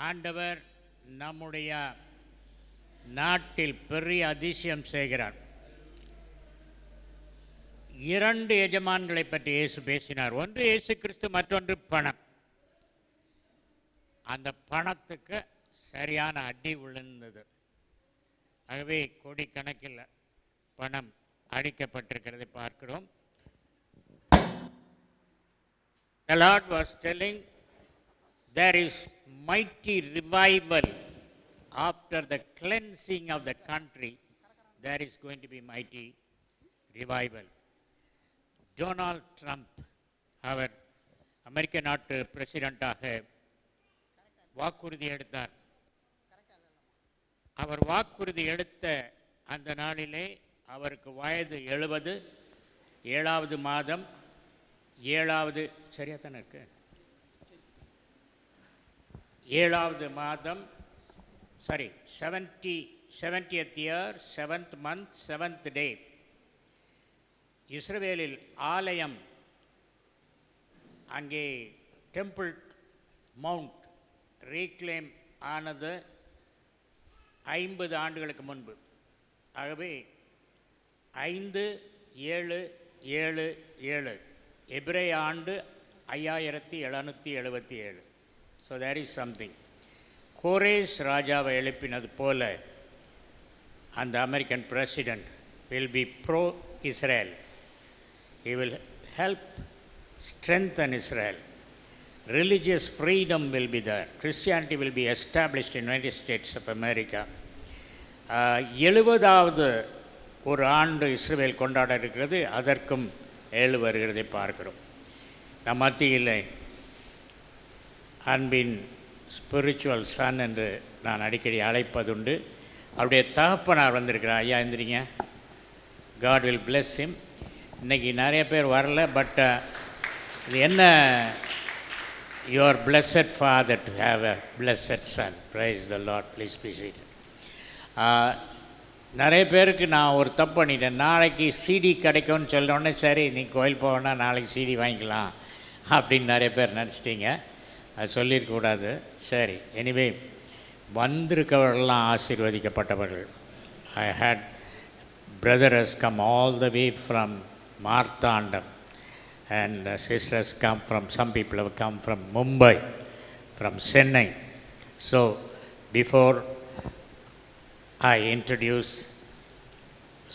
ஆண்டவர் நம்முடைய நாட்டில் பெரிய அதிசயம் செய்கிறார். 2 எஜமான்களை பற்றி இயேசு பேசினார். ஒன்று இயேசு கிறிஸ்து, மற்றொன்று பணம். அந்த பணத்துக்கு சரியான அடி விழுந்தது. ஆகவே கோடிக்கணக்கில் பணம் அடிக்கப்பட்டிருக்கிறதை பார்க்கிறோம். The Lord was telling there is mighty revival after the cleansing of the country. There is going to be mighty revival. Donald Trump, அவர் அமெரிக்க நாட்டு பிரசிடென்ட்டாக வாக்குறுதி எடுத்தார். அவர் வாக்குறுதி எடுத்த அந்த நாளிலே அவருக்கு வயது 70, 7வது மாதம் 7வது சரியா தானே இருக்கு 7வது மாதம் 70th year 7th month 7th day இஸ்ரவேலில் ஆலயம் அங்கே டெம்பிள் மவுண்ட் ரீக்ளைம் ஆனது 50 ஆண்டுகளுக்கு முன்பு. ஆகவே 5-7-7-7 எபிரேய ஆண்டு 5777. So there is something. கோரேஸ் ராஜாவை எழுப்பினது போல அந்த American president will be pro Israel. He will help strengthen Israel. Religious freedom will be there. Christianity will be established in United States of America. 70வது ஒரு ஆண்டு இஸ்ரவேல் கொண்டாட இருக்கிறது. அதற்கும் 7 வருகிறதை பார்க்கிறோம். நம் மத்தியில் அன்பின் ஸ்பிரிச்சுவல் சன் என்று நான் அடிக்கடி அழைப்பதுண்டு. அவருடைய தகப்பனார் வந்திருக்கிறார். ஐயா எந்திரிங்க. God will bless him. இன்றைக்கி நிறைய பேர் வரல. பட் இது என்ன, you are blessed father to have a blessed son. Praise the Lord. Please be seated. நிறைய பேருக்கு நான் ஒரு தப்பு பண்ணிட்டேன். நாளைக்கு சிடி கிடைக்கும்னு சொல்லோடனே சரி நீ கோயில் போவேன்னா நாளைக்கு சிடி வாங்கிக்கலாம் அப்படின்னு நிறைய பேர் நினச்சிட்டிங்க. அது சொல்லியிருக்கக்கூடாது. சரி, anyway வந்திருக்கவர்கள்லாம் ஆசீர்வதிக்கப்பட்டவர்கள். I had brother has come all the way from Marthandam and sisters come from, some people have come from Mumbai, from Chennai. So before I introduce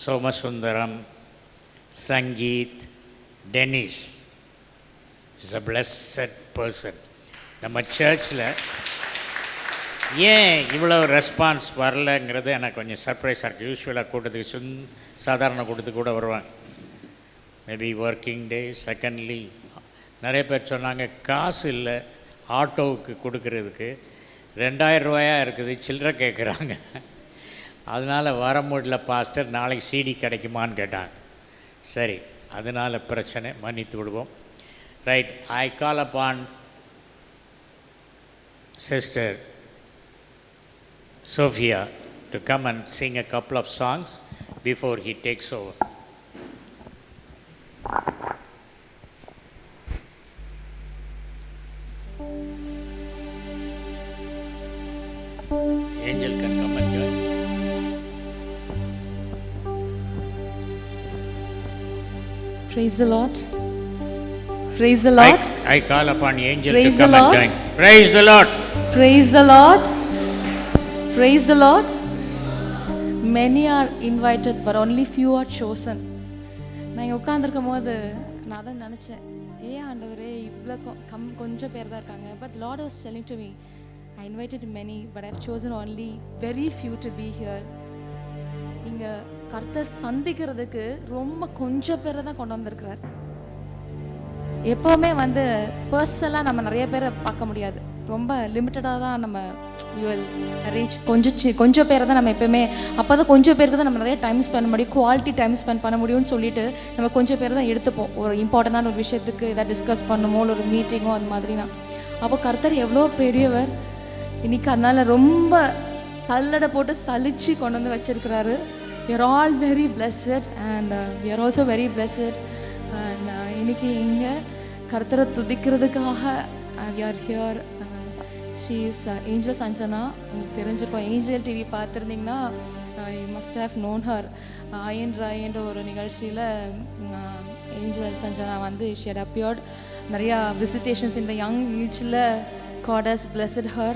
Somasundaram, Sangeet, Dennis is a blessed person. நம்ம சர்ச்சில் ஏன் இவ்வளோ response வரலைங்கிறது எனக்கு கொஞ்சம் சர்ப்ரைஸாக இருக்குது. யூஸ்வலாக கூட்டத்துக்கு சாதாரண கூட்டத்துக்கு கூட வருவாங்க. Maybe working day. செகண்ட்லி நிறைய பேர் சொன்னாங்க காசு இல்லை ஆட்டோவுக்கு கொடுக்கறதுக்கு, 2000 ரூபாயா இருக்குது, சில்லறை கேட்குறாங்க, அதனால் வர முடியல பாஸ்டர், நாளைக்கு சிடி கிடைக்குமான்னு கேட்டாங்க. சரி, அதனால் பிரச்சனை, மன்னித்து விடுவோம். Right. I call upon Sister Sophia to come and sing a couple of songs before he takes over. Angel can come and join. Praise the Lord. Praise the Lord. I call upon angel Praise to come and join. Praise the Lord. Praise the Lord. Praise the Lord. Many are invited but only few are chosen. நான் இங்கே உட்காந்துருக்கும் போது நான் தான் நினச்சேன், ஆண்டவரே இவ்வளோ கொஞ்சம் பேர் தான் இருக்காங்க. But Lord was telling to me, I invited many but I've chosen only very few to be here. இங்கே கர்த்தர் சந்திக்கிறதுக்கு ரொம்ப கொஞ்சம் பேரை தான் கொண்டு வந்திருக்கிறார். எப்போவுமே பர்சனலாக நம்ம நிறைய பேரை பார்க்க முடியாது. ரொம்ப லிமிட்டடாக தான் நம்ம ரீச். கொஞ்சம் பேரை தான் நம்ம எப்போயுமே, அப்போ தான் கொஞ்சம் பேருக்கு தான் நம்ம நிறைய டைம் ஸ்பெண்ட் பண்ண முடியும், குவாலிட்டி டைம் ஸ்பெண்ட் பண்ண முடியும்னு சொல்லிட்டு நம்ம கொஞ்சம் பேர் தான் எடுத்துப்போம். ஒரு இம்பார்ட்டண்டான ஒரு விஷயத்துக்கு எதாவது டிஸ்கஸ் பண்ணுமோ, ஒரு மீட்டிங்கோ, அது மாதிரினா. அப்போ கர்த்தர் எவ்வளோ பெரியவர் இன்னைக்கு. அதனால் ரொம்ப சல்லடை போட்டு சலிச்சு கொண்டு வந்து வச்சிருக்கிறாரு. we are all very blessed and we are also very blessed. and இன்னைக்கு இங்கே கர்த்தரை துதிக்கிறதுக்காக we are here. She is Angel Sanjana. உங்களுக்கு தெரிஞ்சிருக்கோம், ஏஞ்சல் டிவி பார்த்துருந்தீங்கன்னா you must have known her. ஐயன் ராயன்ற ஒரு நிகழ்ச்சியில் ஏஞ்சல் சஞ்சனா வந்து ஷி ஹட் அப்பியர்ட். நிறையா விசிட்டேஷன்ஸ் இந்த யங் ஏஜில் God has blessed her.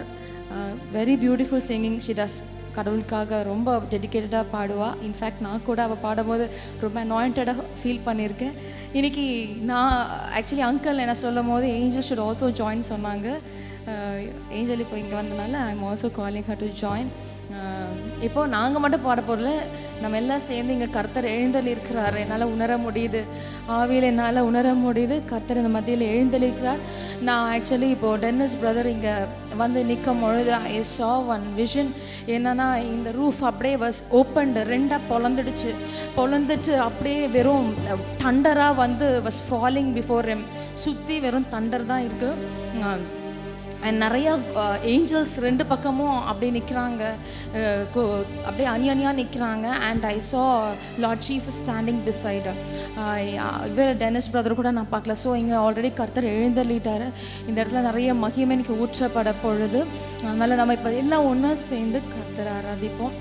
Very beautiful singing she does. கடவுளுக்காக ரொம்ப டெடிக்கேட்டடாக பாடுவா. இன்ஃபேக்ட் நான் கூட அவள் பாடும்போது ரொம்ப அனாயிண்டடாக ஃபீல் பண்ணியிருக்கேன். இன்றைக்கி நான் ஆக்சுவலி அங்கிள் என்ன சொல்லும் போது ஏஞ்சல் ஷுட் ஆல்சோ ஜாயின் சொன்னாங்க. ஏஞ்சல் இப்போ இங்கே வந்தனால I am also calling her to join. இப்போது நாங்கள் மட்டும் பாட போடல, நம்ம எல்லாம் சேர்ந்து இங்கே கர்த்தர் எழுந்தல் இருக்கிறார். என்னால் உணர முடியுது, ஆவியில் என்னால் உணர முடியுது கர்த்தர் இந்த மத்தியில் எழுந்தல் இருக்கிறார். நான் ஆக்சுவலி இப்போது டென்னிஸ் பிரதர் இங்கே வந்து நிற்கும் பொழுது ஐ saw one vision. என்னன்னா இந்த ரூஃப் அப்படியே வாஸ் ஓப்பன்டு, ரெண்டாக பொழந்துட்டு அப்படியே வெறும் தண்டராக வந்து வாஸ் ஃபாலிங் பிஃபோர் ஹிம். சுற்றி வெறும் தண்டர் தான் இருக்குது. அண்ட் நிறையா ஏஞ்சல்ஸ் ரெண்டு பக்கமும் அப்படியே நிற்கிறாங்க, அப்படியே அணியாக நிற்கிறாங்க. And I saw Lord Jesus standing beside. இவர் டென்னிஸ் பிரதர் கூட நான் பார்க்கல. ஸோ இங்கே ஆல்ரெடி கர்த்தர் எழுந்தள்ளிட்டார். இந்த இடத்துல நிறைய மகிமை எனக்கு ஊற்றப்பட பொழுது. அதனால் நம்ம இப்போ எல்லாம் ஒன்றா சேர்ந்து கர்த்தரை ஆராதிப்போம்.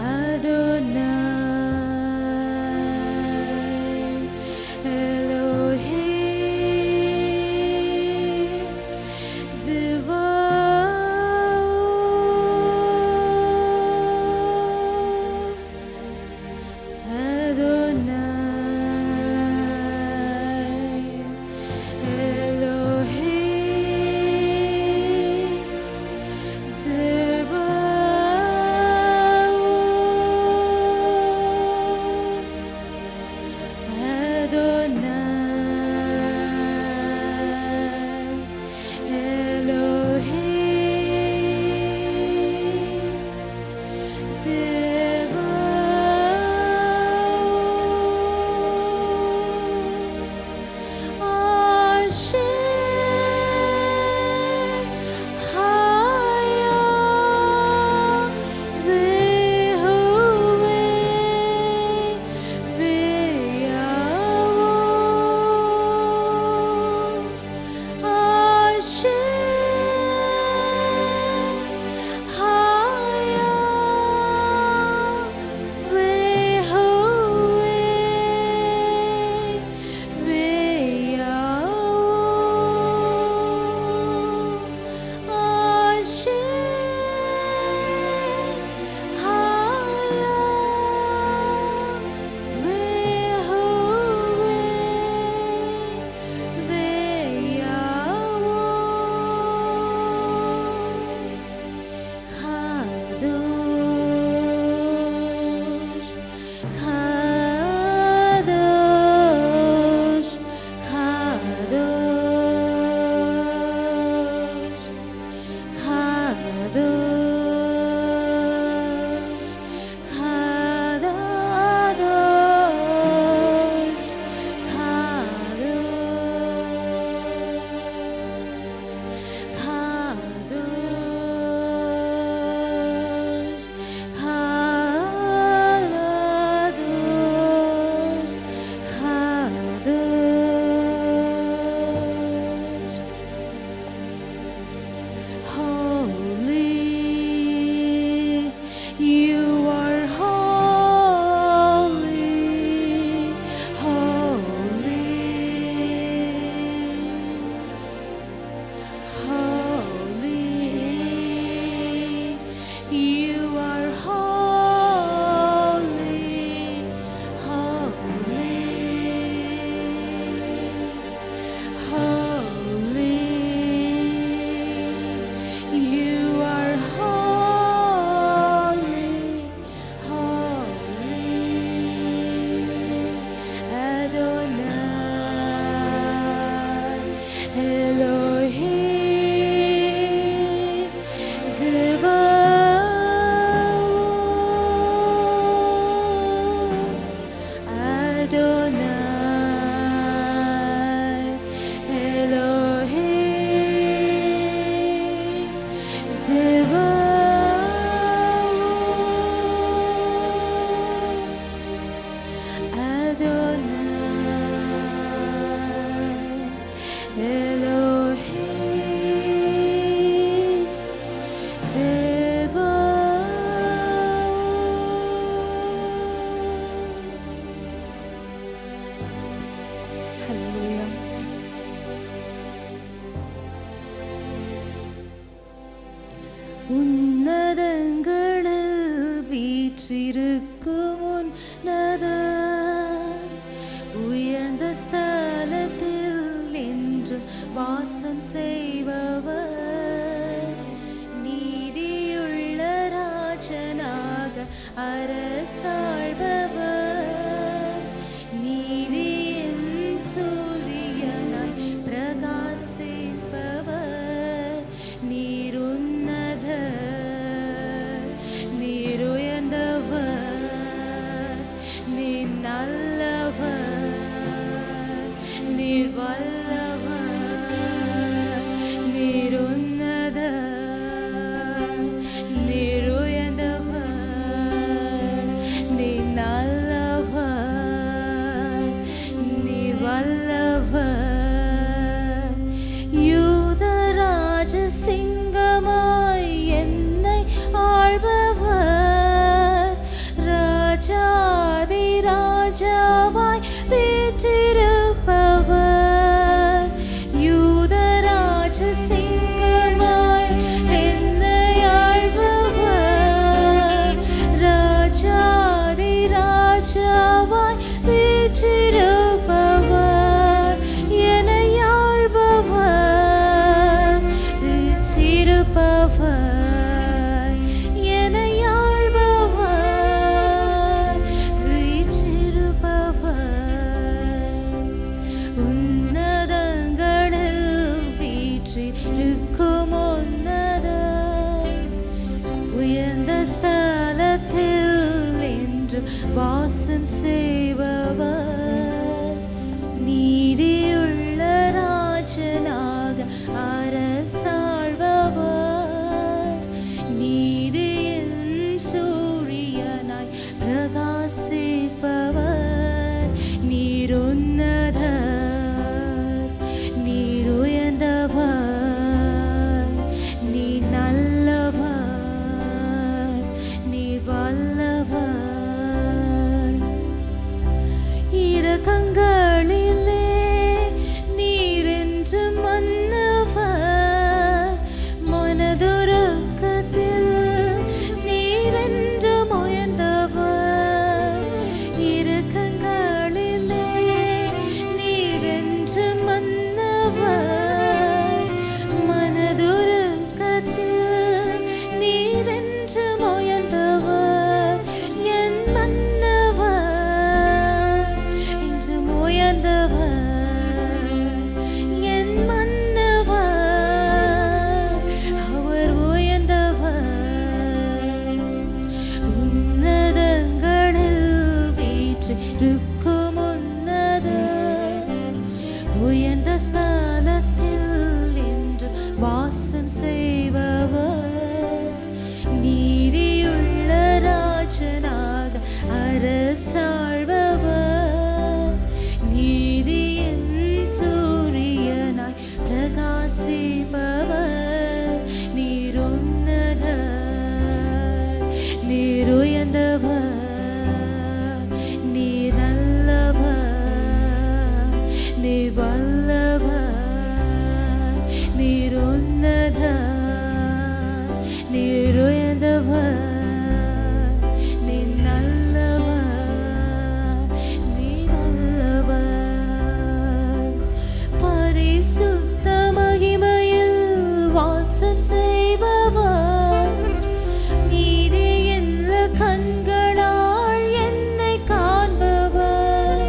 Adonai. ஸ்தலத்தில் என்றும் வாசம் செய்பவர், நீதியுள்ள ராஜனாக அரசாள்பவர், நீதியின் சூரியனாய் பிரகாசிப்பவர், நீர் உன்னதர், நீர் உயர்ந்தவர், நீர் நல்லவர், நீர் வல்லவர், நீர் உன்னதர், நீர் உயர்ந்தவர், நீர் நல்லவர், நீர் வல்லவர். யூதராஜ சிங்கமாய் என்னை ஆள்பவர், ராஜாதி ராஜாவாய் வீற்றிருப்பவர், யூதராஜ சிங்கமாய் என்னை ஆள்பவர், ராஜாதி ராஜாவாய் வீற்றிருப்பவர், என்னை ஆள்பவர், வீற்றிருப்பவர், என்னை ஆள்பவர், வீற்றிருப்பவர். உன்னதங்களில் வீற்றிருக்கும் உன்னதர், உயர்ந்த ஸ்தலத்தில் என்று வாசம் செய்பவர், நீதியுள்ள ராஜனாக அரசாள்பவர், நீதியின் சூரியனாய் பிரகாசிப்பவர், நீர் உன்னதர், நீர் உயர்ந்தவர், நீர் நல்லவர், நீர் வல்லவர். இரக்கங்களிலே நீர் என்று மன்னவர், மனதுருக்கத்தில் நீர் என்று உயர்ந்தவர், இரக்கங்களிலே நீர் என்று மன்னவர், மனதுருக்கத்தில் நீர் என்று உயர்ந்தவர், என் மன்னவர் என்று உயர்ந்தவர், என் மன்னவர் அவர் உயர்ந்தவர். உன்னதங்களில் வீற்றிருக்கும் உன்னதர், உயர்ந்த ஸ்தலத்தில் என்று வாசம் செய்பவர், நீதியுள்ள ராஜனாக அரசாள்பவர், நீதியின் சூரியனாய் பிரகாசிப்பவர், நீர் உன்னதர், நீர் உயர்ந்தவர், நீர் நல்லவர், நீர் வல்லவர், நீர் உன்னதர், நீர் உயர்ந்தவர், நீர் நல்லவர், நீர் வல்லவர். பரிசுத்த மகிமையில் வாசம் செய்பவர், நீதியின் கண்களால் என்னை காண்பவர்,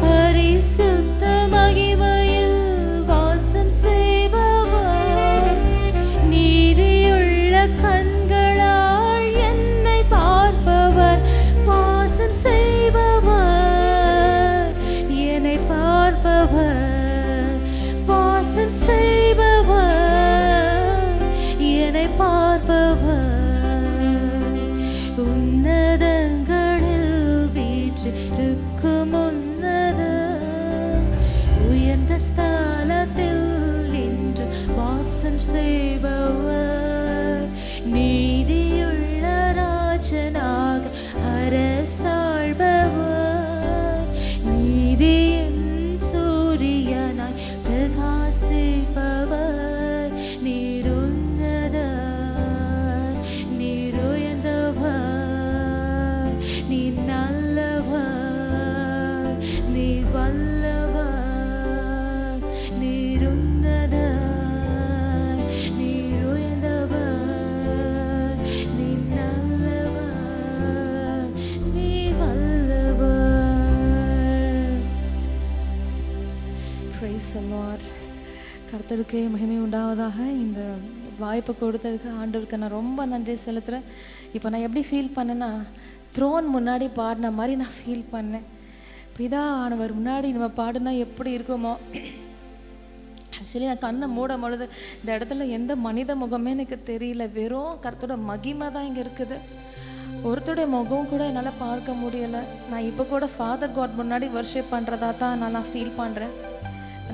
பரிசுத்த மகிமையில் வாசம் செய்பவர், நீதியுள்ள கண்களால் என்னை பார்ப்பவர், வாசம் செய்பவர், என்னை பார்ப்பவர், வாசம் செய்பவர், என்னை பார்ப்பவர். உன்னதங்களில் வீற்றிருக்கும் உன்னதர், உயர்ந்த ஸ்தலத்தில் என்று வாசம் செய்பவர், நீதியுள்ள ராஜனாக அரசாள்பவர், நீதியின் சூரியனாய் பிரகாசிப்பவர், நீர் உன்னதர், நீர் உயர்ந்தவர், நீர் நல்லவர், நீர் வல்லவர், Praise the Lord. கர்த்தருக்கே மகிமை உண்டாவதாக. இந்த வாய்ப்பை கொடுத்ததுக்கு ஆண்டவருக்கு நான் ரொம்ப நன்றி செலுத்துகிறேன். இப்போ நான் எப்படி ஃபீல் பண்ணேன்னா, த்ரோன் முன்னாடி பாடின மாதிரி நான் ஃபீல் பண்ணேன். பிதா ஆனவர் முன்னாடி நம்ம பாடினா எப்படி இருக்குமோ. ஆக்சுவலி நான் கண்ணை மூடும் பொழுது இந்த இடத்துல எந்த மனித முகமே எனக்கு தெரியல. வெறும் கர்த்தரோட மகிமை தான் இங்கே இருக்குது. ஒருத்தருடைய முகம் கூட என்னால் பார்க்க முடியலை. நான் இப்போ கூட ஃபாதர் காட் முன்னாடி வர்ஷிப் பண்ணுறதா தான் நான் ஃபீல் பண்ணுறேன்.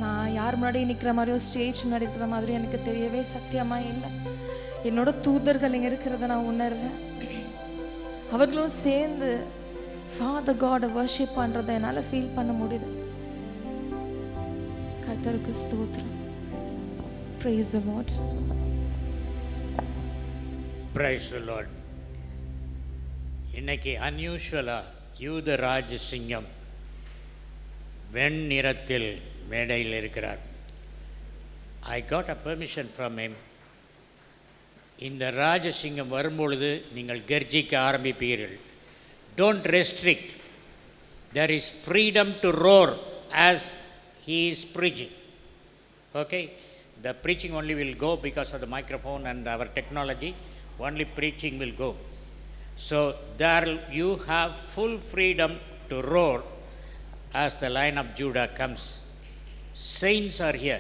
நான் யார் முன்னாடி நிற்கிற மாதிரியோ ஸ்டேஜ் முன்னாடி இருக்கிற மாதிரியும் எனக்கு தெரியவே சத்தியமாக இல்லை. என்னோட தூதர்கள் இங்கே இருக்கிறத நான் உணர்றேன். அவர்களும் சேர்ந்து ஃபாதர் காடை வர்ஷிப் பண்ணுறதை என்னால் ஃபீல் பண்ண முடியுது. கர்த்தருக்கு ஸ்தோத்திரம். Praise the Lord. Praise the Lord. இன்னைக்கு அன்யூஷுவலாக யூத ராஜசிங்கம் வெண்ணிறத்தில் மேடையில் இருக்கிறார். I got a permission from him. இந்த ராஜசிங்கம் வரும்பொழுது நீங்கள் கர்ஜிக்க ஆரம்பிப்பீர்கள். Don't restrict. There is freedom to roar as he is preaching. Okay, the preaching only will go because of the microphone and our technology. Only preaching will go. So there you have full freedom to roar as the Lion of Judah comes. Saints are here.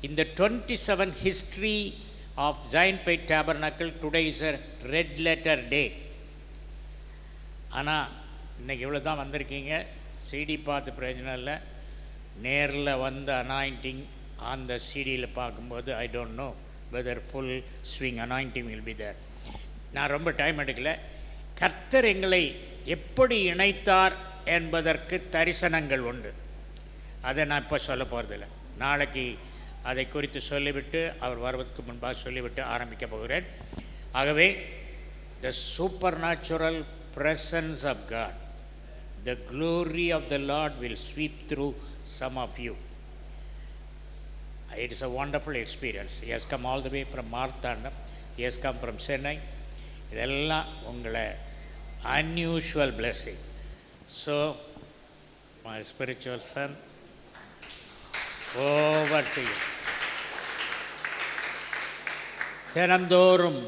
In the 27 history of Zion Faith Tabernacle, today is a red letter day. ஆனால் இன்னைக்கு இவ்வளோ தான் வந்திருக்கீங்க. CD பார்த்து பிரயோஜனம் இல்லை. நேரில் வந்த அனாயிண்டிங் அந்த சிடியில் பார்க்கும்போது I don't know whether full swing anointing will be there. நான் ரொம்ப டைம் எடுக்கல. கர்த்தர் எங்களை எப்படி இணைத்தார் என்பதற்கு தரிசனங்கள் உண்டு. அதை நான் இப்போ சொல்ல போகிறதில்ல. நாளைக்கு அதை குறித்து சொல்லிவிட்டு அவர் வருவதற்கு முன்பாக சொல்லிவிட்டு ஆரம்பிக்க போகிறேன். ஆகவே த super natural presence of God, the glory of the Lord will sweep through some of you. It is a wonderful experience. He has come all the way from Marthandam. He has come from Chennai. இதெல்லாம் உங்களை unusual blessing. So my spiritual son, over to you. தினந்தோறும்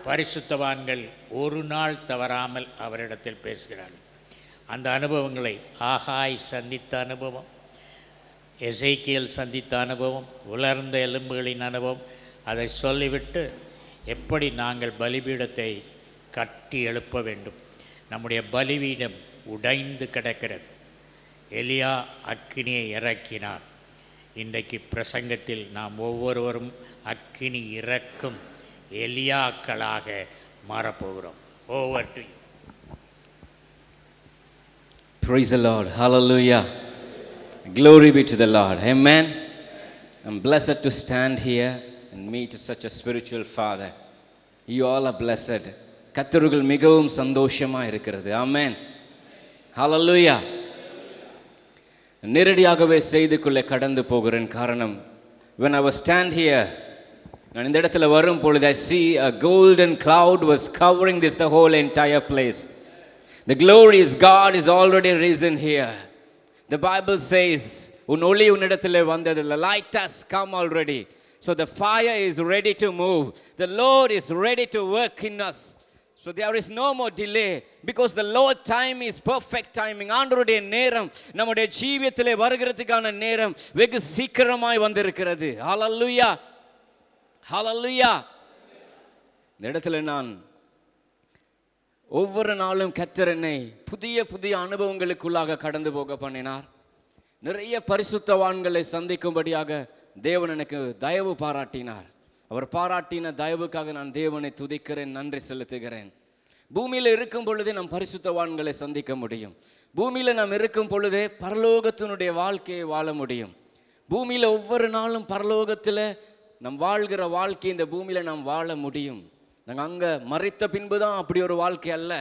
பரிசுத்தவான்கள் ஒரு நாள் தவறாமல் அவரிடத்தில் பேசுகிறார்கள். அந்த அனுபவங்களை ஆகாய் சந்தித்த அனுபவம், எசேக்கியேல் சந்தித்த அனுபவம், உலர்ந்த எலும்புகளின் அனுபவம், அதை சொல்லிவிட்டு எப்படி நாங்கள் பலிபீடத்தை கட்டி எழுப்ப வேண்டும். நம்முடைய பலிபீடம் உடைந்து கிடக்கிறது. எலியா அக்கினியை இறக்கினார். இன்றைக்கு பிரசங்கத்தில் நாம் ஒவ்வொருவரும் அக்கினி இறக்கும் எலியாக்களாக மாறப்போகிறோம். Over to you. Praise the Lord. Hallelujah. Glory be to the Lord. Amen. I'm blessed to stand here and meet such a spiritual father. You all are blessed. கர்த்தருக்குள் மிகவும் சந்தோஷமாக இருக்கிறது. Amen. Hallelujah. நேரடியாகவே செய்திக்குள்ளே கடந்து போகிறேன். காரணம், when I was stand here, நான் இந்த இடத்துல வரும் பொழுது I see a golden cloud was covering the whole entire place. The glorious God is already risen here. The Bible says, உன் ஒளி உன்னிடத்திலே வந்தது. The light has come already. So the fire is ready to move. The Lord is ready to work in us. So there is no more delay, because the Lord time is perfect timing. ஆண்டவருடைய நேரம் நம்முடைய ஜீவியத்திலே வருகிறதுக்கான நேரம் வெகு சீக்கிரமாய் வந்திருக்கிறது. ஹalleluya. ஹalleluya. இந்த இடத்துல நான் ஒவ்வொரு நாளும் கர்த்தர் என்னை புதிய புதிய அனுபவங்களுக்குள்ளாக கடந்து போக பண்ணினார். நிறைய பரிசுத்தவான்களை சந்திக்கும்படியாக தேவன் எனக்கு தயவு பாராட்டினார். அவர் பாராட்டின தயவுக்காக நான் தேவனை துதிக்கிறேன், நன்றி செலுத்துகிறேன். பூமியில் இருக்கும் பொழுதே நாம் பரிசுத்தவான்களை சந்திக்க முடியும். பூமியில் நாம் இருக்கும் பொழுதே பரலோகத்தினுடைய வாழ்க்கையை வாழ முடியும். பூமியில் ஒவ்வொரு நாளும் பரலோகத்தில் நம் வாழ்கிற வாழ்க்கை இந்த பூமியில் நாம் வாழ முடியும். நாங்கள் அங்கே மறித்த பின்பு தான் அப்படி ஒரு வாழ்க்கை அல்ல.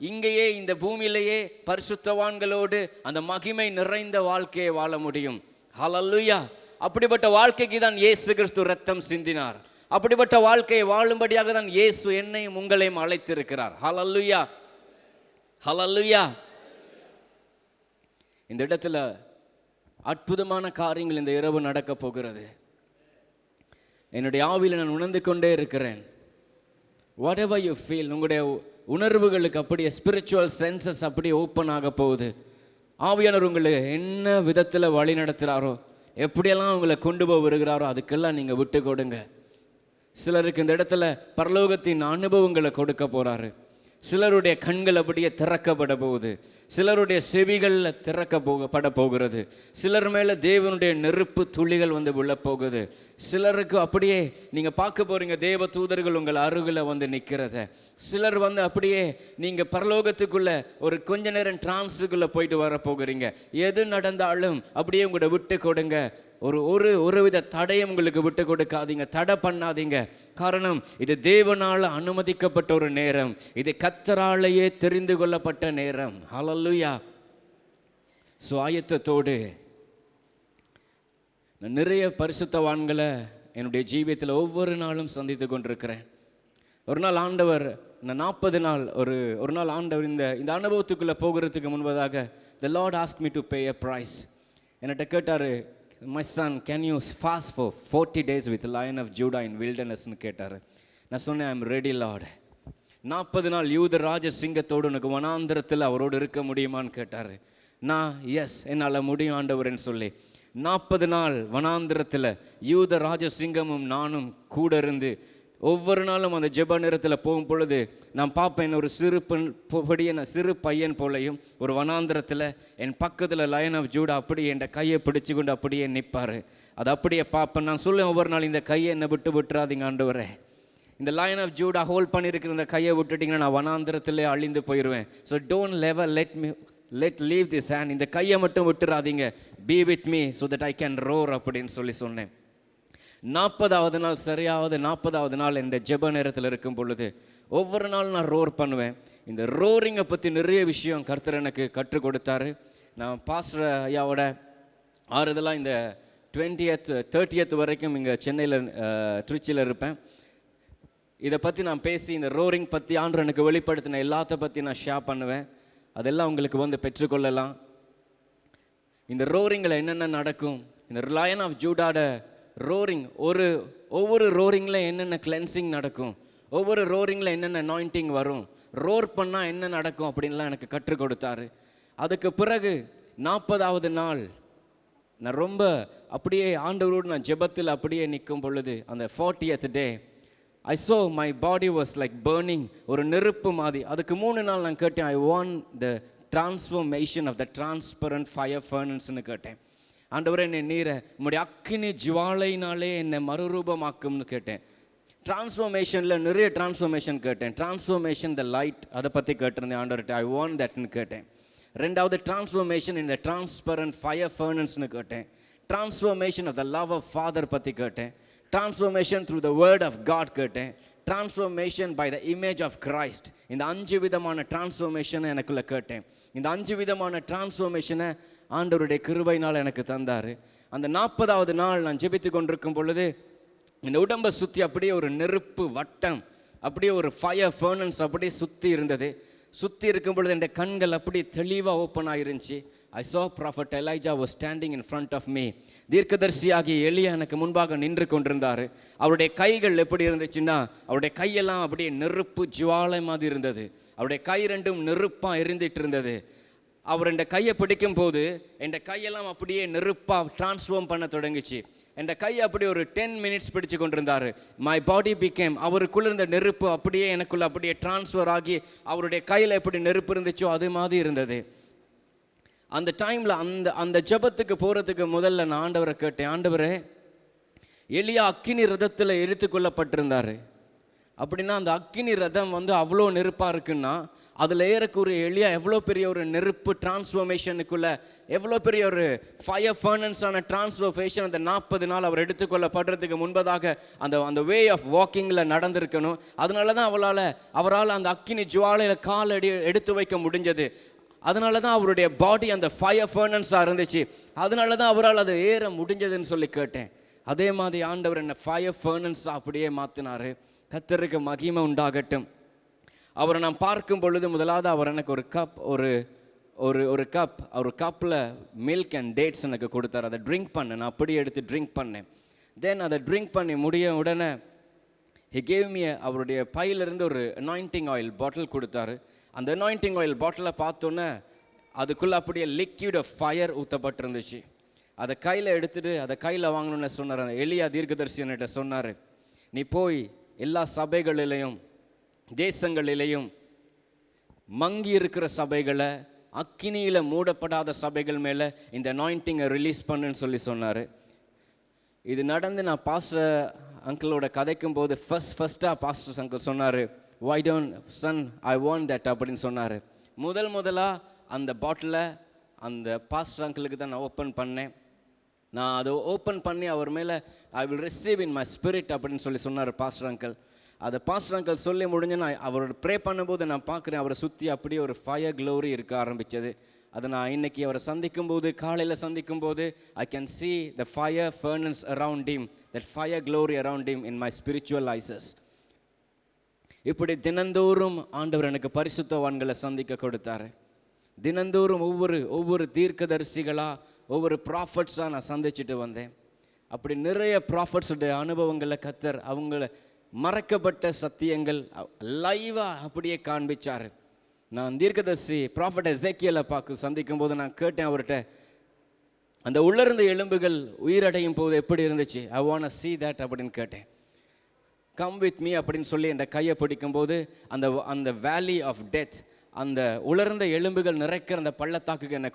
இங்கேயே இந்த பூமியிலேயே பரிசுத்தவான்களோடு அந்த மகிமை நிறைந்த வாழ்க்கையை வாழ முடியும். ஹல்லேலூயா. அப்படிப்பட்ட வாழ்க்கைக்கு தான் இயேசு கிறிஸ்து ரத்தம் சிந்தினார். அப்படிப்பட்ட வாழ்க்கையை வாழும்படியாக தான் இயேசு என்னையும் உங்களையும் அழைத்திருக்கிறார். ஹல்லேலூயா. ஹல்லேலூயா. இந்த இடத்துல அற்புதமான காரியங்கள் இந்த இரவு நடக்க போகிறது. என்னுடைய ஆவியில் நான் உணர்ந்து கொண்டே இருக்கிறேன். வாட் எவர் யூ ஃபீல், உங்களுடைய உணர்வுகளுக்கு அப்படியே ஸ்பிரிச்சுவல் சென்சஸ் அப்படியே ஓப்பன் ஆக போகுது. ஆவியானவர் உங்களை என்ன விதத்தில் வழி நடத்துகிறாரோ, எப்படியெல்லாம் உங்களை கொண்டு போய் வருகிறாரோ அதுக்கெல்லாம் நீங்கள் விட்டு கொடுங்க. சிலருக்கு இந்த இடத்துல பரலோகத்தின் அனுபவங்களை கொடுக்க போகிறாரு. சிலருடைய கண்கள் அப்படியே திறக்கப்பட போகுது. சிலருடைய செவிகளில் திறக்கப்பட போகிறது. சிலர் மேலே தேவனுடைய நெருப்பு துளிகள் வந்து விழப்போகுது. சிலருக்கு அப்படியே நீங்கள் பார்க்க போகிறீங்க தேவ தூதர்கள் உங்கள் அருகில் வந்து நிற்கிறத. சிலர் வந்து அப்படியே நீங்கள் பரலோகத்துக்குள்ளே ஒரு கொஞ்ச நேரம் டிரான்ஸுக்குள்ளே போயிட்டு வர போகிறீங்க. எது நடந்தாலும் அப்படியே உங்களோட விட்டு கொடுங்க. ஒரு வித தடையும் உங்களுக்கு விட்டு கொடுக்காதீங்க, தடை பண்ணாதீங்க. காரணம், இது தேவனால் அனுமதிக்கப்பட்ட ஒரு நேரம். இது கர்த்தராலேயே தெரிந்து கொள்ளப்பட்ட நேரம். ஹல்லேலூயா. ஸோ ஆயத்தத்தோடு நான் நிறைய பரிசுத்தவான்களை என்னுடைய ஜீவியத்தில் ஒவ்வொரு நாளும் சந்தித்து கொண்டிருக்கிறேன். ஒரு நாள் ஆண்டவர், நான் 40 நாள் ஒரு நாள் ஆண்டவர் இந்த அனுபவத்துக்குள்ளே போகிறதுக்கு முன்பதாக the Lord asked me to pay a price. என்கிட்ட கேட்டார், my son, can you fast for 40 days with Lion of Judah in wildernessன்னு கேட்டார். நான் சொன்னேன், ஐ எம் ரெடி லார்ட். 40 நாள் யூத ராஜ சிங்கத்தோடு உனக்கு வனாந்திரத்தில் அவரோடு இருக்க முடியுமான்னு கேட்டார். நான் எஸ், என்னால் முடியும் ஆண்டவர்ன்னு சொல்லி 40 நாள் வனாந்திரத்தில் யூத ராஜ சிங்கமும் நானும் கூட இருந்து ஒவ்வொரு நாளும் அந்த ஜெப நேரத்தில் போகும் பொழுது நான் பார்ப்பேன், ஒரு சிறு பையன் போலையும் ஒரு வனாந்திரத்தில் என் பக்கத்தில் லயன் ஆஃப் ஜூடா அப்படியே என் கையை பிடிச்சு கொண்டு அப்படியே நிற்பார். அது அப்படியே பார்ப்பேன். நான் சொல்லுவேன் ஒவ்வொரு நாள், இந்த கையை என்னை விட்டுறாதீங்க ஆண்டவரே. இந்த லயன் ஆஃப் ஜூடா ஹோல்ட் பண்ணியிருக்கிற இந்த கையை விட்டுட்டிங்கன்னா நான் வனாந்திரத்திலே அழிந்து போயிடுவேன். So don't let leave this hand. இந்த கையை மட்டும் விட்டுறாதீங்க. Be with me so that I can roar அப்படின்னு சொன்னேன். 40வது நாள், சரியாவது 40வது நாள் என் ஜெப நேரத்தில் இருக்கும் பொழுது ஒவ்வொரு நாள் நான் ரோர் பண்ணுவேன். இந்த ரோரிங்கை பற்றி நிறைய விஷயம் கர்த்தர் எனக்கு கற்றுக் கொடுத்தாரு. நான் பாஸ்டர் ஐயாவோட ஆறுதலாக இந்த 30th வரைக்கும் இங்கே சென்னையில் திருச்சியில் இருப்பேன். இதை பற்றி நான் பேசி இந்த ரோரிங் பற்றி ஆண்டவர் எனக்கு வெளிப்படுத்தின எல்லாத்த பற்றி நான் ஷேர் பண்ணுவேன். அதெல்லாம் உங்களுக்கு வந்து பெற்றுக்கொள்ளலாம். இந்த ரோரிங்கில் என்னென்ன நடக்கும், இந்த லயன் ஆஃப் ஜூடாட ரோரிங், ஒவ்வொரு ரோரிங்கில் என்னென்ன கிளென்சிங் நடக்கும், ஒவ்வொரு ரோரிங்கில் என்னென்ன அனாயிண்டிங் வரும், ரோர் பண்ணால் என்ன நடக்கும் அப்படின்லாம் எனக்கு கற்றுக் கொடுத்தாரு. அதுக்கு பிறகு 40வது நாள் நான் ரொம்ப அப்படியே ஆண்டவரோடு நான் ஜெபத்தில் அப்படியே நிற்கும் பொழுது அந்த 40th day I saw my body was like burning, ஒரு நெருப்பு மாதிரி. அதுக்கு 3 நாள் நான் கேட்டேன், I want the transformation of the transparent fire furnace-ன்னு கேட்டேன். ஆண்டவரே, என்னை நீரை உம்முடைய அக்கினி ஜுவாலையினாலே என்னை மறுரூபமாக்கும்னு கேட்டேன். டிரான்ஸ்ஃபர்மேஷனில் நிறைய டிரான்ஸ்ஃபர்மேஷன் கேட்டேன். டிரான்ஸ்ஃபர்மேஷன் த லைட், அதை பற்றி கேட்டிருந்தேன் ஆண்டவர்கிட்ட. ஐ வாண்ட் தட்னு கேட்டேன். ரெண்டாவது டிரான்ஸ்ஃபர்மேஷன் இந்த டிரான்ஸ்பரண்ட் ஃபயர் ஃபர்னன்ஸ்னு கேட்டேன். Transformation of the love of father பற்றி கேட்டேன். Transformation through the word of God கேட்டேன். Transformation by the image of Christ. இந்த 5 விதமான டிரான்ஸ்ஃபர்மேஷனை எனக்குள்ளே கேட்டேன். இந்த 5 விதமான டிரான்ஸ்ஃபர்மேஷனை ஆண்டவருடைய கிருபையினால் எனக்கு தந்தார். அந்த 40வது நாள் நான் ஜெபித்து கொண்டிருக்கும் பொழுது இந்த உடம்பை சுற்றி அப்படியே ஒரு நெருப்பு வட்டம், அப்படியே ஒரு ஃபயர் ஃபர்னன்ஸ் அப்படியே சுற்றி இருந்தது. சுற்றி இருக்கும் பொழுது என் கண்கள் அப்படியே தெளிவாக open ஆகிருந்துச்சு. I saw Prophet Elijah was standing in front of me. தீர்க்கதரிசியாகிய எலியா எனக்கு முன்பாக நின்று கொண்டிருந்தார். அவருடைய கைகள் எப்படி இருந்துச்சுன்னா, அவருடைய கையெல்லாம் அப்படியே நெருப்பு ஜுவாலை மாதிரி இருந்தது. அவருடைய கை ரெண்டும் நெருப்பாக எரிந்துட்டு இருந்தது. அவர் என் கையை பிடிக்கும் போது என் கையெல்லாம் அப்படியே நெருப்பாக டிரான்ஸ்ஃபார்ம் பண்ண தொடங்கிச்சு. என் கையை அப்படி ஒரு 10 minutes பிடிச்சு கொண்டிருந்தார். மை பாடி பிகேம், அவருக்குள்ள இருந்த நெருப்பு அப்படியே எனக்குள்ள அப்படியே டிரான்ஸ்ஃபர் ஆகி அவருடைய கையில் எப்படி நெருப்பு இருந்துச்சோ அது மாதிரி இருந்தது. அந்த டைமில் அந்த ஜெபத்துக்கு போகிறதுக்கு முதல்ல நான் ஆண்டவரை கேட்டேன், ஆண்டவரே, எலியா அக்கினி ரதத்தில் எரித்து கொள்ளப்பட்டிருந்தார். அப்படின்னா அந்த அக்கினி ரதம் வந்து அவ்வளோ நெருப்பாக இருக்குன்னா அதில் ஏறக்கூடிய எலியா எவ்வளோ பெரிய ஒரு நெருப்பு டிரான்ஸ்ஃபர்மேஷனுக்குள்ளே, எவ்வளோ பெரிய ஒரு ஃபயர் ஃபர்னன்ஸான டிரான்ஸ்ஃபர்மேஷன் அந்த 40 நாள் அவர் எடுத்துக்கொள்ளப்படுறதுக்கு முன்பதாக அந்த வே ஆஃப் வாக்கிங்கில் நடந்திருக்கணும். அதனால தான் அவரால் அந்த அக்கினி ஜுவாலையில் கால் எடுத்து வைக்க முடிஞ்சது. அதனால தான் அவருடைய பாடி அந்த ஃபயர் ஃபர்னன்ஸாக இருந்துச்சு. அதனால தான் அவரால் அது ஏற முடிஞ்சதுன்னு சொல்லி கேட்டேன். அதே மாதிரி ஆண்டவர் என்ன ஃபயர் ஃபர்னன்ஸாக அப்படியே மாற்றினார். கர்த்தருக்கு மகிமை உண்டாகட்டும். அவரை நான் பார்க்கும் பொழுது முதலாவது அவர் எனக்கு ஒரு கப், ஒரு கப்பில் மில்க் அண்ட் டேட்ஸ் எனக்கு கொடுத்தாரு. அதை ட்ரிங்க் பண்ணேன். நான் அப்படியே எடுத்து ட்ரிங்க் பண்ணேன். தென் அதை ட்ரிங்க் பண்ணி முடிய உடனே he gave me அவருடைய பையிலிருந்து ஒரு அனாயிண்டிங் ஆயில் பாட்டில் கொடுத்தாரு. அந்த அனாயிண்டிங் ஆயில் பாட்டிலை பார்த்தோன்னே அதுக்குள்ளே அப்படியே லிக்விட் ஆஃப் ஃபயர் ஊற்றப்பட்டிருந்துச்சு. அதை கையில் எடுத்துகிட்டு அதை கையில் வாங்கணுன்னு சொன்னார். அந்த எலியா தீர்க்கதரிசி என்கிட்ட சொன்னார், நீ போய் எல்லா சபைகளிலையும் தேசங்களிலையும் மங்கி இருக்கிற சபைகளை, அக்கினியில் மூடப்படாத சபைகள் மேலே இந்த அனாயிண்டிங்கை ரிலீஸ் பண்ணுன்னு சொன்னார். இது நடந்து நான் பாஸ்டர் அங்கிளோட கதைக்கும் போது ஃபஸ்ட்டாக பாஸ்டர் அங்கிள் சொன்னார், why don't son I want that அப்படின்னு சொன்னார். முதலாக அந்த பாட்டிலை அந்த பாஸ்டர் அங்கிளுக்கு தான் நான் ஓப்பன் பண்ணேன். நான் அதை ஓப்பன் பண்ணி அவர் மேலே I will receive in my spirit அப்படின்னு சொன்னார் பாஸ்டர் அங்கிள். அதை பாஸ்டர் அங்கிள் சொல்லி முடிஞ்சு நான் அவரோட ப்ரே பண்ணும்போது நான் பார்க்குறேன் அவரை சுற்றி அப்படியே ஒரு ஃபயர் க்ளோரி இருக்க ஆரம்பித்தது. அதை நான் இன்னைக்கு அவரை சந்திக்கும் போது, காலையில் சந்திக்கும் போது, I can see the fire furnace around him, that fire glory around him in my spiritual eyes. இப்படி தினந்தோறும் ஆண்டவர் எனக்கு பரிசுத்தவான்களை சந்திக்க கொடுத்தாரு. தினந்தோறும் ஒவ்வொரு தீர்க்கதரிசிகளாக, ஒவ்வொரு ப்ராஃபட்ஸாக நான் சந்திச்சுட்டு வந்தேன். அப்படி நிறைய ப்ராஃபட்ஸுடைய அனுபவங்களை கத்தர் அவங்கள மறக்கப்பட்ட சத்தியங்கள் லைவாக அப்படியே காண்பிச்சார். நான் தீர்க்கதரிசி ப்ராஃபட் எசேக்கியலை சந்திக்கும் போது நான் கேட்டேன் அவர்கிட்ட, அந்த உள்ளிருந்த எலும்புகள் உயிரடையும் போது எப்படி இருந்துச்சு, I want to see that அப்படின்னு கேட்டேன். கம் வித் மீ அப்படின்னு சொல்லி என் கையை பிடிக்கும்போது அந்த வேலி ஆஃப் டெத், அந்த உலர்ந்த எலும்புகள் நிறைக்கிற அந்த பள்ளத்தாக்குக்கு என்னை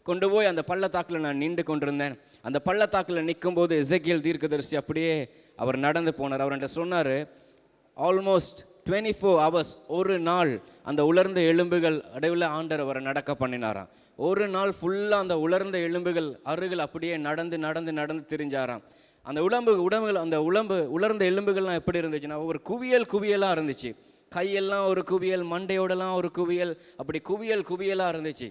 கொண்டு போய் அந்த பள்ளத்தாக்கில் நான் நின்று கொண்டிருந்தேன். அந்த பள்ளத்தாக்கில் நிற்கும்போது எசேக்கியேல் தீர்க்கதரிசி அப்படியே அவர் நடந்து போனார். அவர் என்கிட்ட சொன்னார், ஆல்மோஸ்ட் 24 hours, ஒரு நாள் அந்த உலர்ந்த எலும்புகள் அடைவில் ஆண்டவர் அவரை நடக்க பண்ணினாராம். ஒரு நாள் ஃபுல்லாக அந்த உலர்ந்த எலும்புகள் அருகில் அப்படியே நடந்து திரிஞ்சாராம். அந்த உலர்ந்த எலும்புகள்லாம் எப்படி இருந்துச்சுன்னா ஒரு குவியலாக இருந்துச்சு. கையெல்லாம் ஒரு குவியல், மண்டையோடலாம் ஒரு குவியல், அப்படி குவியலாக இருந்துச்சு.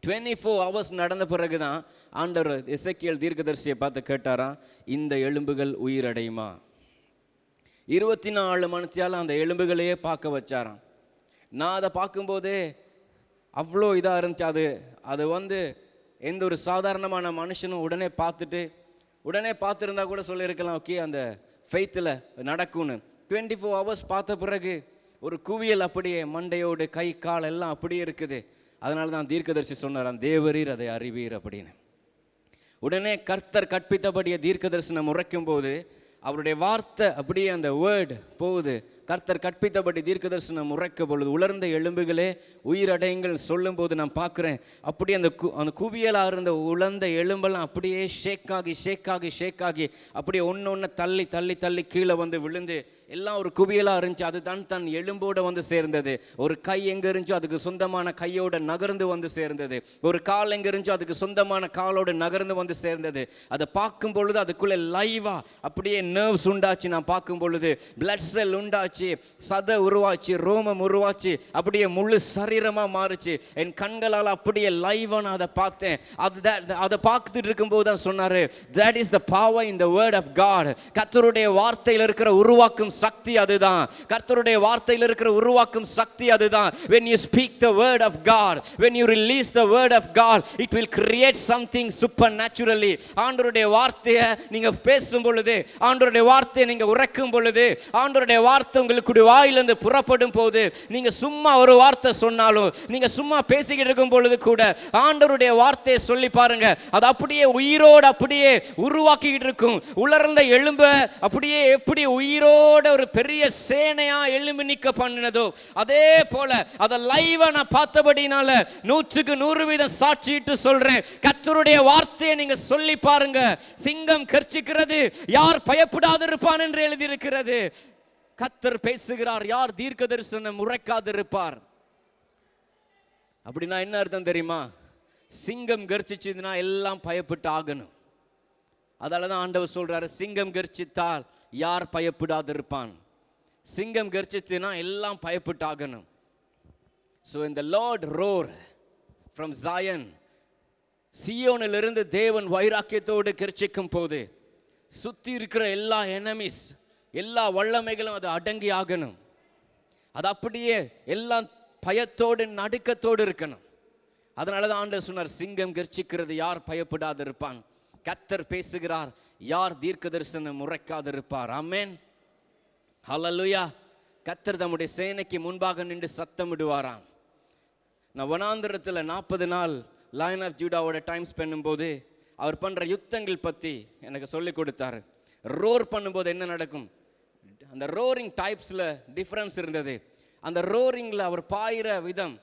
24 hours நடந்த பிறகு தான் ஆண்டவர் எசேக்கியேல் தீர்க்கதரிசியை பார்த்து கேட்டாராம், இந்த எலும்புகள் உயிரடையுமா? 24 மணித்தியால் அந்த எலும்புகளையே பார்க்க வச்சாராம். நான் அதை பார்க்கும்போதே அவ்வளோ இதாக இருந்துச்சு. அது எந்த ஒரு சாதாரணமான மனுஷனும் உடனே பார்த்துருந்தா கூட சொல்லியிருக்கலாம், ஓகே அந்த ஃபெய்த்தில் நடக்கும்னு. 24 hours பார்த்த பிறகு ஒரு குவியல் அப்படியே மண்டையோடு கை கால் எல்லாம் அப்படியே இருக்குது. அதனால தான் தீர்க்கதரிசி சொன்னார், தேவரீர் அதை அறிவீர் அப்படின்னு. உடனே கர்த்தர் கற்பித்தபடியே தீர்க்க தரிசனம் உரைக்கும் போது அவருடைய வார்த்தை அப்படியே அந்த வேர்டு போகுது. கர்த்தர் கற்பித்தபடி தீர்க்க தரிசனம் உரைக்க பொழுது உலர்ந்த எலும்புகளே உயிரடையுங்கள் சொல்லும் போது நான் பார்க்குறேன் அப்படியே அந்த குவியலாக இருந்த உலர்ந்த எலும்பெல்லாம் அப்படியே ஷேக்காகி அப்படியே ஒன்று தள்ளி கீழே விழுந்து எல்லாம் ஒரு குவியலாக இருந்துச்சு. அது தன் எலும்போடு சேர்ந்தது. ஒரு கை எங்கே இருந்துச்சோ அதுக்கு சொந்தமான கையோட நகர்ந்து சேர்ந்தது. ஒரு கால் எங்கே இருந்துச்சோ அதுக்கு சொந்தமான காலோடு நகர்ந்து சேர்ந்தது. அதை பார்க்கும் பொழுது அதுக்குள்ளே லைவா அப்படியே நர்வ்ஸ் உண்டாச்சு. நான் பார்க்கும் பொழுது பிளட் செல் உண்டாச்சு, சதை உருவாச்சு, ரோமம் உருவாச்சு, அப்படியே முழு சரீரமா மாறுச்சு. என் கண்களால் அப்படியே லைவா நான் அதை பார்த்தேன். அதை பார்த்துட்டு இருக்கும்போது தான் சொன்னாரு, that is the power in the word of God. கர்த்தருடைய வார்த்தையில் இருக்கிற உருவாக்கும் சக்தி அதுதான். கர்த்தருடைய வார்த்தையில் இருக்கிற உருவாக்கும் சக்தி அதுதான். when you speak the word of God, when you release the word of God, it will create something supernaturally. ஆண்டவருடைய வார்த்தையை நீங்க பேசும் பொழுது, ஆண்டவருடைய வார்த்தையை நீங்க உரைக்கும் பொழுது, ஆண்டவருடைய வார்த்தை உங்களுக்கு வாயிலிருந்து புறப்படும் போது, நீங்க சும்மா ஒரு வார்த்தை சொன்னாலும், நீங்க சும்மா பேசிக்கிட்டு இருக்கும் பொழுது கூட ஆண்டவருடைய வார்த்தையை சொல்லி பாருங்க, அது அப்படியே உயிரோடு அப்படியே உருவாக்கிட்டு இருக்கும். உலர்ந்த எலும்பை அப்படியே எப்படி உயிரோட ஒரு பெரிய சேனையா எலும்பு நிக்க பண்ணினதோ அதே போல அதை லைவா நான் பார்த்தபடினால 100க்கு 100% சாட்சிட்டு சொல்றேன். கர்த்தருடைய வார்த்தையை நீங்க சொல்லி பாருங்க. சிங்கம் கர்ச்சிக்கிறது, யார் பயப்படாது இருப்பான் என்று எழுதி இருக்கிறது. கர்த்தர் பேசுகிறார், யார் தீர்க்க தரிசனம் உரைக்காது இருப்பார். அப்படின்னா என்ன அர்த்தம் தெரியுமா? சிங்கம் கர்ச்சிச்சுதுன்னா எல்லாம் பயப்பட்டு ஆகணும். அதனாலதான் ஆண்டவர் சொல்றாரு, சிங்கம் கர்ச்சித்தால் யார் பயப்படாது இருப்பான். சிங்கம் கர்ச்சித்துனா எல்லாம் பயப்பட்டு ஆகணும். So when the Lord roar from Zion, சியோனிலிருந்து தேவன் வைராக்கியத்தோடு கர்ச்சிக்கும் போது சுத்தி இருக்கிற எல்லா எனிமீஸ், எல்லா வல்லமைகளும் அது அடங்கி ஆகணும். அது அப்படியே எல்லாம் பயத்தோடு நடுக்கத்தோடு இருக்கணும். அதனால தான் ஆண்டவர் சொன்னார், சிங்கம் கர்ச்சிக்கிறது யார் பயப்படாது இருப்பான், கர்த்தர் பேசுகிறார் யார் தீர்க்க தரிசனம் உரைக்காதிருப்பார். ஆமென், ஹல்லேலூயா. கர்த்தர் தம்முடைய சேனைக்கு முன்பாக நின்று சத்தமிடுவாராம். நான் வனாந்திரத்தில் 40 நாள் லயன் ஆஃப் ஜூடாவோட டைம் ஸ்பெண்ட் போது அவர் பண்ணுற யுத்தங்கள் பற்றி எனக்கு சொல்லி கொடுத்தாரு. ரோர் பண்ணும்போது என்ன நடக்கும், அந்த ரோரிங் டைப்ஸில் டிஃப்ரென்ஸ் இருந்தது. அந்த ரோரிங்கில் அவர் பாயிற விதம்,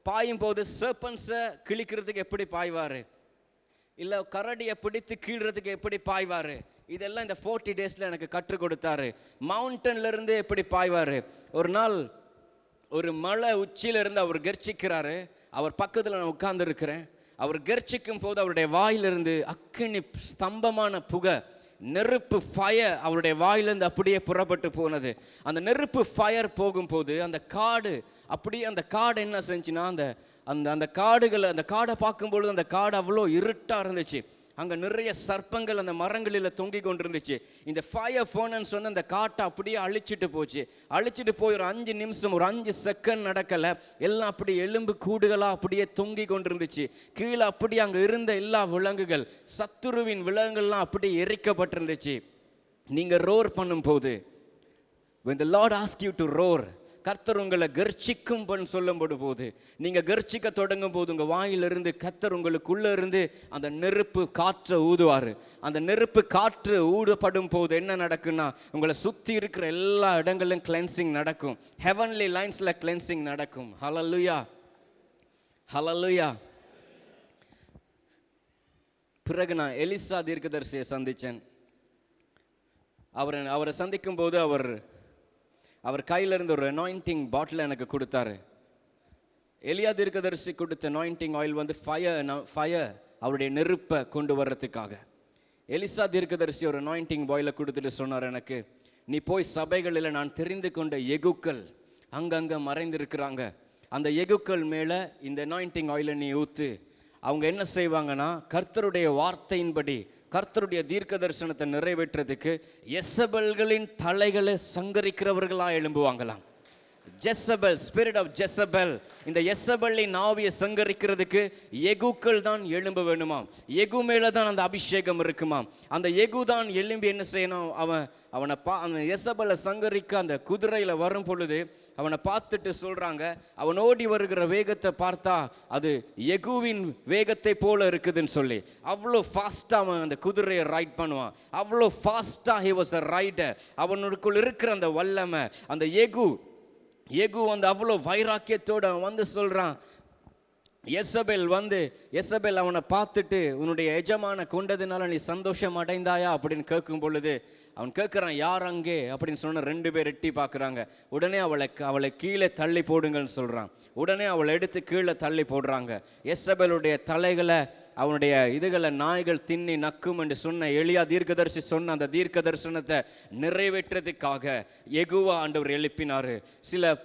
பாயும் போது சர்பன்ஸை கிழிக்கிறதுக்கு எப்படி பாய்வார், இல்லை கரடியை பிடித்து கீழ்றதுக்கு எப்படி பாய்வார், இதெல்லாம் இந்த 40 டேஸில் எனக்கு கற்றுக் கொடுத்தாரு. மவுண்டன்லேருந்து எப்படி பாய்வார். ஒரு நாள் ஒரு மலை உச்சியிலிருந்து அவர் கர்ச்சிக்கிறாரு. அவர் பக்கத்தில் நான் உட்கார்ந்து இருக்கிறேன். அவர் கர்ச்சிக்கும் போது அவருடைய வாயிலிருந்து அக்கினி ஸ்தம்பமான புகை, நெருப்பு ஃபயர் அவருடைய வாயிலிருந்து அப்படியே புறப்பட்டு போனது. அந்த நெருப்பு ஃபயர் போகும்போது அந்த காடு அப்படியே, அந்த காடு என்ன செஞ்சுன்னா, அந்த அந்த அந்த காடுகளை, அந்த காடை பார்க்கும்பொழுது அந்த காடு அவ்வளோ இருட்டாக இருந்துச்சு. அங்கே நிறைய சர்ப்பங்கள் அந்த மரங்களில் தொங்கி கொண்டு இருந்துச்சு. இந்த ஃபயர் ஃபோனன்ஸ் வந்து அந்த காட்டை அப்படியே அழிச்சிட்டு போச்சு. அழிச்சிட்டு போய் ஒரு 5 நிமிஷம், ஒரு 5 செகண்ட் நடக்கலை, எல்லாம் அப்படியே எலும்பு கூடுகளாக அப்படியே தொங்கி கொண்டு இருந்துச்சு. கீழே அப்படியே அங்கே இருந்த எல்லா விலங்குகள், சத்துருவின் விலங்குகள்லாம் அப்படியே எரிக்கப்பட்டிருந்துச்சு. நீங்கள் ரோர் பண்ணும்போது, when the Lord asks you to roar, கர்த்தர் உங்களை கர்ச்சிக்கும் பண்ண சொல்லும்போது போது, நீங்கள் கர்ச்சிக்க தொடங்கும் போது உங்கள் வாயிலிருந்து கர்த்தர் உங்களுக்குள்ளே இருந்து அந்த நெருப்பு காற்றை ஊதுவார். அந்த நெருப்பு காற்று ஊடப்படும் போது என்ன நடக்குன்னா, உங்களை சுற்றி இருக்கிற எல்லா இடங்களிலும் கிளென்சிங் நடக்கும். ஹெவன்லி லைன்ஸில் கிளென்சிங் நடக்கும். ஹல்லேலூயா, ஹல்லேலூயா. பிறகு நான் எலிசா தீர்க்கதரிசியை சந்தித்தேன். அவரை சந்திக்கும் போது அவர் கையில் இருந்த ஒரு அனாயிண்டிங் பாட்டில் எனக்கு கொடுத்தாரு. எலியா தீர்க்கதரிசி கொடுத்த அனாயிண்டிங் ஆயில் வந்து ஃபயர் அவருடைய நெருப்பை கொண்டு வர்றதுக்காக. எலிசா தீர்க்கதரிசி ஒரு அனாயிண்டிங் பாயிலை கொடுத்துட்டு சொன்னார் எனக்கு, நீ போய் சபைகளில் நான் தெரிந்து கொண்ட எகுக்கள் அங்கங்கே மறைந்திருக்கிறாங்க, அந்த எகுக்கள் மேலே இந்த அனாயிண்டிங் ஆயிலை நீ ஊற்று. அவங்க என்ன செய்வாங்கன்னா, கர்த்தருடைய வார்த்தையின்படி கர்த்தருடைய தீர்க்க தரிசனத்தை நிறைவேற்றதுக்கு எசபெல்களின் தலைகளை சங்கரிக்கிறவர்களாக எழும்புவாங்களாம். ஜெசபெல், ஸ்பிரிட் ஆஃப் ஜெசபெல், இந்த எசபெல்லின் ஆவியை சங்கரிக்கிறதுக்கு எகுக்கள் தான் எழும்ப வேணுமாம். எகு மேலே தான் அந்த அபிஷேகம் இருக்குமாம். அந்த எகு தான் எழும்பி என்ன செய்யணும், அவனை அந்த எசபெல்லை சங்கரிக்க அந்த குதிரையில் வரும் பொழுது அவனை பார்த்துட்டு சொல்கிறாங்க, அவன் ஓடி வருகிற வேகத்தை பார்த்தா அது எகுவின் வேகத்தை போல இருக்குதுன்னு சொல்லி, அவ்வளோ ஃபாஸ்ட்டாக அவன் அந்த குதிரையை ரைட் பண்ணுவான். அவ்வளோ ஃபாஸ்ட்டாக ஹி வாஸ் அ ரைடர். அவனுக்குள் இருக்கிற அந்த வல்லமை, அந்த எகு வந்து அவ்வளோ வைராக்கியத்தோடு அவன் வந்து சொல்கிறான். எசபெல் அவனை பார்த்துட்டு, உன்னுடைய எஜமான கொண்டதுனால நீ சந்தோஷம் அடைந்தாயா அப்படின்னு கேட்கும் பொழுது அவன் கேட்குறான், யார் அங்கே அப்படின்னு சொன்ன 2 பேர் எட்டி பார்க்குறாங்க. உடனே அவளை கீழே தள்ளி போடுங்கன்னு சொல்கிறான். உடனே அவளை எடுத்து கீழே தள்ளி போடுறாங்க. எசபெலுடைய தலைகளை, அவனுடைய இதுகளை நாய்கள் தின்னி நக்கும் என்று சொன்ன எலியா தீர்க்கதரிசி சொன்ன அந்த தீர்க்க தரிசனத்தை நிறைவேற்றதுக்காக எகுவா ஆண்டவர் எழுப்பினார். சில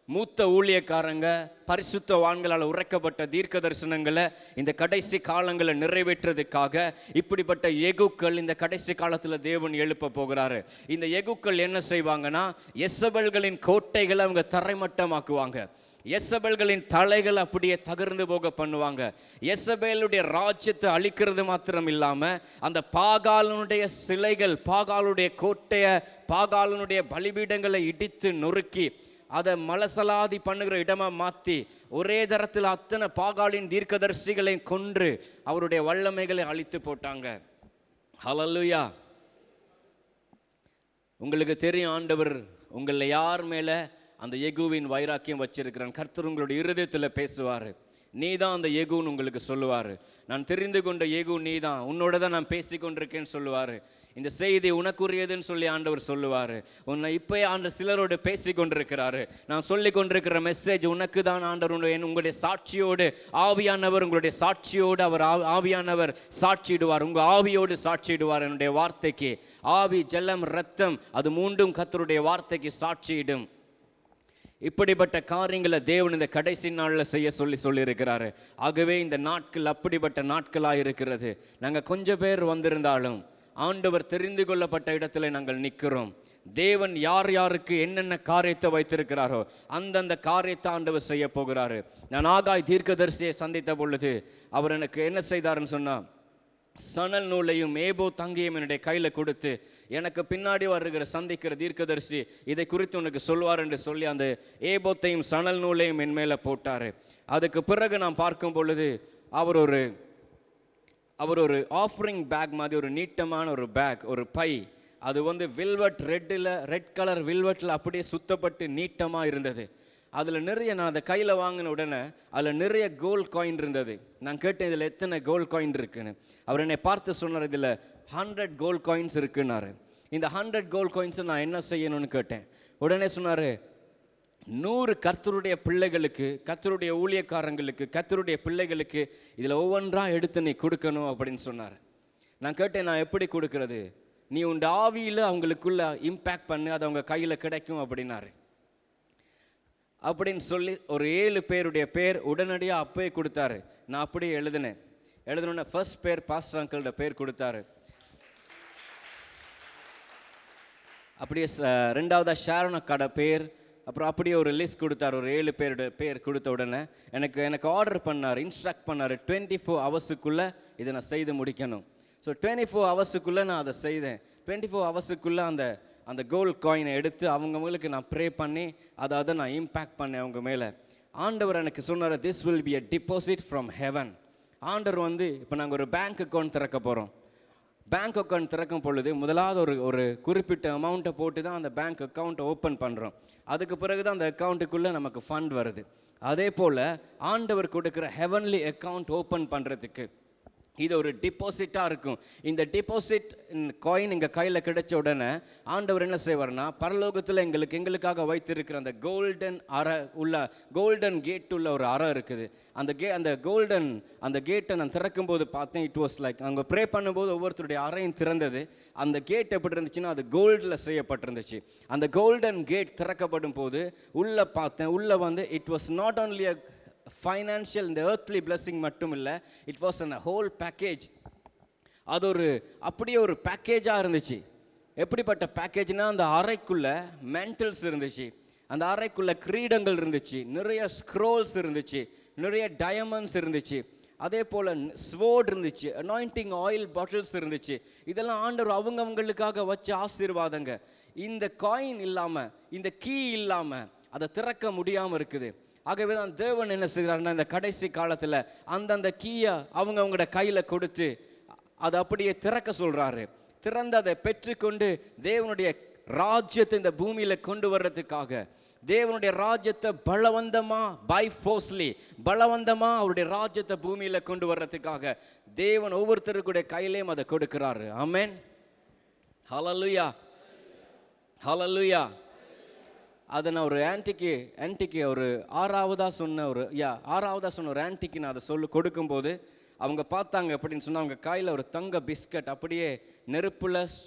மூத்த ஊழியக்காரங்க, பரிசுத்தவான்களால் உரைக்கப்பட்ட தீர்க்க தரிசனங்களை இந்த கடைசி காலங்களை நிறைவேற்றதுக்காக இப்படிப்பட்ட எகுக்கள் இந்த கடைசி காலத்தில் தேவன் எழுப்ப போகிறாரு. இந்த எகுக்கள் என்ன செய்வாங்கன்னா, எசபெல்களின் கோட்டைகளை அவங்க தரைமட்டமாக்குவாங்க. எசபெல்களின் தலைகள் அப்படியே தகர்ந்து போக பண்ணுவாங்க. எசபேலுடைய ராஜ்யத்தை அழிக்கிறது மாத்திரம் இல்லாமல் அந்த பாகாலனுடைய சிலைகள், பாகாலுடைய கோட்டையை, பாகாலனுடைய பலிபீடங்களை இடித்து நொறுக்கி அதை மலசலாதி பண்ணுகிற இடமா மாற்றி ஒரே தரத்தில் அத்தனை பாகாலின் தீர்க்கதரிசிகளை கொன்று அவருடைய வல்லமைகளை அழித்து போட்டாங்க. ஹல்லேலூயா. உங்களுக்கு தெரியும், ஆண்டவர் உங்களை யார் மேலே அந்த எகுவின் வைராக்கியம் வச்சிருக்கிறான். கர்த்தர் உங்களுடைய இருதயத்தில் பேசுவார். நீ தான் அந்த எகுன்னு உங்களுக்கு சொல்லுவார். நான் தெரிந்து கொண்ட எகு நீ தான், உன்னோட தான் நான் பேசி கொண்டிருக்கேன்னு சொல்லுவார். இந்த செய்தி உனக்குரியதுன்னு சொல்லி ஆண்டவர் சொல்லுவார். உன்னை இப்போ சிலரோடு பேசி கொண்டிருக்கிறாரு. நான் சொல்லி கொண்டிருக்கிற மெசேஜ் உனக்கு தான். ஆண்டவர் உங்களுடைய சாட்சியோடு, ஆவியானவர் உங்களுடைய சாட்சியோடு, அவர் ஆவியானவர் சாட்சிடுவார், உங்கள் ஆவியோடு சாட்சிடுவார். என்னுடைய வார்த்தைக்கு ஆவி, ஜலம், இரத்தம் அது மூன்றும் கர்த்தருடைய வார்த்தைக்கு சாட்சியிடும். இப்படிப்பட்ட காரியங்களை தேவன் இந்த கடைசி நாளில் செய்ய சொல்லியிருக்கிறாரு. ஆகவே இந்த நாட்கள் அப்படிப்பட்ட நாட்களாக இருக்கிறது. நாங்கள் கொஞ்சம் பேர் வந்திருந்தாலும் ஆண்டவர் தெரிந்து கொள்ளப்பட்ட இடத்துல நாங்கள் நிற்கிறோம். தேவன் யார் யாருக்கு என்னென்ன காரியத்தை வைத்திருக்கிறாரோ அந்தந்த காரியத்தை ஆண்டவர் செய்ய போகிறாரு. நான் ஆகாய் தீர்க்கதரிசியை சந்தித்த பொழுது அவர் எனக்கு என்ன செய்தாருன்னு சொன்னா, சணல் நூலையும் ஏபோ தங்கியும் என்னுடைய கையில் கொடுத்து, எனக்கு பின்னாடி வருகிற சந்திக்கிற தீர்க்கதரிசி இதை குறித்து உனக்கு சொல்வார் என்று சொல்லி அந்த ஏபோத்தையும் சணல் நூலையும் என் மேலே போட்டார். அதுக்கு பிறகு நான் பார்க்கும் பொழுது அவர் ஒரு ஆஃபரிங் பேக் மாதிரி ஒரு நீட்டமான ஒரு பேக், ஒரு பை, அது வில்வெட் ரெட் கலர் வில்வெட்டில் அப்படியே சுத்தப்பட்டு நீட்டமாக இருந்தது. அதில் நிறைய, நான் அதை கையில் வாங்கின உடனே அதில் நிறைய கோல்ட் காயின் இருந்தது. நான் கேட்டேன் இதில் எத்தனை கோல்ட் காயின் இருக்குன்னு. அவர் என்னை பார்த்து சொன்னார், இதில் 100 கோல்ட் காயின்ஸ் இருக்குன்னாரு. இந்த 100 கோல்ட் காயின்ஸை நான் என்ன செய்யணும்னு கேட்டேன். உடனே சொன்னார், 100 கர்த்தருடைய பிள்ளைகளுக்கு, கர்த்தருடைய ஊழியக்காரங்களுக்கு, கர்த்தருடைய பிள்ளைகளுக்கு இதில் ஒவ்வொன்றாக எடுத்து நீ கொடுக்கணும் அப்படின்னு சொன்னார். நான் கேட்டேன், நான் எப்படி கொடுக்கறது? நீ உன் ஆவியில் அவங்களுக்குள்ள இம்பேக்ட் பண்ணு, அது அவங்க கையில் கிடைக்கும் அப்படின்னாரு. அப்படின்னு சொல்லி ஒரு 7 பேருடைய பேர் உடனடியாக அப்பவே கொடுத்தாரு. நான் அப்படியே எழுதினோடனே ஃபர்ஸ்ட் பேர் பாஸ்டர் அங்கிளோட பேர் கொடுத்தாரு. அப்படியே ரெண்டாவதாக ஷாரோன் அக்காட பேர், அப்புறம் அப்படியே ஒரு லிஸ்ட் கொடுத்தார். ஒரு 7 பேருடைய பேர் கொடுத்த உடனே எனக்கு ஆர்டர் பண்ணார், இன்ஸ்ட்ரக்ட் பண்ணார், 24 ஹவர்ஸுக்குள்ளே இதை நான் செய்து முடிக்கணும். ஸோ 24 ஹவர்ஸுக்குள்ளே நான் அதை செய்தேன். 24 ஹவர்ஸுக்குள்ளே அந்த கோல்ட் காயினை எடுத்து அவங்களுக்கு நான் ப்ரே பண்ணி அதை நான் இம்பேக்ட் பண்ணேன் அவங்க மேலே. ஆண்டவர் எனக்கு சொன்னார், this will be a deposit from heaven. ஆண்டவர் இப்போ நாங்கள் ஒரு பேங்க் அக்கௌண்ட் திறக்க போகிறோம். பேங்க் அக்கௌண்ட் திறக்கும் பொழுது முதலாவது ஒரு குறிப்பிட்ட அமௌண்ட்டை போட்டு தான் அந்த பேங்க் அக்கௌண்ட்டை ஓப்பன் பண்ணுறோம். அதுக்கு பிறகு தான் அந்த அக்கௌண்ட்டுக்குள்ளே நமக்கு ஃபண்ட் வருது. அதே போல் ஆண்டவர் கொடுக்குற ஹெவன்லி அக்கௌண்ட் ஓப்பன் பண்ணுறதுக்கு இது ஒரு டிபாசிட்டாக இருக்கும். இந்த டிபாசிட் காயின் எங்கள் கையில் கிடைச்ச உடனே ஆண்டவர் என்ன செய்வார்னா, பரலோகத்தில் எங்களுக்காக வைத்திருக்கிற அந்த கோல்டன் அறை உள்ள, கோல்டன் கேட் உள்ள ஒரு அறை இருக்குது. அந்த கேட்டை நான் திறக்கும்போது பார்த்தேன், இட் வாஸ் லைக், அங்கே ப்ரே பண்ணும்போது ஒவ்வொருத்தருடைய அறையும் திறந்தது. அந்த கேட் எப்படி இருந்துச்சுன்னா அது கோல்டில் செய்யப்பட்டிருந்துச்சு. அந்த கோல்டன் கேட் திறக்கப்படும் போது உள்ளே பார்த்தேன், உள்ளே it was not only a financial, இந்த earthly blessing மட்டும் இல்லை, it was a whole package. அது அப்படியே ஒரு பேக்கேஜாக இருந்துச்சு. எப்படிப்பட்ட பேக்கேஜ்னால், அந்த அறைக்குள்ளே மென்டல்ஸ் இருந்துச்சு, அந்த அறைக்குள்ளே கிரீடங்கள் இருந்துச்சு, நிறைய ஸ்க்ரோல்ஸ் இருந்துச்சு, நிறைய டயமண்ட்ஸ் இருந்துச்சு, அதே போல் ஸ்வோர்ட் இருந்துச்சு, அனாயிண்டிங் ஆயில் பாட்டில்ஸ் இருந்துச்சு. இதெல்லாம் ஆண்டவர் அவங்களுக்காக வச்ச ஆசீர்வாதங்க. இந்த காயின் இல்லாமல், இந்த கீ இல்லாமல் அதை திறக்க முடியாமல் இருக்குது. ஆகவே தான் தேவன் என்ன செய்கிறாருன்னா, இந்த கடைசி காலத்தில் அந்தந்த கீயை அவங்களோட கையில் கொடுத்து அதை அப்படியே திறக்க சொல்கிறாரு. திறந்து அதை பெற்றுக்கொண்டு தேவனுடைய ராஜ்யத்தை இந்த பூமியில் கொண்டு வர்றதுக்காக, தேவனுடைய ராஜ்யத்தை பலவந்தமாக அவருடைய ராஜ்யத்தை பூமியில் கொண்டு வர்றதுக்காக தேவன் ஒவ்வொருத்தருக்குடைய கையிலையும் அதை கொடுக்கிறாரு. ஆமென், ஹல்லேலூயா, ஹல்லேலூயா. அதை நான் ஒரு ஆன்டிக்கு ஒரு ஆறாவதாக சொன்ன ஒரு ஆன்டிக்கு நான் அதை கொடுக்கும்போது அவங்க பார்த்தாங்க. அப்படின்னு சொன்னால் அவங்க கையில் ஒரு தங்க பிஸ்கட், அப்படியே நெருப்பில்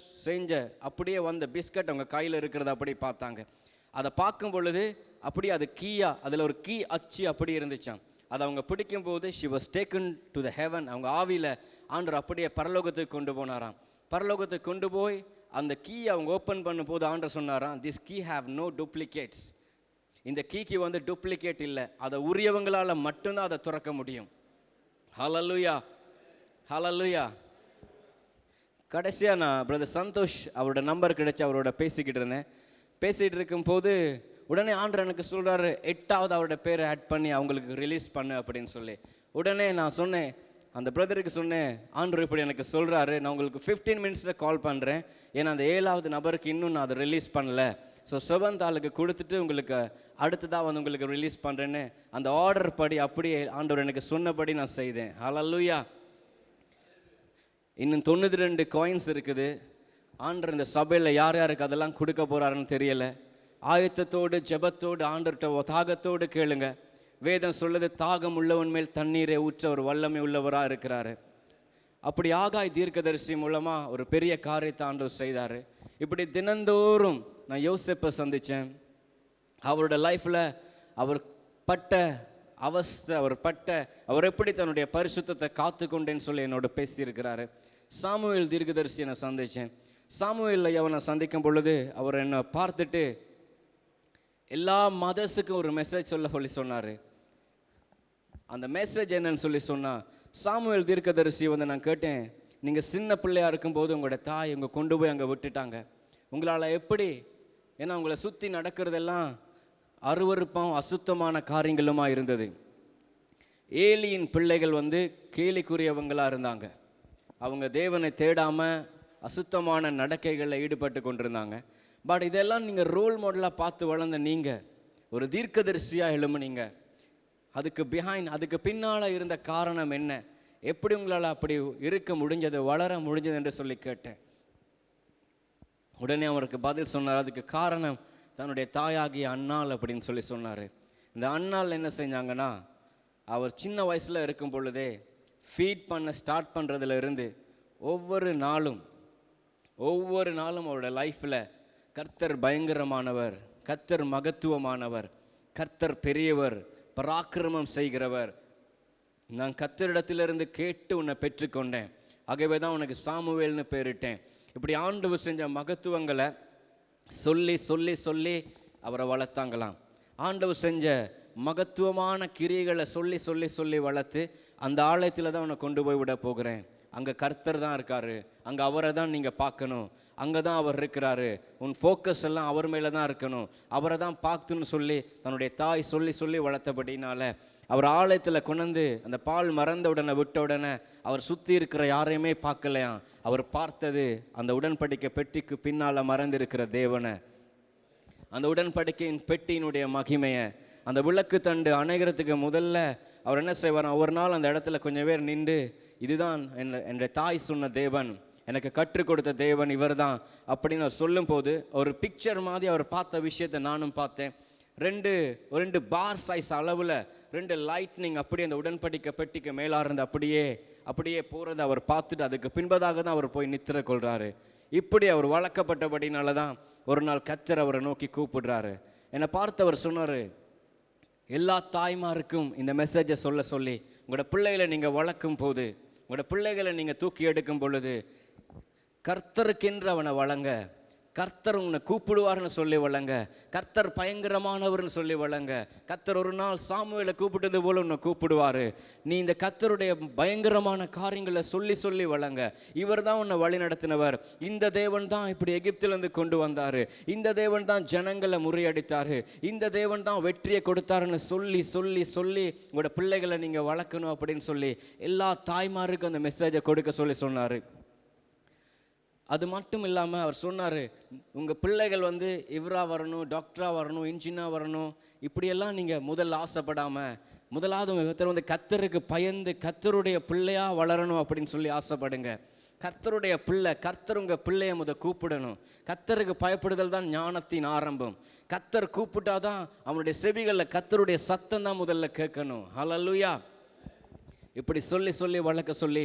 செஞ்ச அப்படியே வந்த பிஸ்கட் அவங்க கையில் இருக்கிறத அப்படி பார்த்தாங்க. அதை பார்க்கும் பொழுது அப்படியே அது அதில் ஒரு கீ அச்சு அப்படி இருந்துச்சான். அதை அவங்க பிடிக்கும்போது she was taken to the heaven. அவங்க ஆவியில் ஆண்டவர் அப்படியே பரலோகத்துக்கு கொண்டு போனாராம். பரலோகத்துக்கு கொண்டு போய் அந்த கீயை அவங்க ஓப்பன் பண்ணும்போது ஆண்டவர் சொன்னாராம், this key have no duplicates. இந்த கீக்கு டூப்ளிகேட் இல்லை, அதை உரியவங்களால் மட்டும்தான் அதை திறக்க முடியும். ஹல்லேலூயா, ஹல்லேலூயா. கடைசியாக நான் பிரதர் சந்தோஷ் அவரோட நம்பர் கிடைச்சி அவரோட பேசிகிட்டு இருக்கும்போது உடனே ஆண்டவர் எனக்கு சொல்கிறாரு, 8வது அவரோட பேரை ஆட் பண்ணி அவங்களுக்கு ரிலீஸ் பண்ணு அப்படின்னு சொல்லி. உடனே நான் சொன்னேன், அந்த பிரதருக்கு சொன்னேன், ஆண்டவர் இப்படி எனக்கு சொல்கிறாரு, நான் உங்களுக்கு 15 மினிட்ஸில் கால் பண்ணுறேன், ஏன்னா அந்த 7வது நபருக்கு இன்னும் நான் அதை ரிலீஸ் பண்ணல. ஸோ 7th ஆளுக்கு கொடுத்துட்டு உங்களுக்கு அடுத்ததாக உங்களுக்கு ரிலீஸ் பண்ணுறேன்னு அந்த ஆர்டர் படி அப்படியே ஆண்டவர் எனக்கு சொன்னபடி நான் செய்தேன். ஹல்லேலூயா. இன்னும் 92 காயின்ஸ் இருக்குது. ஆண்டவர் இந்த சபையில் யார் யாருக்கு அதெல்லாம் கொடுக்க போகிறாருன்னு தெரியலை. ஆயத்தத்தோடு ஜெபத்தோடு ஆண்டவர்கிட்ட தாகத்தோடு கேளுங்க. வேதம் சொல்லுது, தாகம் உள்ளவன் மேல் தண்ணீரை ஊற்ற ஒரு வல்லமை உள்ளவராக இருக்கிறாரு. அப்படி ஆகாய் தீர்க்கதரிசி மூலமாக ஒரு பெரிய காரியத்தை ஆண்டவர் செய்தார். இப்படி தினந்தோறும் நான் யோசேப்பை சந்தித்தேன். அவரோட லைஃப்பில் அவர் பட்ட அவஸ்தை, அவர் எப்படி தன்னுடைய பரிசுத்தத்தை காத்து கொண்டேன்னு சொல்லி என்னோட பேசியிருக்கிறாரு. சாமுவேல் தீர்க்கதரிசியை நான் சந்தித்தேன். சாமுவேல் ஐயாவை நான் சந்திக்கும் பொழுது அவர் என்னை பார்த்துட்டு எல்லா மதர்ஸுக்கும் ஒரு மெசேஜ் சொல்லி சொன்னார். அந்த மெசேஜ் என்னன்னு சொன்னால், சாமுவேல் தீர்க்கதரிசி நான் கேட்டேன், நீங்கள் சின்ன பிள்ளையாக இருக்கும்போது உங்களோட தாய் உங்களை கொண்டு போய் அங்கே விட்டுட்டாங்க, உங்களால் எப்படி? ஏன்னா உங்களை சுற்றி நடக்கிறதெல்லாம் அருவருப்பாகவும் அசுத்தமான காரியங்களுமா இருந்தது. ஏலியின் பிள்ளைகள் கேலிக்குரியவங்களாக இருந்தாங்க. அவங்க தேவனை தேடாமல் அசுத்தமான நடக்கைகளில் ஈடுபட்டு கொண்டிருந்தாங்க. பட் இதெல்லாம் நீங்கள் ரோல் மாடலாக பார்த்து வளர்ந்த நீங்கள் ஒரு தீர்க்கதரிசியாக எழும்புனீங்க. அதுக்கு பின்னால் இருந்த காரணம் என்ன? எப்படி உங்களால் அப்படி இருக்க முடிஞ்சது, வளர முடிஞ்சது என்று சொல்லி கேட்டேன். உடனே அவருக்கு பதில் சொன்னார், அதுக்கு காரணம் தன்னுடைய தாயாகிய அன்னாள் அப்படின்னு சொன்னார். இந்த அன்னாள் என்ன செஞ்சாங்கன்னா, அவர் சின்ன வயசில் இருக்கும் பொழுதே ஃபீட் பண்ண ஸ்டார்ட் பண்ணுறதுல இருந்து ஒவ்வொரு நாளும் அவரோட லைஃப்பில் கர்த்தர் பயங்கரமானவர், கர்த்தர் மகத்துவமானவர், கர்த்தர் பெரியவர், பராக்கிரமம் செய்கிறவர், நான் கர்த்தரிடத்திலிருந்து கேட்டு உன்னை பெற்றுக்கொண்டேன், ஆகவே தான் உனக்கு சாமுவேல்னு பேரிட்டேன். இப்படி ஆண்டவர் செஞ்ச மகத்துவங்களை சொல்லி சொல்லி சொல்லி அவரை வளர்த்தாங்களாம். ஆண்டவர் செஞ்ச மகத்துவமான கிரியைகளை சொல்லி சொல்லி சொல்லி வளர்த்து அந்த ஆலயத்தில் தான் உன்னை கொண்டு போய் விட போகிறேன், அங்கே கர்த்தர் தான் இருக்காரு, அங்கே அவரை தான் நீங்கள் பார்க்கணும், அங்கே தான் அவர் இருக்கிறாரு, உன் ஃபோக்கஸ் எல்லாம் அவர் மேலே தான் இருக்கணும், அவரை தான் பார்த்துன்னு சொல்லி தன்னுடைய தாய் சொல்லி சொல்லி வளர்த்தபடினால அவர் ஆலயத்தில் கொண்டு அந்த பால் மறந்த உடனே விட்ட உடனே அவர் சுற்றி இருக்கிற யாரையுமே பார்க்கலையாம். அவர் பார்த்தது அந்த உடன்படிக்கை பெட்டிக்கு பின்னால் மறந்திருக்கிற தேவனை, அந்த உடன்படிக்கையின் பெட்டியினுடைய மகிமையை, அந்த விளக்கு தண்டு அணைகிறதுக்கு முதல்ல அவர் என்ன செய்வார், ஒரு நாள் அந்த இடத்துல கொஞ்சம் பேர் நின்று, இதுதான் என்ற தாய் சொன்ன தேவன், எனக்கு கற்றுக் கொடுத்த தேவன் இவர் தான் அப்படின்னு அவர் சொல்லும்போது ஒரு பிக்சர் மாதிரி அவர் பார்த்த விஷயத்தை நானும் பார்த்தேன். ரெண்டு பார் சைஸ் அளவில் 2 லைட்னிங் அப்படியே அந்த உடன்படிக்கை பெட்டிக்கு மேலாக இருந்து அப்படியே போகிறத அவர் பார்த்துட்டு அதுக்கு பின்பதாக தான் அவர் போய் நித்திர கொள்கிறாரு. இப்படி அவர் வளர்க்கப்பட்டபடினால தான் ஒரு நாள் கர்த்தர் அவரை நோக்கி கூப்பிடுறாரு. என்னை பார்த்து அவர் சொன்னார், எல்லா தாய்மாருக்கும் இந்த மெசேஜை சொல்லி உங்களோட பிள்ளைகளை நீங்கள் வளர்க்கும் போது, உங்களோட பிள்ளைகளை நீங்கள் தூக்கி எடுக்கும் பொழுது, கர்த்தருக்கென்று அவனை வளங்க, கர்த்தர் உன்னை கூப்பிடுவார்னு சொல்லி வளங்க, கர்த்தர் பயங்கரமானவர்னு சொல்லி வளங்க, கர்த்தர் ஒரு நாள் சாமுவேலை கூப்பிட்டது போல உன்னை கூப்பிடுவார், நீ இந்த கர்த்தருடைய பயங்கரமான காரியங்களை சொல்லி சொல்லி வளங்க, இவர் தான் உன்னை வழி நடத்தினவர், இந்த தேவன் தான் இப்படி எகிப்திலிருந்து கொண்டு வந்தார், இந்த தேவன் தான் ஜனங்களை முறியடித்தார், இந்த தேவன் தான் வெற்றியை கொடுத்தாருன்னு சொல்லி சொல்லி சொல்லி உங்களோட பிள்ளைகளை நீங்கள் வளர்க்கணும் அப்படின்னு சொல்லி எல்லா தாய்மாருக்கும் அந்த மெசேஜை கொடுக்க சொன்னார். அது மட்டும் இல்லாமல் அவர் சொன்னார், உங்கள் பிள்ளைகள் இவராக வரணும், டாக்டராக வரணும், இன்ஜினியராக வரணும், இப்படியெல்லாம் நீங்கள் முதல்ல ஆசைப்படாமல், முதலாவது உங்கள் கர்த்தருக்கு பயந்து கர்த்தருடைய பிள்ளையாக வளரணும் அப்படின்னு சொல்லி ஆசைப்படுங்க. கர்த்தருடைய பிள்ளை, கர்த்தர் உங்கள் பிள்ளையை கூப்பிடணும். கர்த்தருக்கு பயப்படுதல் தான் ஞானத்தின் ஆரம்பம். கர்த்தர் கூப்பிட்டாதான் அவனுடைய செவிகளில் கர்த்தருடைய சத்தம் தான் முதல்ல கேட்கணும். ஹல்லேலூயா. இப்படி சொல்லி சொல்லி வளர்க்க சொல்லி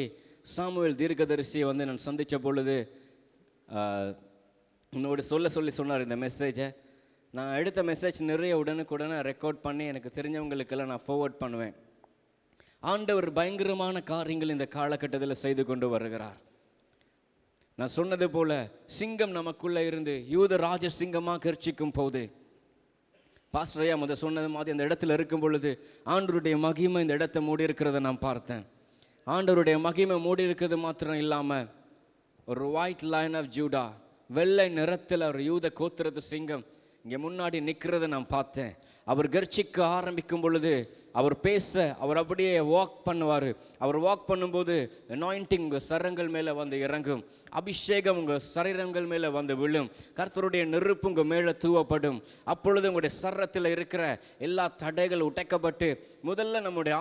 சாமுவேல் தீர்க்கதரிசியை நான் சந்தித்த பொழுது உன்னோடு சொல்லி சொன்னார் இந்த மெசேஜை. நான் எடுத்த மெசேஜ் நிறைய உடனுக்குடனே ரெக்கார்ட் பண்ணி எனக்கு தெரிஞ்சவங்களுக்கெல்லாம் நான் ஃபார்வர்ட் பண்ணுவேன். ஆண்டவர் பயங்கரமான காரியங்கள் இந்த காலகட்டத்தில் செய்து கொண்டு வருகிறார். நான் சொன்னது போல சிங்கம் நமக்குள்ளே இருந்து யூத ராஜ சிங்கமாக கர்ச்சிக்கும் போது, பாஸ்டரையா சொன்னது மாதிரி அந்த இடத்துல இருக்கும் பொழுது ஆண்டவருடைய மகிமை இந்த இடத்தை மூடி இருக்கிறத நான் பார்த்தேன். ஆண்டவருடைய மகிமை மூடி இருக்கிறது மாத்திரம் இல்லாமல் ஒரு ஒயிட் லைன் ஆஃப் ஜூடா, வெள்ளை நிறத்தில் ஒரு யூத கோத்திரத்து சிங்கம் இங்கே முன்னாடி நிற்கிறத நான் பார்த்தேன். அவர் கர்ச்சிக்க ஆரம்பிக்கும் பொழுது அவர் பேச, அவர் அப்படியே வாக் பண்ணுவார். அவர் வாக் பண்ணும்போது அனாயிண்டிங் உங்கள் சரங்கள் மேலே இறங்கும், அபிஷேகம் உங்கள் சரீரங்கள் மேலே விழும், கர்த்தருடைய நெருப்பு உங்கள் மேலே தூவப்படும். அப்பொழுது உங்களுடைய சரத்தில் இருக்கிற எல்லா தடைகள் உடைக்கப்பட்டு முதல்ல நம்முடைய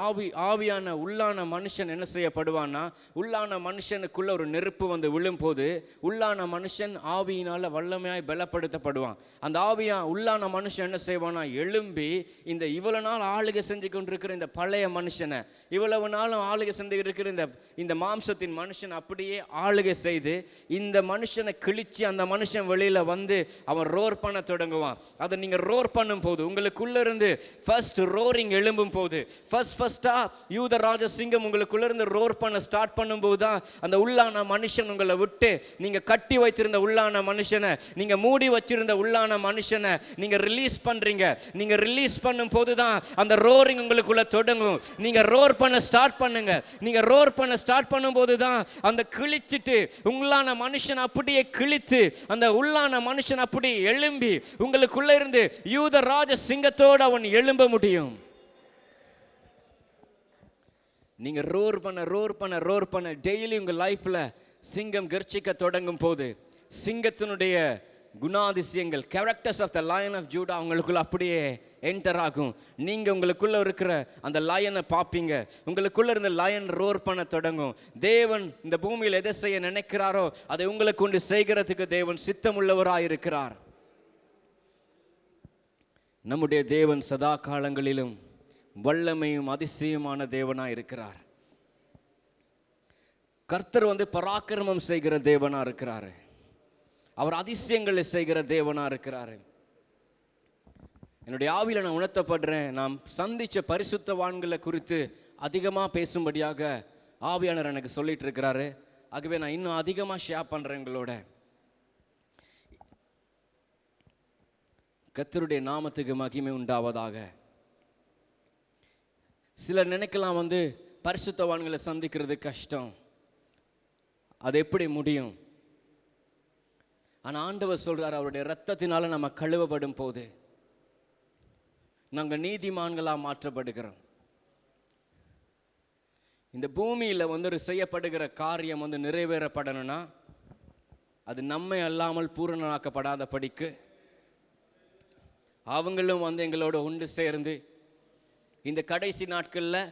ஆவியான உள்ளான மனுஷன் என்ன செய்யப்படுவான்னா, உள்ளான மனுஷனுக்குள்ள ஒரு நெருப்பு விழும்போது உள்ளான மனுஷன் ஆவியினால் வல்லமையாய் பலப்படுத்தப்படுவான். அந்த உள்ளான மனுஷன் என்ன செய்வானா, எழும்பி இந்த இவ்வளவு நாள் ஆளுகை செஞ்சு கொண்டிருக்கிற இந்த பழைய மனுஷனை, இவ்வளவு நாளும் ஆளுகை செஞ்சு இருக்கிற இந்த மாம்சத்தின் மனுஷன் அப்படியே ஆளுகை செய்து இந்த மனுஷனை கிழிச்சு அந்த மனுஷன் வெளியில வந்து அவன் ரோர் பண்ண தொடங்குவான். அதை நீங்க ரோர் பண்ணும் போது, உங்களுக்குள்ள இருந்து ஃபர்ஸ்ட் ரோரிங் எழும்பும் போது, ஃபர்ஸ்டா யூத ராஜ சிங்கம் உங்களுக்குள்ள இருந்து ரோர் பண்ண ஸ்டார்ட் பண்ணும்போது தான் அந்த உள்ளான மனுஷன் உங்களை விட்டு, நீங்க கட்டி வைத்திருந்த உள்ளான மனுஷனை, நீங்க மூடி வச்சிருந்த உள்ளான மனுஷனை நீங்க ரிலீஸ் பண்றீங்க. நீங்க ரிலீஸ் பண்ணும் போதுதான் அந்த ரோரிங் உங்களுக்குள்ள தொடங்கும். நீங்க ரோர் பண்ண ஸ்டார்ட் பண்ணுங்க. நீங்க ரோர் பண்ண ஸ்டார்ட் பண்ணும் போதுதான் அந்த கிழிச்சிட்டு உள்ளான மனுஷன் அப்படியே கிழித்து அந்த உள்ளான மனுஷன் அப்படியே எழும்பி உங்களுக்குள்ள இருந்து யூத ராஜ சிங்கத்தோடு அவன் எழும்ப முடியும். நீங்க ரோர் பண்ண டெய்லி உங்க லைஃப்ல சிங்கம் கர்ச்சிக்க தொடங்கும் போது, சிங்கத்தினுடைய குணாதிசயங்கள், characters of the lion of Judah உங்களுக்குள்ள அப்படியே என்டர் ஆகும். நீங்க உங்களுக்குள்ள இருக்கிற அந்த லயனை பார்ப்பீங்க. உங்களுக்குள்ள இருந்த லயன் ரோர் பண்ண தொடங்கும். தேவன் இந்த பூமியில் எதை செய்ய நினைக்கிறாரோ அதை உங்களுக்கு கொண்டு செய்கிறதுக்கு தேவன் சித்தமுள்ளவராயிருக்கிறார். நம்முடைய தேவன் சதா காலங்களிலும் வல்லமையும் அதிசயமான தேவனாய் இருக்கிறார். கர்த்தர் பராக்கிரமம் செய்கிற தேவனா இருக்கிறாரு. அவர் அதிசயங்களை செய்கிற தேவனா இருக்கிறாரு. என்னுடைய ஆவியில நான் உணர்த்தப்படுறேன், நாம் சந்திச்ச பரிசுத்தவான்களை குறித்து அதிகமாக பேசும்படியாக ஆவியானவர் எனக்கு சொல்லிட்டு இருக்கிறாரு. ஆகவே நான் இன்னும் அதிகமாக ஷேர் பண்றேன் எங்களோட. கர்த்தருடைய நாமத்துக்கு மகிமை உண்டாவதாக. சிலர் நினைக்கலாம் பரிசுத்தவான்களை சந்திக்கிறது கஷ்டம், அது எப்படி முடியும்? ஆனால் ஆண்டவர் சொல்றார், அவருடைய இரத்தத்தினால நம்ம கழுவப்படும் போது நாங்கள் நீதிமான்களாக மாற்றப்படுகிறோம். இந்த பூமியில் ஒரு செய்யப்படுகிற காரியம் நிறைவேறப்படணும்னா அது நம்மை அல்லாமல் பூரணமாக்கப்படாத படிக்கு அவங்களும் எங்களோட ஒன்று சேர்ந்து இந்த கடைசி நாட்களில்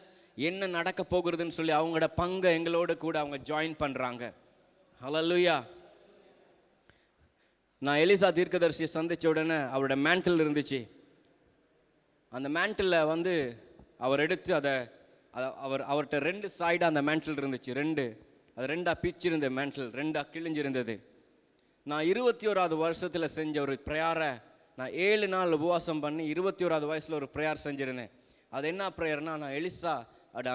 என்ன நடக்க போகிறதுன்னு சொல்லி அவங்களோட பங்கை எங்களோட கூட அவங்க ஜாயின் பண்ணுறாங்க. ஹல்லேலூயா. நான் எலிசா தீர்க்கதரிசியை சந்தித்த உடனே அவரோட மேண்டில் இருந்துச்சு. அந்த மேண்டில் அவர் எடுத்து அவர்கிட்ட 2 சைடாக அந்த மேண்டில் இருந்துச்சு. அது 2ஆக பிச்சிருந்த மேண்டில் 2ஆக கிழிஞ்சிருந்தது. நான் 21வது வருஷத்தில் செஞ்ச ஒரு ப்ரேயரை நான் 7 நாள் உபவாசம் பண்ணி 21வது வயசில் ஒரு ப்ரேயர் செஞ்சுருந்தேன். அது என்ன ப்ரேயர்னா, நான் எலிசா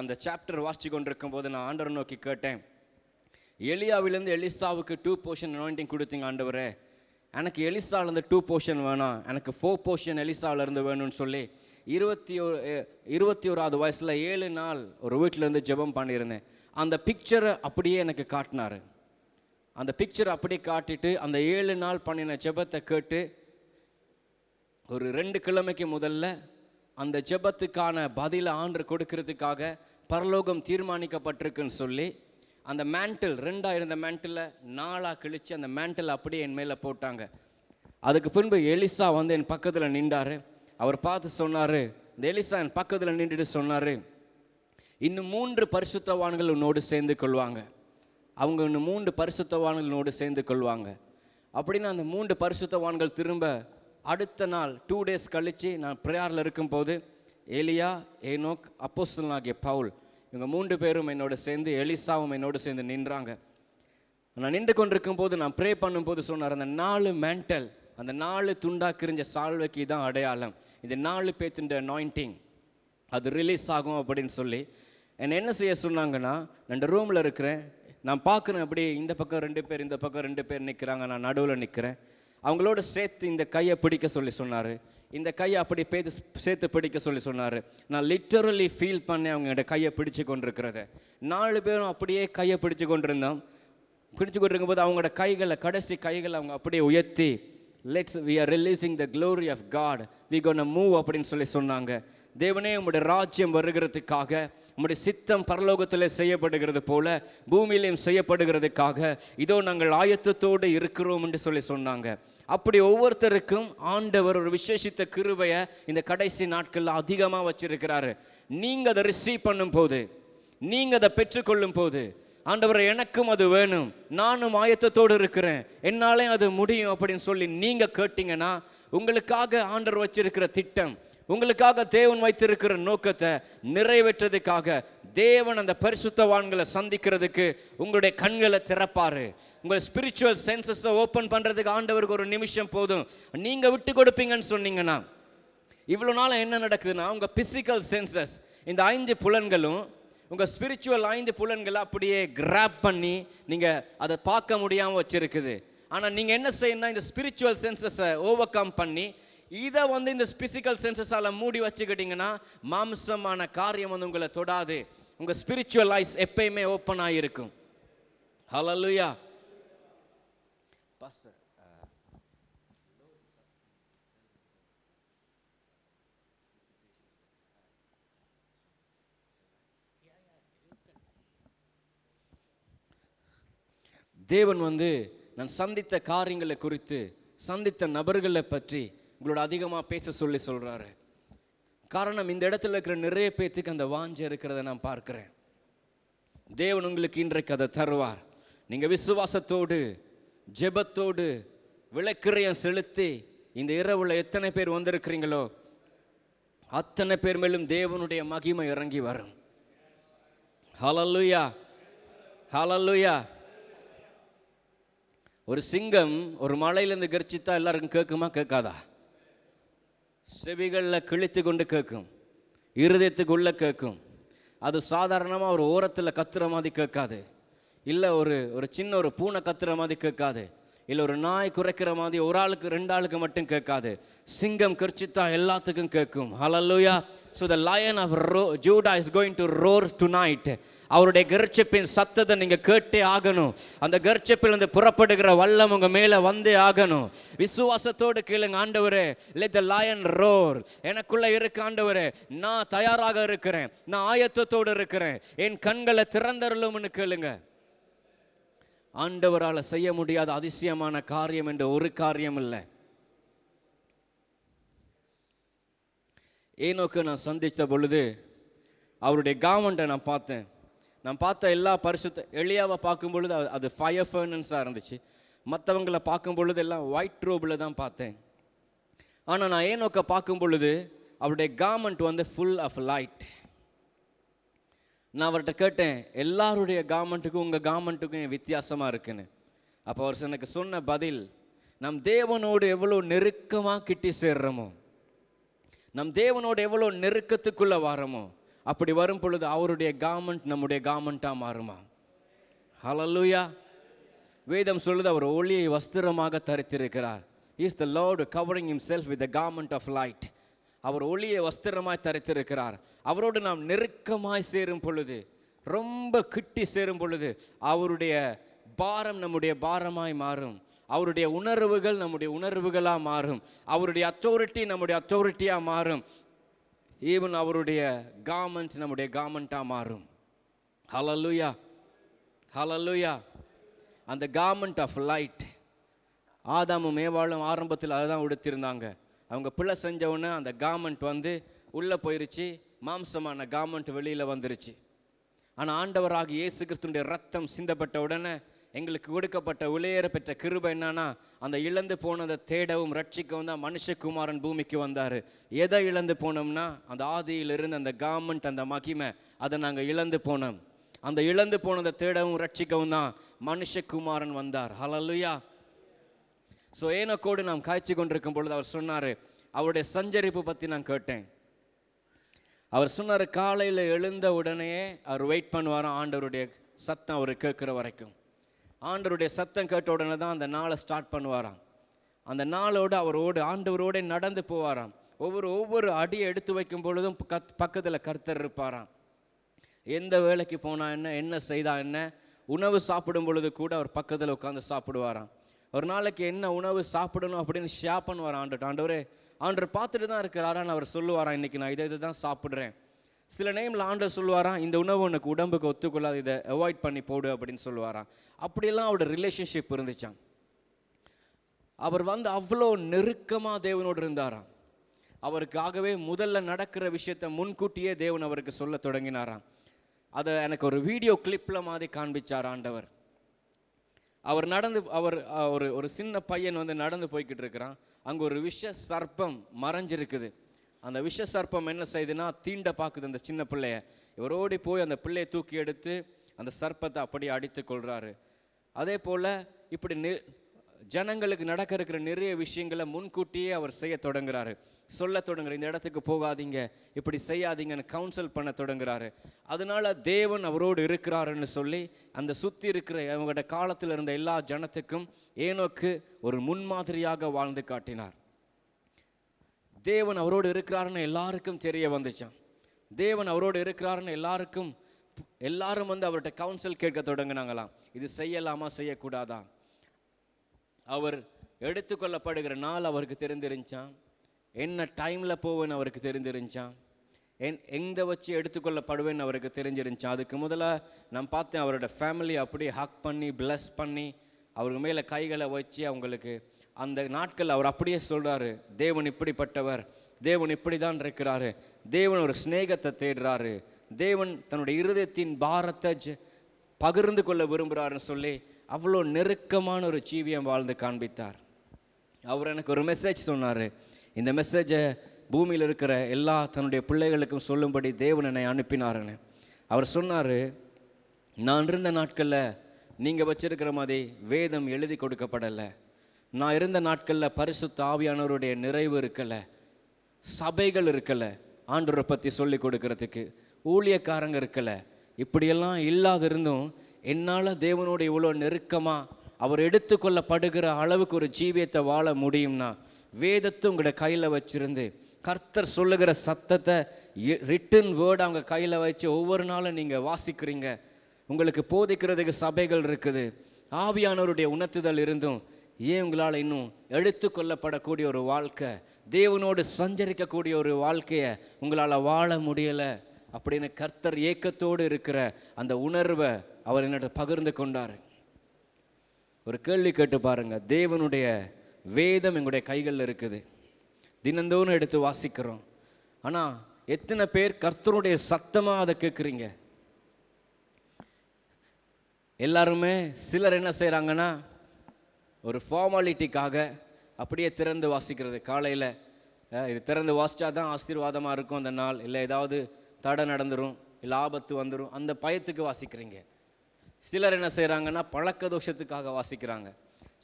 அந்த சாப்டர் வாசிச்சு கொண்டிருக்கும் போது நான் ஆண்டவரை நோக்கி கேட்டேன், எலியாவிலேருந்து எலிசாவுக்கு 2 போர்ஷன் அனாயிண்டிங் கொடுத்தீங்க ஆண்டவரே, எனக்கு எலிசாவிலேருந்து 2 போர்ஷன் வேணாம், எனக்கு 4 போர்ஷன் எலிசாவிலேருந்து வேணும்னு சொல்லி 21வது வயசில் 7 நாள் ஒரு வீட்டிலேருந்து ஜெபம் பண்ணியிருந்தேன். அந்த பிக்சரை அப்படியே எனக்கு காட்டினார். அந்த பிக்சரை அப்படியே காட்டிட்டு அந்த 7 நாள் பண்ணின ஜெபத்தை கேட்டு ஒரு 2 கிழமைக்கு முதல்ல அந்த ஜெபத்துக்கான பதிலை ஆண்டவர் கொடுக்கறதுக்காக பரலோகம் தீர்மானிக்கப்பட்டிருக்குன்னு சொல்லி அந்த மேண்டில் 2ஆக இருந்த மேண்டில் 4ஆக கிழிச்சு அந்த மேண்டில் அப்படியே என் மேலே போட்டாங்க. அதுக்கு பின்பு எலிசா என் பக்கத்தில் நின்றார். அவர் பார்த்து சொன்னார், இந்த எலிசா என் பக்கத்தில் நின்றுட்டு சொன்னார், இன்னும் 3 பரிசுத்தவான்கள் உன்னோடு சேர்ந்து கொள்வாங்க. அவங்க இன்னும் 3 பரிசுத்தவான்கள் உன்னோடு சேர்ந்து கொள்வாங்க. அப்படின்னு அந்த 3 பரிசுத்தவான்கள் திரும்ப அடுத்த நாள் 2 days கழித்து நான் ப்ரேயரில் இருக்கும்போது எலியா, ஏனோக், அப்போஸ்தலனாகிய பவுல் இவங்க 3 பேரும் என்னோட சேர்ந்து, எலிசாவும் என்னோடு சேர்ந்து நின்றாங்க. நான் நின்று கொண்டிருக்கும் போது நான் ப்ரே பண்ணும்போது சொன்னார், அந்த 4 மேண்டல், அந்த 4 துண்டா கிரிஞ்ச சால்வைக்கு தான் அடையாளம், இந்த 4 பேத்துண்ட அனாயிண்டிங் அது ரிலீஸ் ஆகும் அப்படின்னு சொல்லி என்ன செய்ய சொன்னாங்கன்னா, நான் ரூமில் இருக்கிறேன், நான் பார்க்குறேன் அப்படியே இந்த பக்கம் 2 பேர் இந்த பக்கம் 2 பேர் நிற்கிறாங்க, நான் நடுவில் நிற்கிறேன். அவங்களோட சேர்த்து இந்த கையை பிடிக்க சொல்லி சொன்னார், இந்த கையை அப்படி சேர்த்து பிடிக்க சொல்லி சொன்னார். நான் லிட்டரலி ஃபீல் பண்ணி அவங்களோட கையை பிடிச்சு கொண்டிருக்கிறத. 4 பேரும் அப்படியே கையை பிடிச்சு கொண்டிருந்தோம். பிடிச்சு கொண்டிருக்கும் போது அவங்களோட கைகளை, கடைசி கைகளை அவங்க அப்படியே உயர்த்தி, we are releasing the glory of God, we gonna move அப்படின்னு சொல்லி சொன்னாங்க. தேவனே, உம்முடைய ராஜ்யம் வருகிறதுக்காக, உம்முடைய சித்தம் பரலோகத்தில் செய்யப்படுகிறது போல பூமியிலையும் செய்யப்படுகிறதுக்காக இதோ நாங்கள் ஆயத்தத்தோடு இருக்கிறோம் என்று சொல்லி சொன்னாங்க. அப்படி ஒவ்வொருத்தருக்கும் ஆண்டவர் ஒரு விசேஷித்த கிருபையை இந்த கடைசி நாட்களில் அதிகமாக வச்சிருக்கிறாரு. நீங்கள் அதை ரிசீவ் பண்ணும் போது, நீங்கள் அதை பெற்றுக்கொள்ளும் போது, ஆண்டவர் எனக்கும் அது வேணும், நானும் ஆயத்தத்தோடு இருக்கிறேன், என்னாலே அது முடியும் அப்படின்னு சொல்லி நீங்கள் கேட்டீங்கன்னா, உங்களுக்காக ஆண்டவர் வச்சிருக்கிற திட்டம், உங்களுக்காக தேவன் வைத்திருக்கிற நோக்கத்தை நிறைவேற்றதுக்காக தேவன் அந்த பரிசுத்தவான்களை சந்திக்கிறதுக்கு உங்களுடைய கண்களை திறப்பாரு. உங்கள் ஸ்பிரிச்சுவல் சென்சஸை ஓப்பன் பண்ணுறதுக்கு ஆண்டவருக்கு ஒரு நிமிஷம் போதும். நீங்கள் விட்டு கொடுப்பீங்கன்னு சொன்னீங்கன்னா, இவ்வளோ நாள் என்ன நடக்குதுன்னா, உங்கள் பிசிக்கல் சென்சஸ், இந்த 5 புலன்களும் உங்கள் ஸ்பிரிச்சுவல் 5 புலன்களை அப்படியே கிராப் பண்ணி நீங்கள் அதை பார்க்க முடியாமல் வச்சுருக்குது. ஆனால் நீங்கள் என்ன செய்யணும்னா, இந்த ஸ்பிரிச்சுவல் சென்சஸை ஓவர் கம் பண்ணி இதை இந்த பிசிக்கல் சென்சஸால் மூடி வச்சுக்கிட்டிங்கன்னா மாம்சமான காரியம் உங்களை தொடாது. உங்கள் ஸ்பிரிச்சுவல் ஐஸ் எப்பயுமே ஓப்பன் ஆகிருக்கும். ஹல்லேலூயா. பாஸ்டர், தேவன் நான் சந்தித்த காரியங்களை குறித்து, சந்தித்த நபர்களை பற்றி உங்களோட அதிகமாக பேச சொல்கிறாரு. காரணம், இந்த இடத்துல இருக்கிற நிறைய பேத்துக்கு அந்த வாஞ்சை இருக்கிறத நான் பார்க்கிறேன். தேவன் உங்களுக்கு இன்றைக்கு அதை தருவார். நீங்கள் விசுவாசத்தோடு ஜெபத்தோடு விளக்கிறையம் செலுத்தி இந்த இரவுல எத்தனை பேர் வந்திருக்கிறீங்களோ அத்தனை பேர் மேலும் தேவனுடைய மகிமை இறங்கி வரும். ஹல்லேலூயா, ஹல்லேலூயா. ஒரு சிங்கம் ஒரு மலையிலேருந்து கர்ஜித்தா எல்லாருக்கும் கேட்குமா? கேட்காதா? செவிகளில் கிழித்து கொண்டு கேட்கும், இருதயத்துக்குள்ளே கேட்கும். அது சாதாரணமாக ஒரு ஓரத்தில் கத்துற மாதிரி கேட்காது, இல்லை ஒரு சின்ன ஒரு பூனை கத்துற மாதிரி கேட்காது, இல்லை ஒரு நாய் குறைக்கிற மாதிரி ஒரு ஆளுக்கு 2 ஆளுக்கு மட்டும் கேட்காது. சிங்கம் கர்ச்சித்தா எல்லாத்துக்கும் கேட்கும். ஹல்லேலூயா. So the lion of Judah is going to roar tonight. அவருடைய கர்ஜிப்பின் சத்தத்தை நீங்கள் கேட்டே ஆகணும். அந்த கர்ஜிப்பிலிருந்து புறப்படுகிற வல்லம் உங்கள் மேலே வந்தே ஆகணும். விசுவாசத்தோடு கேளுங்க, ஆண்டவரே let the lion roar. எனக்குள்ளே இருக்க ஆண்டவரே, நான் தயாராக இருக்கிறேன், நான் ஆயத்தத்தோடு இருக்கிறேன், என் கண்களை திறந்தருளும்னு கேளுங்க. ஆண்டவரால் செய்ய முடியாத அதிசயமான காரியம் என்ற ஒரு காரியம் இல்லை. ஏனோக்கு நான் சந்தித்த பொழுது அவருடைய கவர்மெண்ட்டை நான் பார்த்தேன். நான் பார்த்த எல்லா பரிசுத்த எலியாவை பார்க்கும் பொழுது அது ஃபயர் ஃபர்னன்ஸாக இருந்துச்சு. மற்றவங்களை பார்க்கும் பொழுது எல்லாம் ஒயிட் ரோபில் தான் பார்த்தேன். ஆனால் நான் ஏனோக்கை பார்க்கும் பொழுது அவருடைய கவர்மெண்ட் ஃபுல் ஆஃப் லைட். நான் அவர்கிட்ட கேட்டேன், எல்லாருடைய கவர்மெண்ட்டுக்கும் உங்கள் கவர்மெண்ட்டுக்கும் வித்தியாசமாக இருக்குன்னு. அப்போ அவர் எனக்கு சொன்ன பதில், நம் தேவனோடு எவ்வளோ நெருக்கமாக கிட்டி சேர்றோமோ, நம் தேவனோடு எவ்வளோ நெருக்கத்துக்குள்ளே வரோமோ, அப்படி வரும் பொழுது அவருடைய கவர்மெண்ட் நம்முடைய கவர்மெண்ட்டாக மாறுமா. ஹல்லேலூயா. வேதம் சொல்லுது, அவர் ஒளியை வஸ்திரமாக தரித்திருக்கிறார். He is the Lord covering himself with the garment of light. அவர் ஒளியை வஸ்திரமாய் தரித்திருக்கிறார். அவரோடு நாம் நெருக்கமாய் சேரும் பொழுது, ரொம்ப கிட்டி சேரும் பொழுது அவருடைய பாரம் நம்முடைய பாரமாய் மாறும். அவருடைய உணர்வுகள் நம்முடைய உணர்வுகளாக மாறும். அவருடைய அத்தாரிட்டி நம்முடைய அத்தாரிட்டியாக மாறும். ஈவன் அவருடைய கார்மெண்ட்ஸ் நம்முடைய கார்மெண்ட்டாக மாறும். ஹல்லேலூயா, ஹல்லேலூயா. அந்த கார்மெண்ட் ஆஃப் லைட், ஆதாமும் ஏவாளும் ஆரம்பத்தில் அதை தான் உடுத்திருந்தாங்க. அவங்க பிள்ளை செஞ்சவுடனே அந்த கார்மெண்ட் உள்ளே போயிருச்சு, மாம்சமான கார்மெண்ட் வெளியில் வந்துருச்சு. ஆனால் ஆண்டவராக இயேசு கிறிஸ்துடைய ரத்தம் சிந்தப்பட்ட உடனே எங்களுக்கு கொடுக்கப்பட்ட விலையேற பெற்ற கிருபை என்னன்னா, அந்த இழந்து போனதை தேடவும் ரட்சிக்கவும் தான் மனுஷகுமாரன் பூமிக்கு வந்தார். எதை இழந்து போனோம்னா, அந்த ஆதியிலிருந்து அந்த கார்மெண்ட், அந்த மகிமை, அதை நாங்கள் இழந்து போனோம். அந்த இழந்து போனதை தேடவும் ரட்சிக்கவும் தான் மனுஷகுமாரன் வந்தார். ஹல்லேலூயா. ஸோ ஏனோக்கோடு நாம் காய்ச்சி கொண்டிருக்கும் பொழுது அவர் சொன்னார், அவருடைய சஞ்சரிப்பு பற்றி நான் கேட்டேன். அவர் சொன்னார், காலையில் எழுந்த உடனே அவர் வெயிட் பண்ணுவாராம் ஆண்டவருடைய சத்தம் அவர் கேட்குற வரைக்கும். ஆண்டவருடைய சத்தம் கேட்ட உடனே தான் அந்த நாளை ஸ்டார்ட் பண்ணுவாராம். அந்த நாளோடு ஆண்டவரோடு நடந்து போவாராம். ஒவ்வொரு அடியை எடுத்து வைக்கும் பொழுதும் பக்கத்தில் கர்த்தர் இருப்பாராம். எந்த வேலைக்கு போனால் என்ன செய்தா என்ன, உணவு சாப்பிடும் பொழுது கூட அவர் பக்கத்தில் உட்காந்து சாப்பிடுவாராம். ஒரு நாளைக்கு என்ன உணவு சாப்பிடணும் அப்படின்னு ஷேர் பண்ணுவார் ஆண்டவரே. ஆண்டவர் பார்த்துட்டு தான் இருக்கிறாரான்னு அவர் சொல்லுவாராம், இன்றைக்கி நான் இதை தான் சாப்பிட்றேன். சில நேமில் ஆண்டவர் சொல்லுவாராம், இந்த உணவு உனக்கு உடம்புக்கு ஒத்துக்கொள்ளாது, இதை அவாய்ட் பண்ணி போடு அப்படின்னு சொல்லுவாராம். அப்படியெல்லாம் அவரோட ரிலேஷன்ஷிப் இருந்துச்சான். அவர் அவ்வளோ நெருக்கமாக தேவனோடு இருந்தாராம். அவருக்காகவே முதல்ல நடக்கிற விஷயத்தை முன்கூட்டியே தேவன் அவருக்கு சொல்ல தொடங்கினாராம். அதை எனக்கு ஒரு வீடியோ கிளிப்பில் மாதிரி காண்பிச்சார் ஆண்டவர். ஒரு சின்ன பையன் நடந்து போய்கிட்டு இருக்கிறான். அங்கே ஒரு விஷ சர்ப்பம் மறைஞ்சிருக்குது. அந்த விஷ சர்ப்பம் என்ன செய்யுதுன்னா தீண்ட பார்க்குது அந்த சின்ன பிள்ளைய. இவர் ஓடி போய் அந்த பிள்ளையை தூக்கி எடுத்து அந்த சர்ப்பத்தை அப்படியே அடித்து கொள்கிறாரு. அதே போல் இப்படி ஜனங்களுக்கு நடக்க இருக்கிற நிறைய விஷயங்களை முன்கூட்டியே அவர் செய்ய தொடங்குறாரு, சொல்ல தொடங்குறாரு. இந்த இடத்துக்கு போகாதீங்க, இப்படி செய்யாதீங்கன்னு கவுன்சில் பண்ண தொடங்குறாரு. அதனால தேவன் அவரோடு இருக்கிறாருன்னு சொல்லி அந்த சுற்றி இருக்கிற அவங்களோட காலத்தில் இருந்த எல்லா ஜனத்துக்கும் ஏனோக்கு ஒரு முன்மாதிரியாக வாழ்ந்து காட்டினார். தேவன் அவரோடு இருக்கிறாருன்னு எல்லாருக்கும் தெரிய வந்துச்சான். தேவன் அவரோடு இருக்கிறாருன்னு எல்லாரும் வந்து அவர்கிட்ட கவுன்சில் கேட்க தொடங்கினாங்களாம். இது செய்யலாமா செய்யக்கூடாதா? அவர் எடுத்துக்கொள்ளப்படுகிற நாள் அவருக்கு தெரிஞ்சிருந்துச்சான், என்ன டைமில் போவேன்னு அவருக்கு தெரிஞ்சிருந்துச்சான், எங்கே வச்சு எடுத்துக்கொள்ளப்படுவேன்னு அவருக்கு தெரிஞ்சிருந்துச்சான். அதுக்கு முதல்ல நான் பார்த்தேன் அவரோட ஃபேமிலி அப்படியே ஹக் பண்ணி பிளஸ் பண்ணி அவருக்கு மேலே கைகளை வச்சு அவங்களுக்கு அந்த நாட்கள் அவர் அப்படியே சொல்கிறாரு, தேவன் இப்படிப்பட்டவர், தேவன் இப்படி தான் இருக்கிறாரு, தேவன் ஒரு ஸ்நேகத்தை தேடுறாரு, தேவன் தன்னுடைய இருதயத்தின் பாரத்தை பகிர்ந்து கொள்ள விரும்புகிறாருன்னு சொல்லி அவ்வளோ நெருக்கமான ஒரு ஜீவியம் வாழ்ந்து காண்பித்தார். அவர் எனக்கு ஒரு மெசேஜ் சொன்னார். இந்த மெசேஜை பூமியில் இருக்கிற எல்லா தன்னுடைய பிள்ளைகளுக்கும் சொல்லும்படி தேவன் என்னை அனுப்பினாருன்னு. அவர் சொன்னார், நான் இருந்த நாட்களில் நீங்கள் வச்சிருக்கிற மாதிரி வேதம் எழுதி கொடுக்கப்படலை, நான் இருந்த நாட்களில் பரிசுத்த ஆவியானவருடைய நிறைவு இருக்கலை, சபைகள் இருக்கலை ஆண்டவரை பற்றி சொல்லி கொடுக்கறதுக்கு, ஊழியக்காரங்க இருக்கலை, இப்படியெல்லாம் இல்லாதிருந்தும் என்னால் தேவனோட இவ்வளோ நெருக்கமாக அவர் எடுத்துக்கொள்ளப்படுகிற அளவுக்கு ஒரு ஜீவியத்தை வாழ முடியும்னா வேதத்தை உங்களோட கையில் வச்சுருந்து கர்த்தர் சொல்லுகிற சத்தத்தை ரிட்டன் வேர்டு அவங்க கையில் வச்சு ஒவ்வொரு நாளும் நீங்கள் வாசிக்கிறீங்க. உங்களுக்கு போதிக்கிறதுக்கு சபைகள் இருக்குது, ஆவியானவருடைய உணர்த்துதல் இருந்தும் ஏன் உங்களால் இன்னும் எடுத்துக்கொள்ளப்படக்கூடிய ஒரு வாழ்க்கை, தேவனோடு சஞ்சரிக்கக்கூடிய ஒரு வாழ்க்கையை உங்களால் வாழ முடியலை அப்படின்னு கர்த்தர் ஏக்கத்தோடு இருக்கிற அந்த உணர்வை அவர் என்னோட பகிர்ந்து கொண்டார். ஒரு கேள்வி கேட்டு பாருங்க, தேவனுடைய வேதம் எங்களுடைய கைகளில் இருக்குது, தினந்தோறும் எடுத்து வாசிக்கிறோம். ஆனால் எத்தனை பேர் கர்த்தருடைய சத்தமாக அதை கேட்குறீங்க? எல்லாருமே சிலர் என்ன செய்கிறாங்கன்னா ஒரு ஃபார்மாலிட்டிக்காக அப்படியே திறந்து வாசிக்கிறது. காலையில் இது திறந்து வாசித்தா தான் ஆசீர்வாதமாக இருக்கும் அந்த நாள், இல்லை ஏதாவது தடை நடந்துடும், இல்லை ஆபத்து வந்துடும், அந்த பயத்துக்கு வாசிக்கிறீங்க. சிலர் என்ன செய்கிறாங்கன்னா பழக்க தோஷத்துக்காக வாசிக்கிறாங்க.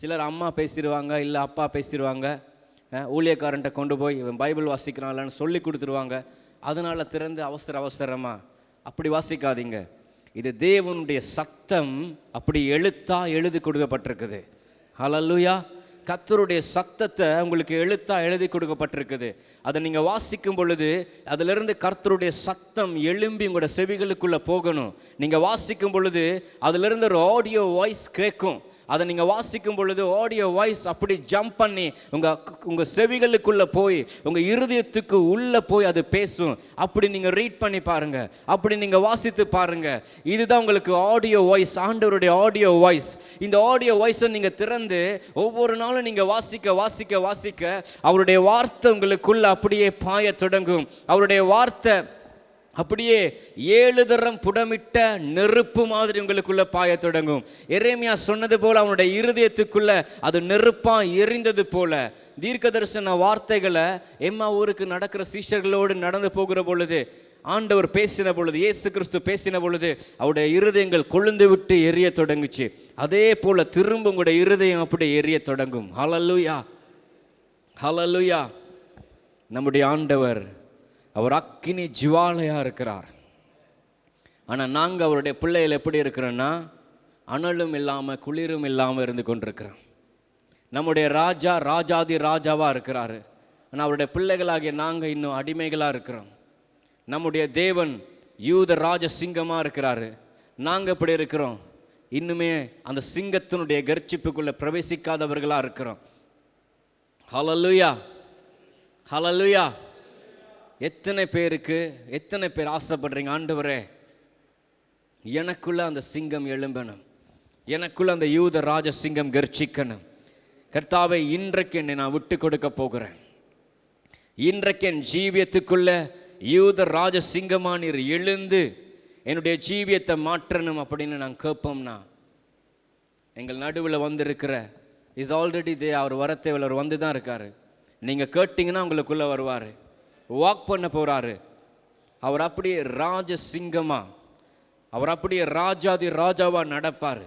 சிலர் அம்மா பேசிடுவாங்க, இல்லை அப்பா பேசிடுவாங்க, ஊழியக்காரன்ட்ட கொண்டு போய் இவன் பைபிள் வாசிக்கிறான்லன்னு சொல்லி கொடுத்துருவாங்க, அதனால் திறந்து அவசரமாக அப்படி வாசிக்காதீங்க. இது தேவனுடைய சத்தம், அப்படி எழுதி கொடுக்கப்பட்டிருக்குது. ஹல்லேலூயா. கர்த்தருடைய சத்தத்தை உங்களுக்கு எழுதி கொடுக்கப்பட்டிருக்குது. அதை நீங்கள் வாசிக்கும் பொழுது அதிலிருந்து கர்த்தருடைய சத்தம் எழும்பி உங்களோட செவிகளுக்குள்ளே போகணும். நீங்கள் வாசிக்கும் பொழுது அதிலிருந்து ஒரு ஆடியோ வாய்ஸ் கேட்கும். அதை நீங்கள் வாசிக்கும் பொழுது ஆடியோ வாய்ஸ் அப்படி ஜம்ப் பண்ணி உங்கள் செவிகளுக்குள்ளே போய் உங்கள் இருதயத்துக்கு உள்ளே போய் அது பேசும். அப்படி நீங்கள் ரீட் பண்ணி பாருங்கள், அப்படி நீங்கள் வாசித்து பாருங்கள். இதுதான் உங்களுக்கு ஆடியோ வாய்ஸ், ஆண்டவருடைய ஆடியோ வாய்ஸ். இந்த ஆடியோ வாய்ஸை நீங்கள் திறந்து ஒவ்வொரு நாளும் நீங்கள் வாசிக்க வாசிக்க வாசிக்க அவருடைய வார்த்தை உங்களுக்குள்ளே அப்படியே பாய தொடங்கும். அவருடைய வார்த்தை அப்படியே 7 தரம் புடமிட்ட நெருப்பு மாதிரி உங்களுக்குள்ள பாய தொடங்கும். எரேமியா சொன்னது போல அவனுடைய இருதயத்துக்குள்ள அது நெருப்பா எரிந்தது போல தீர்க்க தரிசன வார்த்தைகளை எம்மா ஊருக்கு நடக்கிற சீஷர்களோடு நடந்து போகிற பொழுது ஆண்டவர் பேசின பொழுது, இயேசு கிறிஸ்து பேசின பொழுது அவருடைய இருதயங்கள் கொழுந்து விட்டு எரிய தொடங்குச்சு. அதே போல திரும்ப உங்களுடைய இருதயம் அப்படி எரிய தொடங்கும். ஹல்லேலூயா, ஹல்லேலூயா. நம்முடைய ஆண்டவர் அவர் அக்கினி ஜுவாலையாக இருக்கிறார். ஆனால் நாங்கள் அவருடைய பிள்ளைகள் எப்படி இருக்கிறோன்னா அனலும் இல்லாமல் குளிரும் இல்லாமல் இருந்து கொண்டிருக்கிறோம். நம்முடைய ராஜா ராஜாதி ராஜாவாக இருக்கிறாரு, ஆனால் அவருடைய பிள்ளைகளாகிய நாங்கள் இன்னும் அடிமைகளாக இருக்கிறோம். நம்முடைய தேவன் யூத ராஜ சிங்கமாக இருக்கிறாரு, நாங்கள் எப்படி இருக்கிறோம்? இன்னுமே அந்த சிங்கத்தினுடைய கர்ச்சிப்புக்குள்ளே பிரவேசிக்காதவர்களாக இருக்கிறோம். ஹல்லேலூயா, ஹல்லேலூயா. எத்தனை பேர் ஆசைப்படுறீங்க, ஆண்டவரே எனக்குள்ள அந்த சிங்கம் எழும்பணும், எனக்குள்ள அந்த யூத ராஜ சிங்கம் கர்ச்சிக்கணும். கர்த்தாவே இன்றைக்கு என்னை நான் விட்டு கொடுக்க போகிறேன், இன்றைக்கு என் ஜீவியத்துக்குள்ள யூத ராஜ சிங்கமா நீர் எழுந்து என்னுடைய ஜீவியத்தை மாற்றணும் அப்படின்னு நான் கேட்போம்னா எங்கள் நடுவில் வந்திருக்கிற இஸ் ஆல்ரெடி அவர் வர தேவையில் அவர் வந்து தான் இருக்காரு. நீங்கள் கேட்டிங்கன்னா உங்களுக்குள்ளே வருவார். வாக் பண்ண போறாரு. அவர் அப்படியே ராஜ சிங்கமா, அவர் அப்படியே ராஜாதி ராஜாவா நடப்பார்.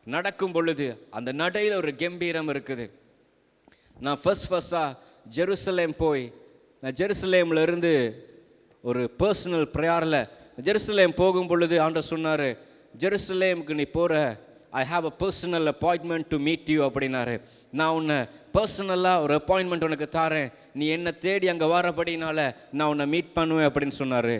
நடக்கும் பொழுது அந்த நடையில் ஒரு கம்பீரம் இருக்குது. நான் ஃபர்ஸ்டாக ஜெருசலேம் போய், நான் ஜெருசலேமில் இருந்து ஒரு பர்சனல் ப்ரேயரில் ஜெருசலேம் போகும் பொழுது ஆண்டவர் சொன்னார், ஜெருசலேமுக்கு நீ போகிற, I have a personal appointment to meet you அப்படின்னாரு. நான் உன்னை பர்சனலாக ஒரு அப்பாயின்மெண்ட் உனக்கு தாரேன், நீ என்னை தேடி அங்கே வரபடினால நான் உன்னை மீட் பண்ணுவேன் அப்படின்னு சொன்னார்.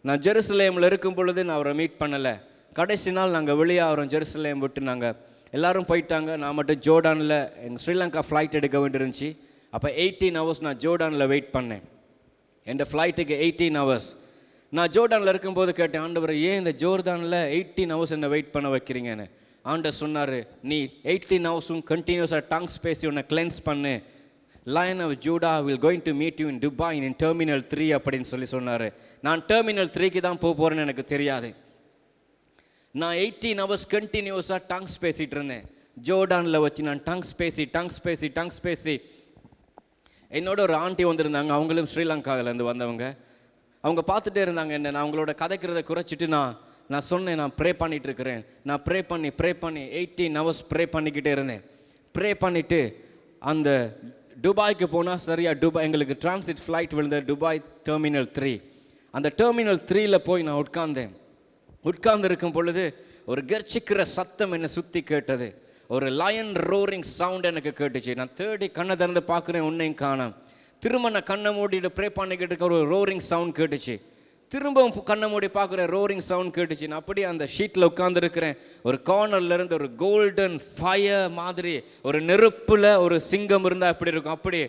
நான் ஜெருசலேமில் இருக்கும் பொழுது நான் அவரை மீட் பண்ணலை. கடைசி நாள் நாங்கள் வெளியாகிறோம், ஜெருசலேம் விட்டு நாங்கள் எல்லோரும் போயிட்டாங்க. நான் மட்டும் ஜோர்டானில் எங்கள் ஸ்ரீலங்கா ஃப்ளைட் எடுக்க வேண்டியிருந்துச்சு. அப்போ 18 hours நான் ஜோர்டானில் வெயிட் பண்ணேன். என் ஃப்ளைட்டுக்கு 18 hours. நான் ஜோர்டானில் இருக்கும்போது கேட்டேன், ஆண்டவர் ஏன் இந்த ஜோர்டானில் 18 hours என்னை வெயிட் பண்ண வைக்கிறீங்கன்னு. ஆண்டவர் சொன்னார், நீ 18 hours கண்டினியூஸாக டங்ஸ் பேசி உன்னை கிளென்ஸ் பண்ணு. Lion of Judah will going to meet you in Dubai in Terminal 3 அப்படின்னு சொன்னார். நான் Terminal 3க்கு தான் போகிறேன்னு எனக்கு தெரியாது. நான் 18 hours கண்டினியூஸாக டங்ஸ் பேசிகிட்டு இருந்தேன். ஜோர்டானில் வச்சு நான் டங்ஸ் பேசி என்னோட ஒரு ஆண்டி வந்திருந்தாங்க. அவங்களும் ஸ்ரீலங்காவிலேருந்து வந்தவங்க. அவங்க பார்த்துட்டே இருந்தாங்க என்ன. நான் அவங்களோட கதைக்கிறத குறைச்சிட்டு நான் சொன்னேன், நான் ப்ரே பண்ணிகிட்டு இருக்கிறேன். நான் ப்ரே பண்ணி 18 hours ப்ரே பண்ணிக்கிட்டே இருந்தேன். ப்ரே பண்ணிவிட்டு அந்த துபாய்க்கு போனால் சரியாக துபாய் எங்களுக்கு டிரான்சிட் ஃப்ளைட் விழுந்த துபாய் Terminal 3. அந்த Terminal 3ல் போய் நான் உட்கார்ந்து இருக்கும் பொழுது ஒரு கர்ச்சிக்கிற சத்தம் என்னை சுற்றி கேட்டது. ஒரு லயன் ரோரிங் சவுண்ட் எனக்கு கேட்டுச்சு. நான் தேடி கண்ணை திறந்து பார்க்குறேன், உன்னையும் காணோம். திரும்ப நான் கண்ணை மூடிட்டு ப்ரே பண்ணிக்கிட்டு இருக்க ஒரு ரோரிங் சவுண்ட் கேட்டுச்சு. திரும்பவும் கண்ணை மூடி பார்க்குற ரோரிங் சவுண்ட் கேட்டுச்சு. நான் அப்படியே அந்த ஷீட்டில் உட்காந்துருக்கிறேன். ஒரு கார்னர்லேருந்து ஒரு கோல்டன் ஃபயர் மாதிரி ஒரு நெருப்பில் ஒரு சிங்கம் இருந்தால் எப்படி இருக்கும், அப்படி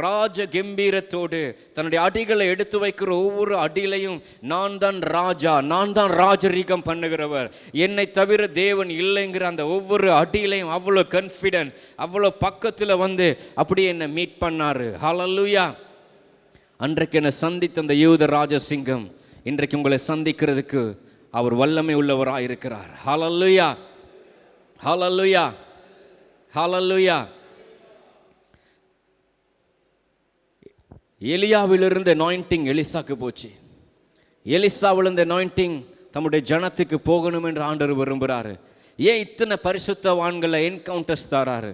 ராஜ கம்பீரத்தோடு தன்னுடைய அடிகளை எடுத்து வைக்கிற ஒவ்வொரு அடியிலையும் நான் தான் ராஜா, நான் தான் ராஜரீகம் பண்ணுகிறவர், என்னை தவிர தேவன் இல்லைங்கிற அந்த ஒவ்வொரு அடியிலையும் அவ்வளோ கான்ஃபிடென்ட், அவ்வளோ பக்கத்தில் வந்து அப்படியே என்னை மீட் பண்ணார். ஹல்லேலூயா. அன்றைக்கு என்னை சந்தித்த அந்த யூத ராஜசிங்கம் இன்றைக்கு உங்களை சந்திக்கிறதுக்கு அவர் வல்லமை உள்ளவராக இருக்கிறார். ஹல்லேலூயா, ஹல்லேலூயா, ஹல்லேலூயா. எலியாவிலிருந்து அனாயிண்டிங் எலிசாக்கு போச்சு. எலிசாவிலிருந்து அனாயிண்டிங் தம்முடைய ஜனத்துக்கு போகணும் என்று ஆண்டவர் விரும்புகிறாரு. ஏன் இத்தனை பரிசுத்தவான்களை என்கவுண்டர்ஸ் தராரு?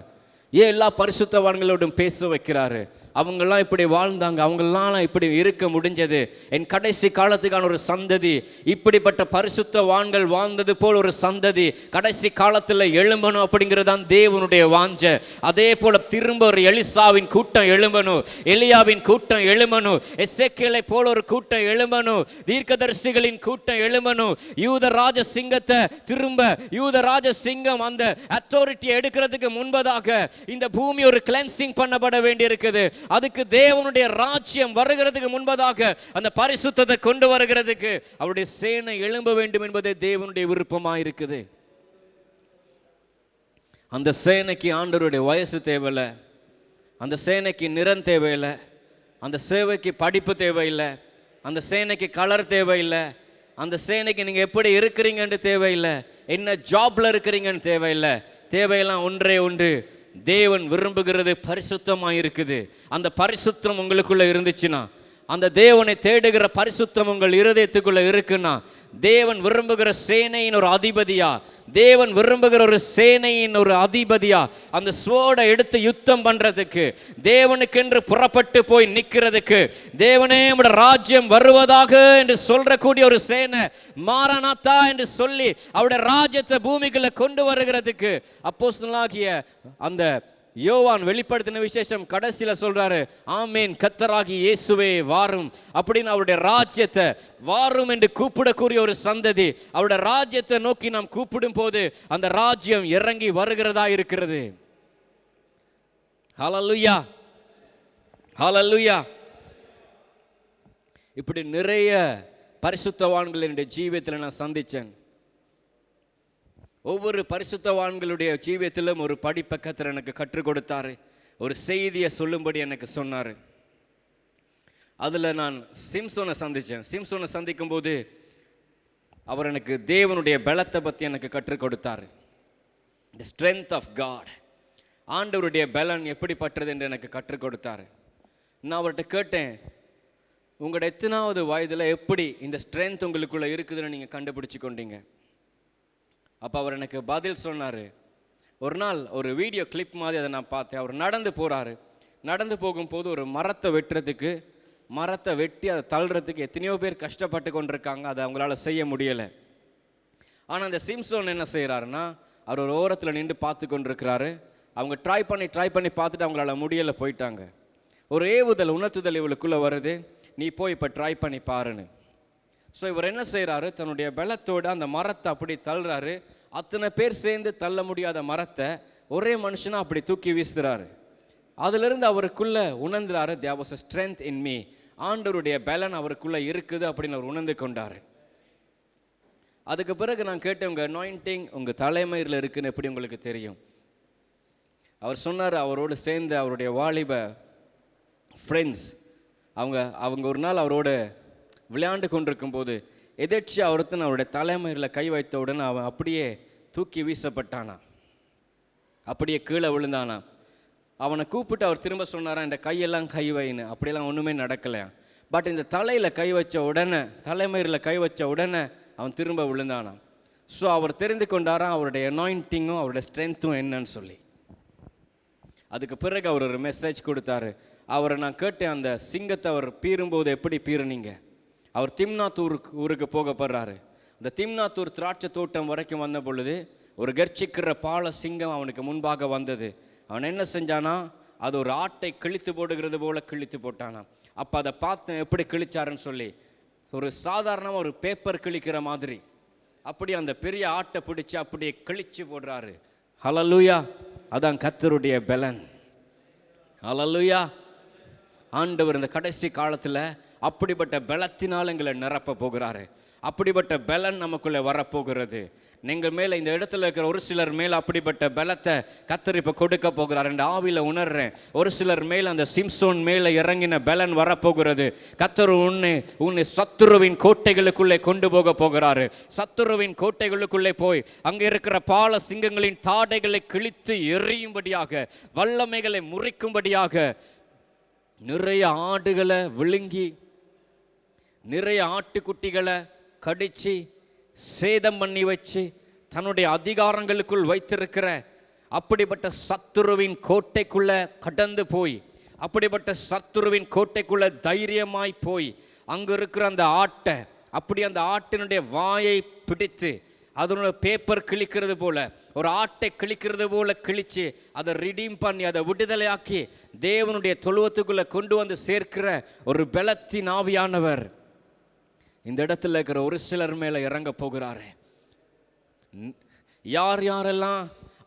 ஏன் எல்லா பரிசுத்தவான்களோடும் பேச வைக்கிறாரு? அவங்கெல்லாம் இப்படி வாழ்ந்தாங்க, அவங்கெல்லாம் இப்படி இருக்க முடிஞ்சது. என் கடைசி காலத்துக்கான ஒரு சந்ததி, இப்படிப்பட்ட பரிசுத்தவான்கள் வாழ்ந்தது போல் ஒரு சந்ததி கடைசி காலத்தில் எழும்பணும் அப்படிங்கிறது தான் தேவனுடைய வாஞ்சை. அதே போல திரும்ப ஒரு எலிசாவின் கூட்டம் எழும்பணும், எலியாவின் கூட்டம் எழும்பணும், எசேக்கியேலை போல ஒரு கூட்டம் எழும்பணும், தீர்க்கதரிசிகளின் கூட்டம் எழும்பணும். யூத ராஜ சிங்கத்தை திரும்ப யூத ராஜ சிங்கம் அந்த அத்தாரிட்டி எடுக்கிறதுக்கு முன்பதாக இந்த பூமி ஒரு கிளென்சிங் பண்ணப்பட வேண்டி இருக்குது. அதுக்கு தேவனுடைய ராஜ்யம் வருகிறதுக்கு முன்பதாக அந்த பரிசுத்தத்தை கொண்டு வருகிறதுக்கு அவருடைய சேனை எழும்ப வேண்டும் என்பதே தேவனுடைய விருப்பமாக இருக்குது. அந்த சேனைக்கு ஆண்டவருடைய வயசு தேவையில்லை, அந்த சேனைக்கு நிறம் தேவையில்லை, அந்த சேவைக்கு படிப்பு தேவையில்லை, அந்த சேனைக்கு கலர் தேவையில்லை, அந்த சேனைக்கு நீங்கள் எப்படி இருக்கிறீங்கன்னு தேவையில்லை, என்ன ஜாப்ல இருக்கிறீங்கன்னு தேவையில்லை. தேவையெல்லாம் ஒன்றே ஒன்று, தேவன் விரும்புகிறது பரிசுத்தமாக இருக்குது. அந்த பரிசுத்தம் உங்களுக்குள்ள இருந்துச்சுன்னா, அந்த தேவனை தேடுகிற பரிசுத்தம் உங்கள் இருதயத்துக்குள்ள இருக்குன்னா, தேவன் விரும்புகிற சேனையின் ஒரு அதிபதியா, தேவன் விரும்புகிற ஒரு சேனையின் ஒரு அதிபதியா அந்த ஸ்வோர்டை எடுத்து யுத்தம் பண்றதுக்கு, தேவனுக்கென்று புறப்பட்டு போய் நிற்கிறதுக்கு, தேவனே நம்முடைய ராஜ்யம் வருவதாக என்று சொல்றக்கூடிய ஒரு சேனை, மாரநாத்தா என்று சொல்லி அவருடைய ராஜ்யத்தை பூமிக்குள்ள கொண்டு வருகிறதுக்கு அப்போஸ்தலனாகிய அந்த யோவான் வெளிப்படுத்தின விசேஷம் கடைசியில் சொல்றாரு, ஆமேன் கர்த்தராகி இயேசுவே வாரும் அப்படின்னு அவருடைய ராஜ்யத்தை வாரும் என்று கூப்பிடக்கூடிய ஒரு சந்ததி, அவருடைய ராஜ்யத்தை நோக்கி நாம் கூப்பிடும் போது அந்த ராஜ்யம் இறங்கி வருகிறதா இருக்கிறது. ஹல்லேலூயா, ஹல்லேலூயா. இப்படி நிறைய பரிசுத்தவான்கள் என்னுடைய ஜீவியத்தில் நான் சந்திச்சேன். ஒவ்வொரு பரிசுத்தவான்களுடைய ஜீவியத்திலும் ஒரு படிப்பக்கத்தில் எனக்கு கற்றுக் கொடுத்தாரு, ஒரு செய்தியை சொல்லும்படி எனக்கு சொன்னார். அதில் நான் சிம்சோனை சந்தித்தேன். சிம்சோனை சந்திக்கும் போது அவர் எனக்கு தேவனுடைய பலத்தை பற்றி எனக்கு கற்றுக் கொடுத்தார். தி ஸ்ட்ரென்த் ஆஃப் காட், ஆண்டவருடைய பலன் எப்படிப்பட்டது என்று எனக்கு கற்றுக் கொடுத்தார். நான் அவர்கிட்ட கேட்டேன், உங்களோட எத்தனாவது வயதில் எப்படி இந்த ஸ்ட்ரென்த் உங்களுக்குள்ளே இருக்குதுன்னு நீங்கள் கண்டுபிடிச்சி கொண்டீங்க? அப்போ அவர் எனக்கு பதில் சொன்னார். ஒரு நாள் ஒரு வீடியோ கிளிப் மாதிரி அதை நான் பார்த்தேன். அவர் நடந்து போகிறாரு. நடந்து போகும்போது ஒரு மரத்தை வெட்டி அதை தள்ளுறதுக்கு எத்தனையோ பேர் கஷ்டப்பட்டு கொண்டிருக்காங்க. அதை அவங்களால செய்ய முடியலை. ஆனால் அந்த சிம்சோன் என்ன செய்கிறாருன்னா, அவர் ஒரு ஓரத்தில் நின்று பார்த்து கொண்டிருக்கிறாரு. அவங்க ட்ரை பண்ணி பார்த்துட்டு அவங்களால முடியலை, போயிட்டாங்க. ஒரு ஏவுதல் உணர்த்துதல் இவளுக்குள்ளே வருது, நீ போய் இப்போ ட்ரை பண்ணி பாருன்னு. ஸோ இவர் என்ன செய்கிறாரு, தன்னுடைய பலத்தோடு அந்த மரத்தை அப்படி தள்ளுறாரு. அத்தனை பேர் சேர்ந்து தள்ள முடியாத மரத்தை ஒரே மனுஷனாக அப்படி தூக்கி வீசுகிறாரு. அதிலிருந்து அவருக்குள்ளே உணர்ந்துறாரு, there was a strength in me. ஆண்டவருடைய பலன் அவருக்குள்ளே இருக்குது அப்படின்னு அவர் உணர்ந்து கொண்டார். அதுக்கு பிறகு நான் கேட்டேன், உங்கள் அனாயிண்டிங் உங்கள் தலைமையில் இருக்குன்னு எப்படி உங்களுக்கு தெரியும்? அவர் சொன்னார், அவரோடு சேர்ந்து அவருடைய வாலிப ஃப்ரெண்ட்ஸ் அவங்க ஒரு நாள் அவரோட விளையாண்டு கொண்டிருக்கும் போது எதிர்ச்சியாக ஒருத்தன் அவருடைய தலைமையில் கை வைத்தவுடன் அவன் அப்படியே தூக்கி வீசப்பட்டானா, அப்படியே கீழே விழுந்தானா. அவனை கூப்பிட்டு அவர் திரும்ப சொன்னாரா, இந்த கையெல்லாம் கை வைன்னு. அப்படியெல்லாம் ஒன்றுமே நடக்கலையா. பட் இந்த தலைமையில் கை வச்ச உடனே அவன் திரும்ப விழுந்தானான். ஸோ அவர் தெரிந்து கொண்டாராம் அவருடைய அனாயிண்டிங்கும் அவருடைய ஸ்ட்ரென்த்தும் என்னன்னு சொல்லி. அதுக்கு பிறகு அவர் ஒரு மெசேஜ் கொடுத்தாரு. அவரை நான் கேட்டேன், அந்த சிங்கத்தை அவர் பீறும்போது எப்படி பீறுனீங்க? அவர் திம்னாத் ஊருக்கு போகப்படுறாரு. இந்த திம்னாத்தூர் திராட்சை தோட்டம் வரைக்கும் வந்த பொழுது ஒரு கர்ச்சிக்கிற பால சிங்கம் அவனுக்கு முன்பாக வந்தது. அவன் என்ன செஞ்சானா, அது ஒரு ஆட்டை கிழித்து போடுகிறது போல கிழித்து போட்டானா. அப்போ அதை பார்த்தேன் எப்படி கிழிச்சாருன்னு சொல்லி. ஒரு சாதாரணமாக ஒரு பேப்பர் கிழிக்கிற மாதிரி அப்படி அந்த பெரிய ஆட்டை பிடிச்சி அப்படியே கிழிச்சு போடுறாரு. ஹல்லேலூயா! அதான் கர்த்தருடைய பலன். ஹல்லேலூயா! ஆண்டவர் இந்த கடைசி காலத்தில் அப்படிப்பட்ட பலத்தினால் எங்களை நிரப்ப போகிறாரு. அப்படிப்பட்ட பலன் நமக்குள்ளே வரப்போகிறது. நீங்கள் மேலே இந்த இடத்துல இருக்கிற ஒரு சிலர் மேலே அப்படிப்பட்ட பலத்தை கர்த்தர் இப்போ கொடுக்க போகிறார் என்று ஆவியில் உணர்றேன். ஒரு சிலர் மேலே அந்த சிம்சோன் மேலே இறங்கின பலன் வரப்போகிறது. கர்த்தர் உன்னை சத்துருவின் கோட்டைகளுக்குள்ளே கொண்டு போக போகிறாரு. சத்துருவின் கோட்டைகளுக்குள்ளே போய் அங்கே இருக்கிற பால சிங்கங்களின் தாடைகளை கிழித்து எரியும்படியாக, வல்லமைகளை முறிக்கும்படியாக, நிறைய ஆடுகளை விழுங்கி நிறைய ஆட்டுக்குட்டிகளை கடிச்சு சேதம் பண்ணி வச்சு தன்னுடைய அதிகாரங்களுக்குள் வைத்திருக்கிற அப்படிப்பட்ட சத்துருவின் கோட்டைக்குள்ள கடந்து போய், அப்படிப்பட்ட சத்துருவின் கோட்டைக்குள்ள தைரியமாய் போய் அங்கு இருக்கிற அந்த ஆட்டை அப்படி அந்த ஆட்டினுடைய வாயை பிடித்து அதனுடைய பேப்பர் கிழிக்கிறது போல, ஒரு ஆட்டை கிழிக்கிறது போல கிழிச்சு அதை ரிடீம் பண்ணி அதை விடுதலையாக்கி தேவனுடைய தொழுவத்துக்குள்ள கொண்டு வந்து சேர்க்கிற ஒரு பலத்தின் ஆவியானவர் இந்த இடத்துல இருக்கிற ஒரு சிலர் மேலே இறங்க போகிறாரு. யாரெல்லாம்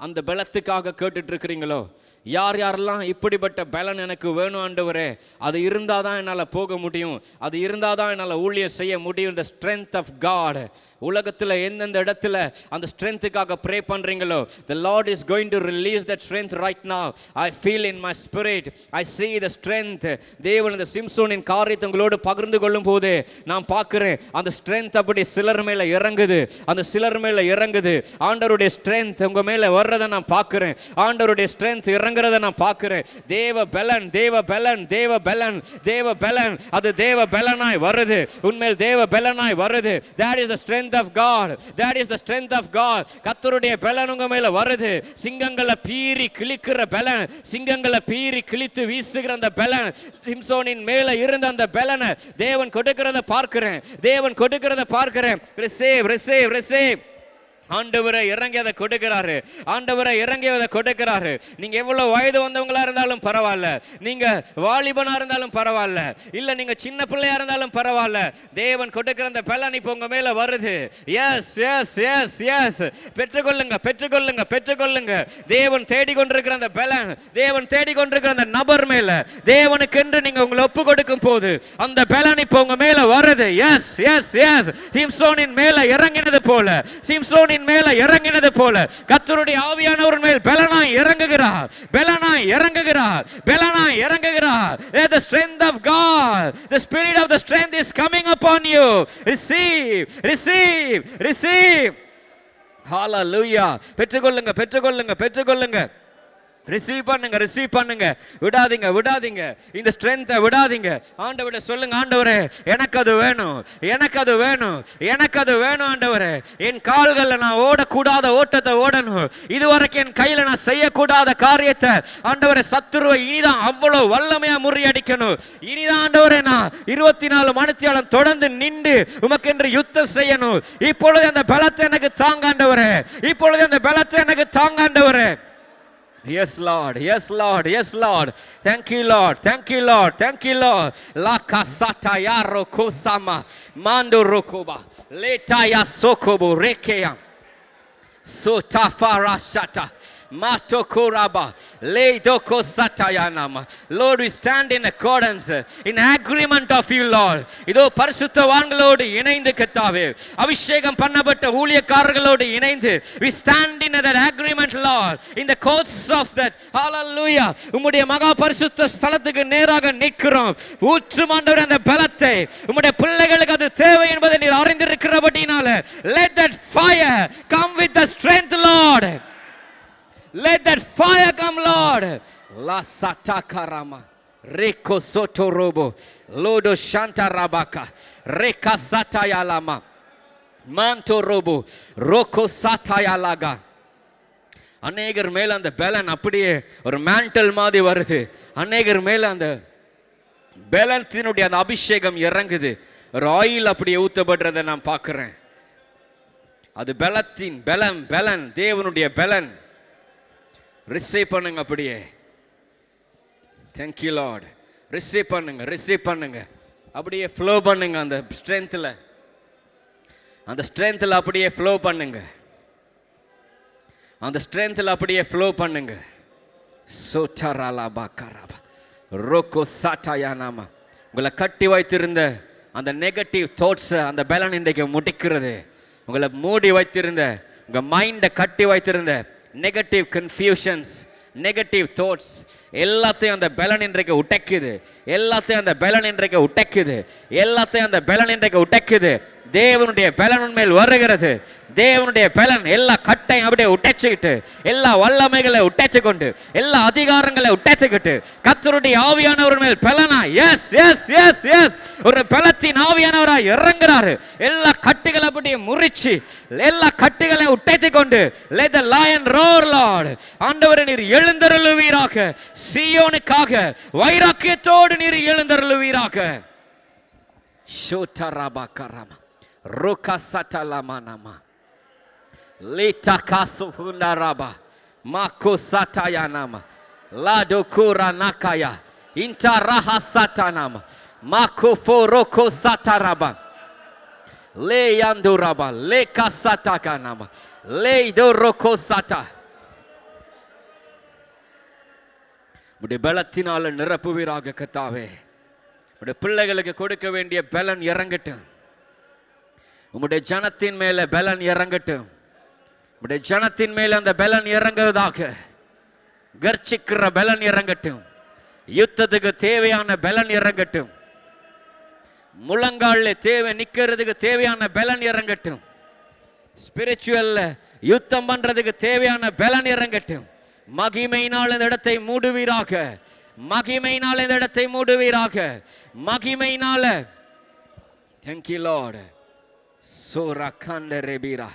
அந்த பலத்துக்காக கேட்டுட்டு இருக்கிறீங்களோ, யாரெல்லாம் இப்படிப்பட்ட பலன் எனக்கு வேணும் ஆண்டவரே, அது இருந்தால் தான் என்னால் போக முடியும், அது இருந்தால் தான் என்னால் ஊழியம் செய்ய முடியும், இந்த ஸ்ட்ரென்த் ஆஃப் காட். உலகத்தில் எந்தெந்த இடத்துல அந்த ஸ்ட்ரென்த்துக்காக ப்ரே பண்ணுறீங்களோ, the Lord is going to release that strength right now. I feel in my spirit, I see the strength. தேவன் இந்த சிம்சோனின் காரியத்தை உங்களோடு பகிர்ந்து கொள்ளும் போது நான் பார்க்குறேன் அந்த ஸ்ட்ரென்த் அப்படி சிலர் மேலே இறங்குது, அந்த சிலர் மேலே இறங்குது. ஆண்டவருடைய ஸ்ட்ரென்த் உங்கள் மேலே வர்றதை நான் பார்க்குறேன், ஆண்டவருடைய ஸ்ட்ரென்த் இறங்குறதை நான் பார்க்குறேன். தேவ பலன், தேவ பலன், தேவ பலன், தேவ பலன், அது தேவ பலனாய் வருது, உண்மையில் தேவ பலனாய் வருது. That is the strength of God. That is the strength of God. கர்த்தருடைய பலன் உங்க மேல வருது. சிங்கங்களை பீறி கிழிக்கிற பலன், சிங்கங்களை பீறி கிழித்து வீசுகிற அந்த பலன், சிம்சோனின் மேல இருந்த அந்த பலனை தேவன் கொடுக்கிறத பார்க்கிறேன், தேவன் கொடுக்கிறத பார்க்கிறேன். Receive, receive, receive. ஆண்டவரை இறங்கி அதை கொடுக்கிறாரு, ஆண்டவரை இறங்கி அதை கொடுக்கிறாரு. நீங்க எவ்வளவு வயது வந்தவங்களா இருந்தாலும் பரவாயில்ல, நீங்க வாலிபனா இருந்தாலும் பரவாயில்ல, இல்ல நீங்க சின்ன பிள்ளையா இருந்தாலும் பரவாயில்ல, தேவன் கொடுக்கிற அந்த பலன் இப்போ உங்க மேல வருது. எஸ் எஸ் எஸ் எஸ், பெற்றுக்கொள்ளுங்க, பெற்றுக்கொள்ளுங்க, பெற்றுக்கொள்ளுங்க. தேவன் தேடிக்கொண்டிருக்கிற அந்த பலன், தேவன் தேடிக்கொண்டிருக்கிற அந்த நபர் மேல தேவனுக்கு என்று நீங்க உங்களை ஒப்பு கொடுக்கும் போது அந்த பலன் இப்போ உங்க மேல வருது. எஸ் எஸ் எஸ், சிம்சோனின் மேல இறங்கினது போல, சிம்சோனின் மேல இறங்கினது போல கர்த்தருடைய ஆவியானவர் மேல் பலனாய் இறங்குகிறார், பலனாய் இறங்குகிறார், பலனாய் இறங்குகிறார். The strength of God, the spirit of the strength is coming upon you. Receive, receive, receive. Hallelujah. பெற்றுக்கொள்ளுங்க, பெற்றுக்கொள்ளுங்க, பெற்றுக்கொள்ளுங்க. ரிசீவ் பண்ணுங்க, ரிசீவ் பண்ணுங்க. விடாதீங்க, விடாதீங்க. இந்த ஸ்ட்ரென்த்தை விடாதீங்க. ஆண்டவரே சொல்லுங்க, ஆண்டவரே எனக்கு அது வேணும், எனக்கு அது வேணும், எனக்கு அது வேணும் ஆண்டவரே. என் கால்களில் நான் ஓடக்கூடாத ஓட்டத்தை ஓடணும். இதுவரைக்கும் என் கையில் நான் செய்யக்கூடாத காரியத்தை ஆண்டவரே சத்துருவை இனிதான் அவ்வளோ வல்லமையா முறியடிக்கணும். இனிதான் ஆண்டவரே நான் 24 மணித்தியாலம் தொடர்ந்து நின்று உமக்கென்று யுத்தம் செய்யணும். இப்பொழுது அந்த பலத்தை எனக்கு தாங்காண்டவரே, இப்பொழுது அந்த பலத்தை எனக்கு தாங்காண்டவரே. Yes Lord, yes Lord, yes Lord. Thank you Lord, thank you Lord, thank you Lord. La kasata ya rokosama mando rokoba leta ya sokobo rekeya sotafara shata mato koraba leidoko satayanama. Lord, we stand in accordance, in agreement of you Lord. இதோ பரிசுத்தவான்களோடு இணைந்து கர்த்தாவே, அபிஷேகம் பண்ணப்பட்ட ஊழியக்காரர்களோடு இணைந்து we stand in that agreement Lord, in the courts of that. Hallelujah. உம்முடைய மகா பரிசுத்த ஸ்தலத்துக்கு நேராக நிற்கிறோம். ஊற்றும் ஆண்டவரே அந்த பலத்தை. உம்முடைய பிள்ளைகளுக்கு அது தேவை என்பதை நீர் அறிந்திருக்கிறபடினால let that fire come with the strength Lord. Let that fire come Lord. La satakarama reko sotorobo lodo shanta rabaka reka satayalama manto robo roko satayalaga. அநேகர் மேல அந்த பலன் அப்படியே ஒரு மேண்டல் மாதிரி வருது. அநேகர் மேல அந்த பலத்தினுடைய அந்த அபிஷேகம் இறங்குது. ஒரு ஆயில் அப்படியே ஊத்தப்படுறதை நான் பார்க்கிறேன். அது பலத்தின் பலம், பலன், தேவனுடைய பலன். ரிசீவ் பண்ணுங்க அப்படியே. Thank you Lord. ரிசீவ் பண்ணுங்க, ரிசீவ் பண்ணுங்க. அப்படியே ஃப்ளோ பண்ணுங்க அந்த ஸ்ட்ரென்த்தில், அந்த ஸ்ட்ரென்த்தில் அப்படியே ஃப்ளோ பண்ணுங்க, அந்த ஸ்ட்ரென்த்தில் அப்படியே ஃப்ளோ பண்ணுங்க. சோட்டராலாபா கராபா ரோக்கோ சாட்டாயானாமா. உங்களை கட்டி வைத்திருந்த அந்த நெகட்டிவ் தாட்ஸை அந்த பலன் இன்றைக்கு முடிக்கிறது. உங்களை மூடி வைத்திருந்த, உங்கள் மைண்டை கட்டி வைத்திருந்த நெகட்டிவ் கன்ஃபியூஷன்ஸ், நெகட்டிவ் தாட்ஸ் எல்லாத்தையும் அந்த பலன் இன்றைக்கு உடைக்குது. எல்லாத்தையும் அந்த பலன் இன்றைக்கு உடைக்குது. எல்லாத்தையும் அந்த பலன் இன்றைக்கு உடைக்குது. தேவனுடைய பலன் உண்மையில் வருகிறது. தேவனுடைய பலன் எல்லா கட்டையும் அப்படியே உடைச்சுக்கிட்டு, எல்லா வல்லமைகளை உடைச்சு கொண்டு, எல்லா அதிகாரங்களை உடைச்சுக்கிட்டு, கர்த்தருடைய ஆவியானவர் மேல் பலனா எஸ் எஸ் எஸ் எஸ் ஒரு பலத்தின் ஆவியானவரா இறங்குறாரு. எல்லா கட்டுகளை அப்படியே முறிச்சு, எல்லா கட்டுகளை உடைத்து கொண்டு let the lion roar Lord. ஆண்டவரே நீர் எழுந்தருளுவீராக. சீயோனுக்காக வைராக்கியத்தோடு நீர் எழுந்தருளுவீராக. ஷோட்டராபாகராமா ரோகாசட்டலாமானாமா லிட்டகாசுஹுனராபா மாகோசட்டாயானாமா லாடோகுரானாகாயா இன்டராஹாசட்டானாமா மாகோஃபோரோகோசட்டாராபா லேயாந்துராபா லேகாசட்டாகானாமா லேடோரோகோசட்டா. உடைய பலத்தினால நிரப்புவீராக கர்த்தாவே. உடைய பிள்ளைகளுக்கு கொடுக்க வேண்டிய பலன் இறங்கட்டும். உம்முடைய ஜனத்தின் மேல பலன் இறங்கட்டும். உம்முடைய ஜனத்தின் மேல அந்த பலன் இறங்குவதாக. கர்ச்சிக்கிற பலன் இறங்கட்டும். யுத்தத்துக்கு தேவையான பலன் இறங்கட்டும். முழங்கால தேவை நிக்கிறதுக்கு தேவையான பலன் இறங்கட்டும். ஸ்பிரிச்சுவல்ல யுத்தம் பண்றதுக்கு தேவையான பலன் இறங்கட்டும். மகிமையினால் இந்த இடத்தை மூடுவீராக. மகிமையினால் இந்த இடத்தை மூடுவீராக. மகிமையினால. Thank you Lord. Sora kande rebira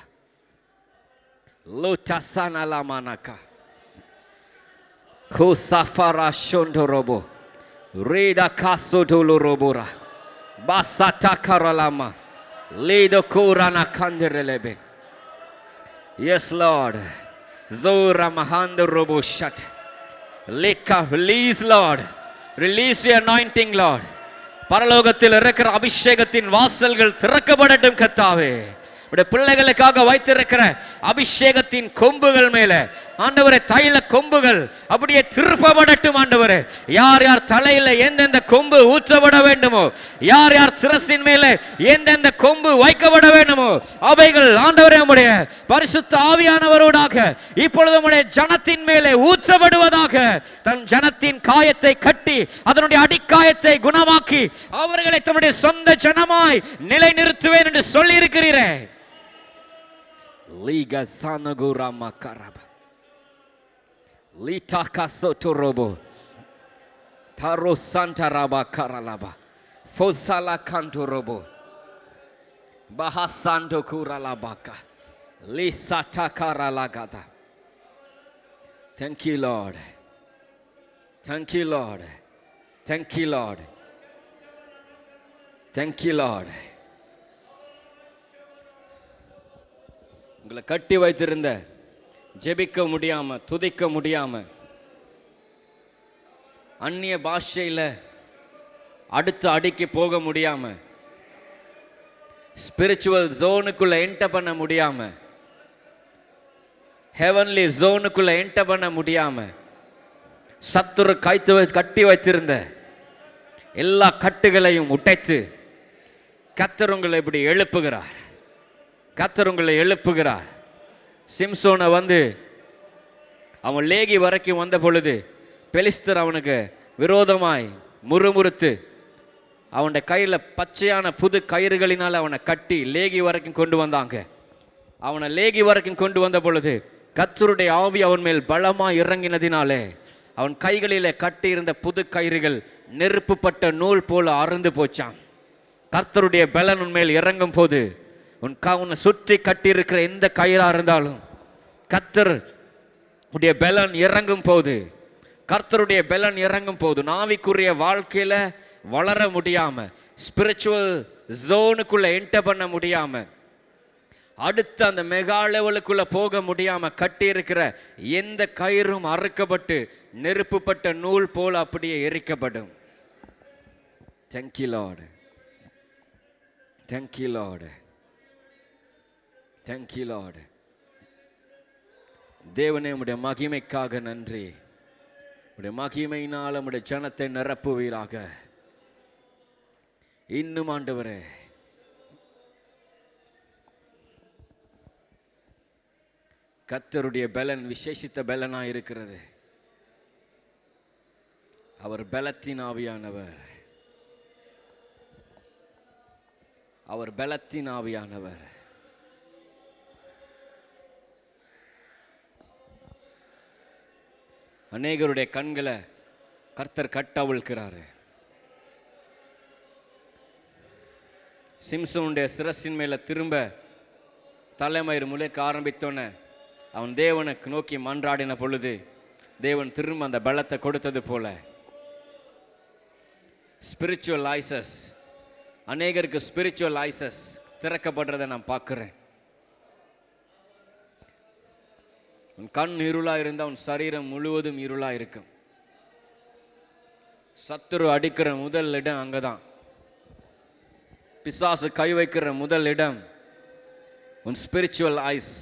lotasana lamanaka kusafara shondorobo reda kasodolorobora basata karalama ledo korana kanderelebe. Yes Lord. Zora mahando robo shat leka release Lord. Release your anointing Lord. பரலோகத்தில் இருக்கிற அபிஷேகத்தின் வாசல்கள் திறக்கப்படட்டும் கர்த்தாவே. உடைய பிள்ளைகளுக்காக வைத்திருக்கிற அபிஷேகத்தின் கொம்புகள் மேல ஆண்டவரே தைல கொம்புகள் அப்படியே திருப்பப்படட்டும் ஆண்டவரே. யார் யார் தலையில எந்தெந்த கொம்பு ஊற்றப்பட வேண்டுமோ, யார் யார் சிரசின் மேல எந்தெந்த கொம்பு வைக்கப்பட வேண்டுமோ அவைகள் ஆண்டவரே உம்முடைய பரிசுத்த ஆவியானவரோடாக இப்பொழுது உம்முடைய ஜனத்தின் மேலே ஊற்றப்படுவதாக. தன் ஜனத்தின் காயத்தை கட்டி அதனுடைய அடிக்காயத்தை குணமாக்கி அவர்களை தம்முடைய சொந்த ஜனமாய் நிலை நிறுத்துவேன் என்று சொல்லி இருக்கிறீரே. Liga sanagura makaraba Litaka sotorobo. Taro santa raba karalaba. Fosala kantorobo. Bahasanto kuralabaka. Lisata karalagada. Thank you, Lord. Thank you, Lord. Thank you, Lord. Thank you, Lord. உங்களை கட்டி வைத்திருந்த ஜெபிக்க முடியாம துதிக்க முடியாம அந்நிய பாஷையில அடுத்த அடிக்கு போக முடியாம ஸ்பிரிச்சுவல் ஜோனுக்குள்ள என்டர் பண்ண முடியாம ஹெவன்லி ஜோனுக்குள்ள என்டர் பண்ண முடியாம சத்துரு கட்டி வைத்திருந்த எல்லா கட்டுகளையும் உடைத்து கர்த்தர் உங்களை இப்படி எழுப்புகிறார். கர்த்தர் உங்களை எழுப்புகிறார். சிம்சோனை வந்து அவன் லேகி வரைக்கும் வந்த பொழுது பெலிஸ்தர் அவனுக்கு விரோதமாய் முறுமுறுத்து அவனுடைய கையில் பச்சையான புது கயிறுகளினால் அவனை கட்டி லேகி வரைக்கும் கொண்டு வந்தாங்க. அவனை லேகி வரைக்கும் கொண்டு வந்த பொழுது கர்த்தருடைய ஆவி அவன் மேல் பலமாக இறங்கினதினாலே அவன் கைகளிலே கட்டி இருந்த புது கயிறுகள் நெருப்புப்பட்ட நூல் போல அறுந்து போச்சான். கர்த்தருடைய பலன் உன்மேல் இறங்கும் போது உன்னை சுற்றி கட்டியிருக்கிற எந்த கயிறா இருந்தாலும் கர்த்தர் உடைய பலன் இறங்கும் போது கர்த்தருடைய பலன் இறங்கும் போது நாவிக்குரிய வாழ்க்கையில வளர முடியாம ஸ்பிரிச்சுவல் ஜோனுக்குள்ள என்டர் பண்ண முடியாம அடுத்த அந்த மெகா லெவலுக்குள்ள போக முடியாம கட்டி இருக்கிற எந்த கயிறும் அறுக்கப்பட்டு நெருப்புப்பட்ட நூல் போல அப்படியே எரிக்கப்படும். Thank you, Lord. Thank you, Lord. Thank you, Lord. தேவனே உம்முடைய மகிமைக்காக நன்றி. உம்முடைய மகிமையினால் உம்முடைய ஜனத்தை நிரப்புவீராக. இன்னும் ஆண்டவரே கர்த்தருடைய பலன் விசேஷித்த பலனா இருக்கிறது. அவர் பலத்தின் ஆவியானவர். அவர் பலத்தின் ஆவியானவர். அநேகருடைய கண்களை கர்த்தர் கட்டவிழ்க்கிறாரு. சிம்சோனுடைய சிரசின் மேல திரும்ப தலைமயிர் முளைக்க ஆரம்பித்தோன்னே அவன் தேவனுக்கு நோக்கி மன்றாடின பொழுது தேவன் திரும்ப அந்த பலத்தை கொடுத்தது போல ஸ்பிரிச்சுவல் ஐசஸ் அநேகருக்கு ஸ்பிரிச்சுவல் ஐசஸ் திறக்கப்படுறதை நான் பார்க்கிறேன். உன் கண் இருளா இருந்தால் உன் சரீரம் முழுவதும் இருளா இருக்கும். சத்துரு அடிக்கிற முதல் இடம் அங்கதான். பிசாசு கை வைக்கிற முதல் இடம் உன் ஸ்பிரிச்சுவல் ஐஸ்.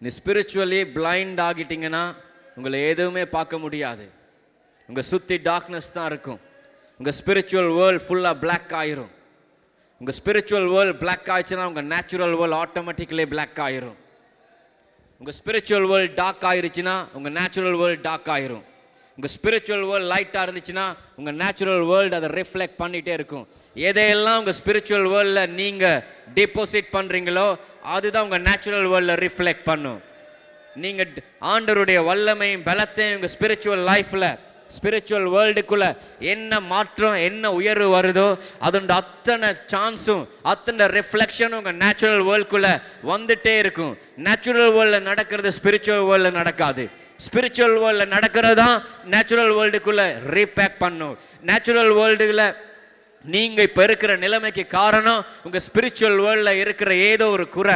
நீ ஸ்பிரிச்சுவலி பிளைண்ட் ஆகிட்டீங்கன்னா உங்களை எதுவுமே பார்க்க முடியாது. உங்கள் சுற்றி டார்க்னஸ் தான் இருக்கும். உங்கள் ஸ்பிரிச்சுவல் வேர்ல்ட் ஃபுல்லாக பிளாக் ஆயிரும். உங்கள் ஸ்பிரிச்சுவல் வேர்ல்ட் பிளாக் ஆயிடுச்சுன்னா உங்கள் நேச்சுரல் வேர்ல்ட் ஆட்டோமேட்டிக்கலி பிளாக் ஆயிரும். உங்கள் ஸ்பிரிச்சுவல் வேர்ல்ட் டார்க் ஆயிருச்சுன்னா உங்கள் நேச்சுரல் வேர்ல்ட் டார்க் ஆயிரும். உங்கள் ஸ்பிரிச்சுவல் வேர்ல்ட் லைட்டாக இருந்துச்சுன்னா உங்கள் நேச்சுரல் வேர்ல்டு அதை ரிஃப்ளெக்ட் பண்ணிகிட்டே இருக்கும். எதையெல்லாம் உங்கள் ஸ்பிரிச்சுவல் வேர்ல்டில் நீங்கள் டிபாசிட் பண்ணுறீங்களோ அதுதான் உங்கள் நேச்சுரல் வேர்ல்டில் ரிஃப்ளெக்ட் பண்ணும். நீங்கள் ஆண்டவருடைய வல்லமையும் பலத்தையும் உங்கள் ஸ்பிரிச்சுவல் லைஃப்பில் ஸ்பிரிச்சுவல் வேர்ல்டுக்குள்ளே என்ன மாற்றம் என்ன உயர்வு வருதோ அதோட அத்தனை சான்ஸும் அத்தனை ரிஃப்ளெக்ஷனும் உங்கள் நேச்சுரல் வேர்ல்டுக்குள்ளே வந்துட்டே இருக்கும். நேச்சுரல் வேர்ல்டில் நடக்கிறது ஸ்பிரிச்சுவல் வேர்ல்டில் நடக்காது. ஸ்பிரிச்சுவல் வேர்ல்டில் நடக்கிறது தான் நேச்சுரல் வேர்ல்டுக்குள்ளே ரீபேக் பண்ணும். நேச்சுரல் வேர்ல்டுல நீங்கள் இப்போ இருக்கிற நிலைமைக்கு காரணம் உங்கள் ஸ்பிரிச்சுவல் வேர்ல்டில் இருக்கிற ஏதோ ஒரு குறை.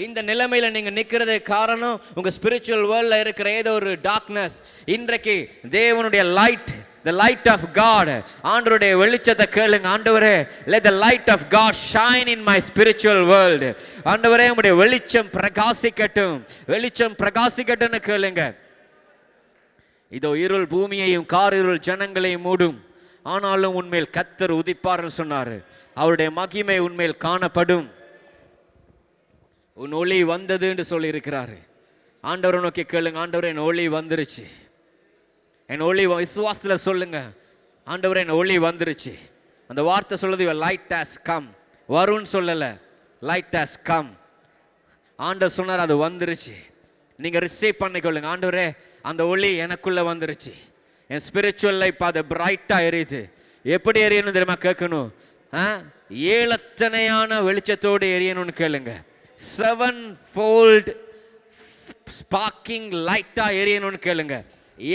இந்த நிலைமையில் நீங்கள் நிற்கிறது காரணம் உங்கள் ஸ்பிரிச்சுவல் வேர்ல்டில் இருக்கிற ஏதோ ஒரு டார்க்னஸ். இன்றைக்கு தேவனுடைய light, the light of God, ஆண்டவருடைய வெளிச்சத்தை கேளுங்க. ஆண்டவரே, let the light of God shine in my spiritual world. ஆண்டவரே, உம்முடைய வெளிச்சம் பிரகாசிக்கட்டும், வெளிச்சம் பிரகாசிக்கட்டும்னு கேளுங்க. இதோ இருள் பூமியையும் காரிருள் ஜனங்களையும் மூடும், ஆனாலும் உன்மேல் கர்த்தர் உதிப்பார்னு சொன்னார். அவருடைய மகிமை உன்மேல் காணப்படும். உன் ஒளி வந்தது என்று சொல்லி இருக்கிறாரு. ஆண்டவரை நோக்கி கேளுங்க. ஆண்டவரே, என் ஒளி வந்துருச்சு. என் ஒளி விசுவாசத்தில் சொல்லுங்க. ஆண்டவரே, என் ஒளி வந்துருச்சு. அந்த வார்த்தை சொல்லுது, லைட் ஹஸ் கம். வரும்னு சொல்லலை, லைட் ஹஸ் கம். ஆண்டவர் சொன்னார், அது வந்துருச்சு. நீங்கள் ரிசீவ் பண்ணிக்கொள்ளுங்க. ஆண்டவரே, அந்த ஒளி எனக்குள்ளே வந்துருச்சு, என் ஸ்பிரிச்சுவல் லைஃப் அது பிரைட்டாக எரியுது. எப்படி எரியணும் தெரியுமா கேட்கணும்? ஏழத்தனையான வெளிச்சத்தோடு எரியணும்னு கேளுங்க. 7-fold ஸ்பார்க்கிங் லைட்டாக எரியணும்னு கேளுங்க.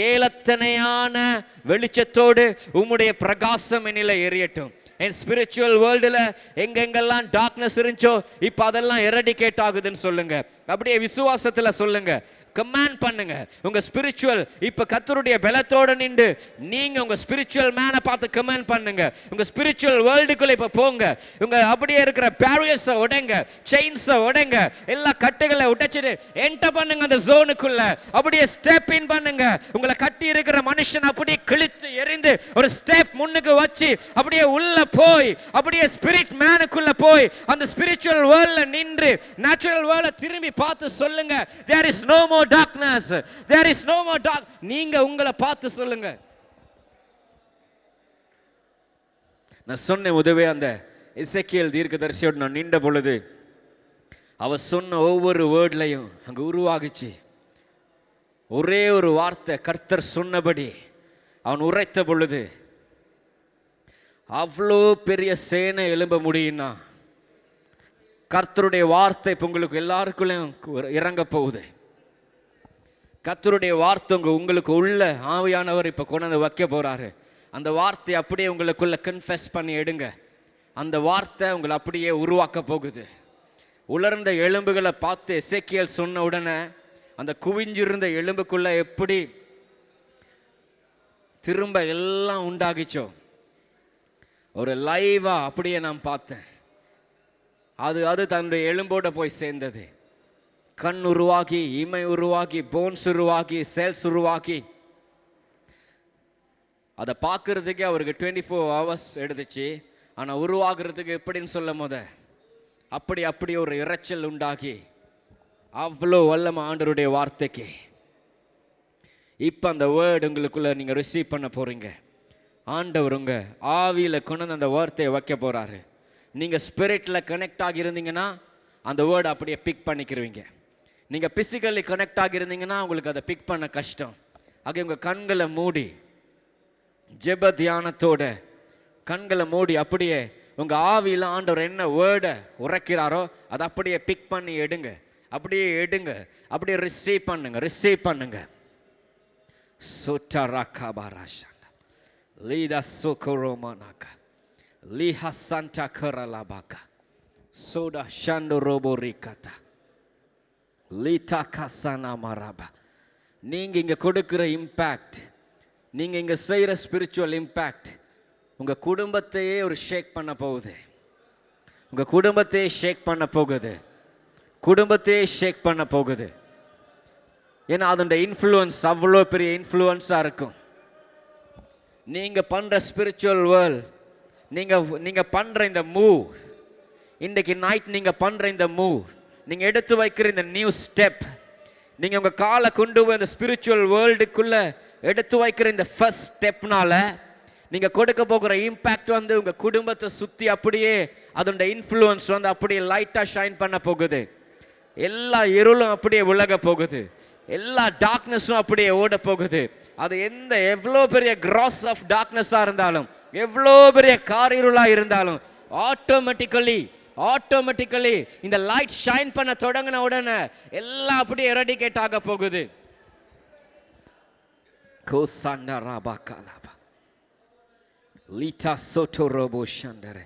ஏழத்தனையான வெளிச்சத்தோடு உம்முடைய பிரகாசம் என்னில எரியட்டும். என் ஸ்பிரிச்சுவல் வேர்ல்டில் எங்கெங்கெல்லாம் டார்க்னஸ் இருந்துச்சோ இப்போ அதெல்லாம் எரடிகேட் ஆகுதுன்னு சொல்லுங்க. அப்படியே விசுவாசத்தில் சொல்லுங்க, கமாண்ட் பண்ணுங்க. உங்க ஸ்பிரிச்சுவல் இப்ப கர்த்தருடைய பலத்தோட நின்று நீங்க உங்க ஸ்பிரிச்சுவல் மேனை பார்த்து கமாண்ட் பண்ணுங்க. உங்க ஸ்பிரிச்சுவல் வேர்ல்டுக்குள்ள இப்ப போங்க. உங்க அப்படியே இருக்கிற பேரியர்ஸை உடைங்க, செயின்ஸை உடைங்க, எல்லா கட்டுகளை உடைச்சிட்டு என்டர் பண்ணுங்க அந்த ஜோனுக்குள்ள. அப்படியே ஸ்டெப் இன் பண்ணுங்க. உங்களை கட்டி இருக்கிற மனுஷன் அப்படியே கிழித்து எரிந்து ஒரு ஸ்டெப் முன்னுக்கு வச்சு அப்படியே உள்ள போய் அப்படியே ஸ்பிரிட் மேனுக்குள்ள போய் அந்த ஸ்பிரிச்சுவல் வேர்ல்ட்ல நின்று நேச்சுரல் வேர்ல்ட திரும்பி பார்த்து சொல்லுங்க, there is no more darkness, there is no more dark. நீங்க உங்களை பார்த்து சொல்லுங்க. நான் சொன்ன உதவி அந்த எசேக்கியேல் தீர்க்கதரிசியோடு நான் நின்ற பொழுது அவர் சொன்ன ஒவ்வொரு வேர்ட்லையும் அங்க உருவாகிச்சு. ஒரே ஒரு வார்த்தை கர்த்தர் சொன்னபடி அவன் உரைத்த பொழுது அவ்வளோ பெரிய சேனை எழும்ப முடியும்னா கர்த்தருடைய வார்த்தை இப்போ உங்களுக்கு எல்லாருக்குள்ளையும் இறங்க போகுது. கர்த்தருடைய வார்த்தை உங்களுக்கு உள்ள ஆவியானவர் இப்போ கொண்டு வந்து வைக்க போறாரு. அந்த வார்த்தை அப்படியே உங்களுக்குள்ள கன்ஃபெஸ் பண்ணி எடுங்க. அந்த வார்த்தை உங்களை அப்படியே உருவாக்க போகுது. உலர்ந்த எலும்புகளை பார்த்து எசேக்கியேல் சொன்ன உடனே அந்த குவிஞ்சிருந்த எலும்புக்குள்ள எப்படி திரும்ப எல்லாம் உண்டாகிச்சோ ஒரு லைவா அப்படியே நான் பார்த்தேன். அது தன்னுடைய எலும்போட போய் சேர்ந்தது. கண் உருவாகி, இமை உருவாகி, போன்ஸ் உருவாகி, செல்ஸ் உருவாகி, அதை பார்க்கறதுக்கே அவருக்கு 24 hours எடுத்துச்சு. ஆனால் உருவாகிறதுக்கு எப்படின்னு சொல்லும் போத அப்படி ஒரு இரைச்சல் உண்டாகி அவ்வளோ வல்லமை ஆண்டவருடைய வார்த்தைக்கு. இப்போ அந்த வேர்டு உங்களுக்குள்ள நீங்கள் ரிசீவ் பண்ண போறீங்க. ஆண்டவர் உங்க ஆவியில் கொண்டு அந்த வார்த்தையை வைக்க போறாரு. நீங்கள் ஸ்பிரிட்டில் கனெக்ட் ஆகியிருந்தீங்கன்னா அந்த வேர்டை அப்படியே பிக் பண்ணிக்கிறீங்க. நீங்கள் பிசிக்கலி கனெக்ட் ஆகியிருந்தீங்கன்னா உங்களுக்கு அதை பிக் பண்ண கஷ்டம். ஆக உங்கள் கண்களை மூடி ஜெப தியானத்தோட கண்களை மூடி அப்படியே உங்கள் ஆவியில் ஆண்டவர் என்ன வேர்டை உரைக்கிறாரோ அதை அப்படியே பிக் பண்ணி எடுங்க. அப்படியே ரிசீவ் பண்ணுங்க. சோட்டராகாபாராஷா லீதா சோகரோமானாகா லீஹா சாண்டா கரலாபாகா சோடா ஷாண்டோ ரோபோரிகாதா லீதா காசானா மராபா. நீங்கள் இங்கே கொடுக்குற இம்பேக்ட், நீங்கள் இங்கே செய்கிற ஸ்பிரிச்சுவல் இம்பேக்ட் உங்கள் குடும்பத்தையே ஒரு ஷேக் பண்ண போகுது. குடும்பத்தையே ஷேக் பண்ண போகுது. ஏன்னா அதோட இன்ஃப்ளூயன்ஸ் அவ்வளோ பெரிய இன்ஃப்ளூயன்ஸாக இருக்கும். நீங்கள் பண்ணுற ஸ்பிரிச்சுவல் வேர்ல்ட், நீங்கள் பண்ணுற இந்த மூவ், இன்றைக்கு நைட் நீங்கள் பண்ணுற இந்த மூவ், நீங்கள் எடுத்து வைக்கிற இந்த நியூ ஸ்டெப், நீங்கள் உங்கள் காலை கொண்டு போய் இந்த ஸ்பிரிச்சுவல் வேர்ல்டுக்குள்ளே எடுத்து வைக்கிற இந்த ஃபர்ஸ்ட் ஸ்டெப்னால நீங்கள் கொடுக்க போகிற இம்பேக்ட் வந்து உங்கள் குடும்பத்தை சுற்றி அப்படியே அதோட இன்ஃப்ளூயன்ஸ் வந்து அப்படியே லைட்டாக ஷைன் பண்ண போகுது. எல்லா இருளும் அப்படியே விலக போகுது. எல்லா டார்க்னஸும் அப்படியே ஓட போகுது. அது எவ்வளோ பெரிய கிராஸ் ஆஃப் டார்க்னஸாக இருந்தாலும், எவ்வளோ பெரிய காரிருளாக இருந்தாலும் ஆட்டோமேட்டிக்கலி இந்த லைட் ஷைன் பண்ண தொடங்கின உடனே எல்லாம் அப்படியே எரடிகேட் ஆக போகுது. கோசாண்டா ராபாகாலாபா லீட்டா சோட்டோ ரோபோ ஷண்டரே.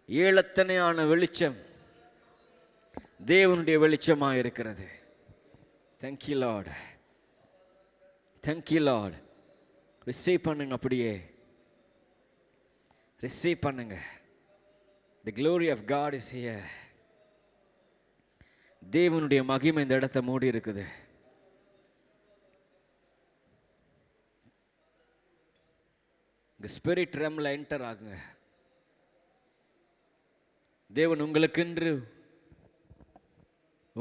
ஏழத்தனையான வெளிச்சம் தேவனுடைய வெளிச்சமாக இருக்கிறது. Thank you Lord. ரிசீவ் பண்ணுங்க. அப்படியே ரிசீவ் பண்ணுங்க. The glory of God is here. தேவனுடைய மகிமை இந்த இடத்தை மூடி இருக்குது. இந்த ஸ்பிரிட் ரெம்ல என்டர் ஆகுங்க. தேவன்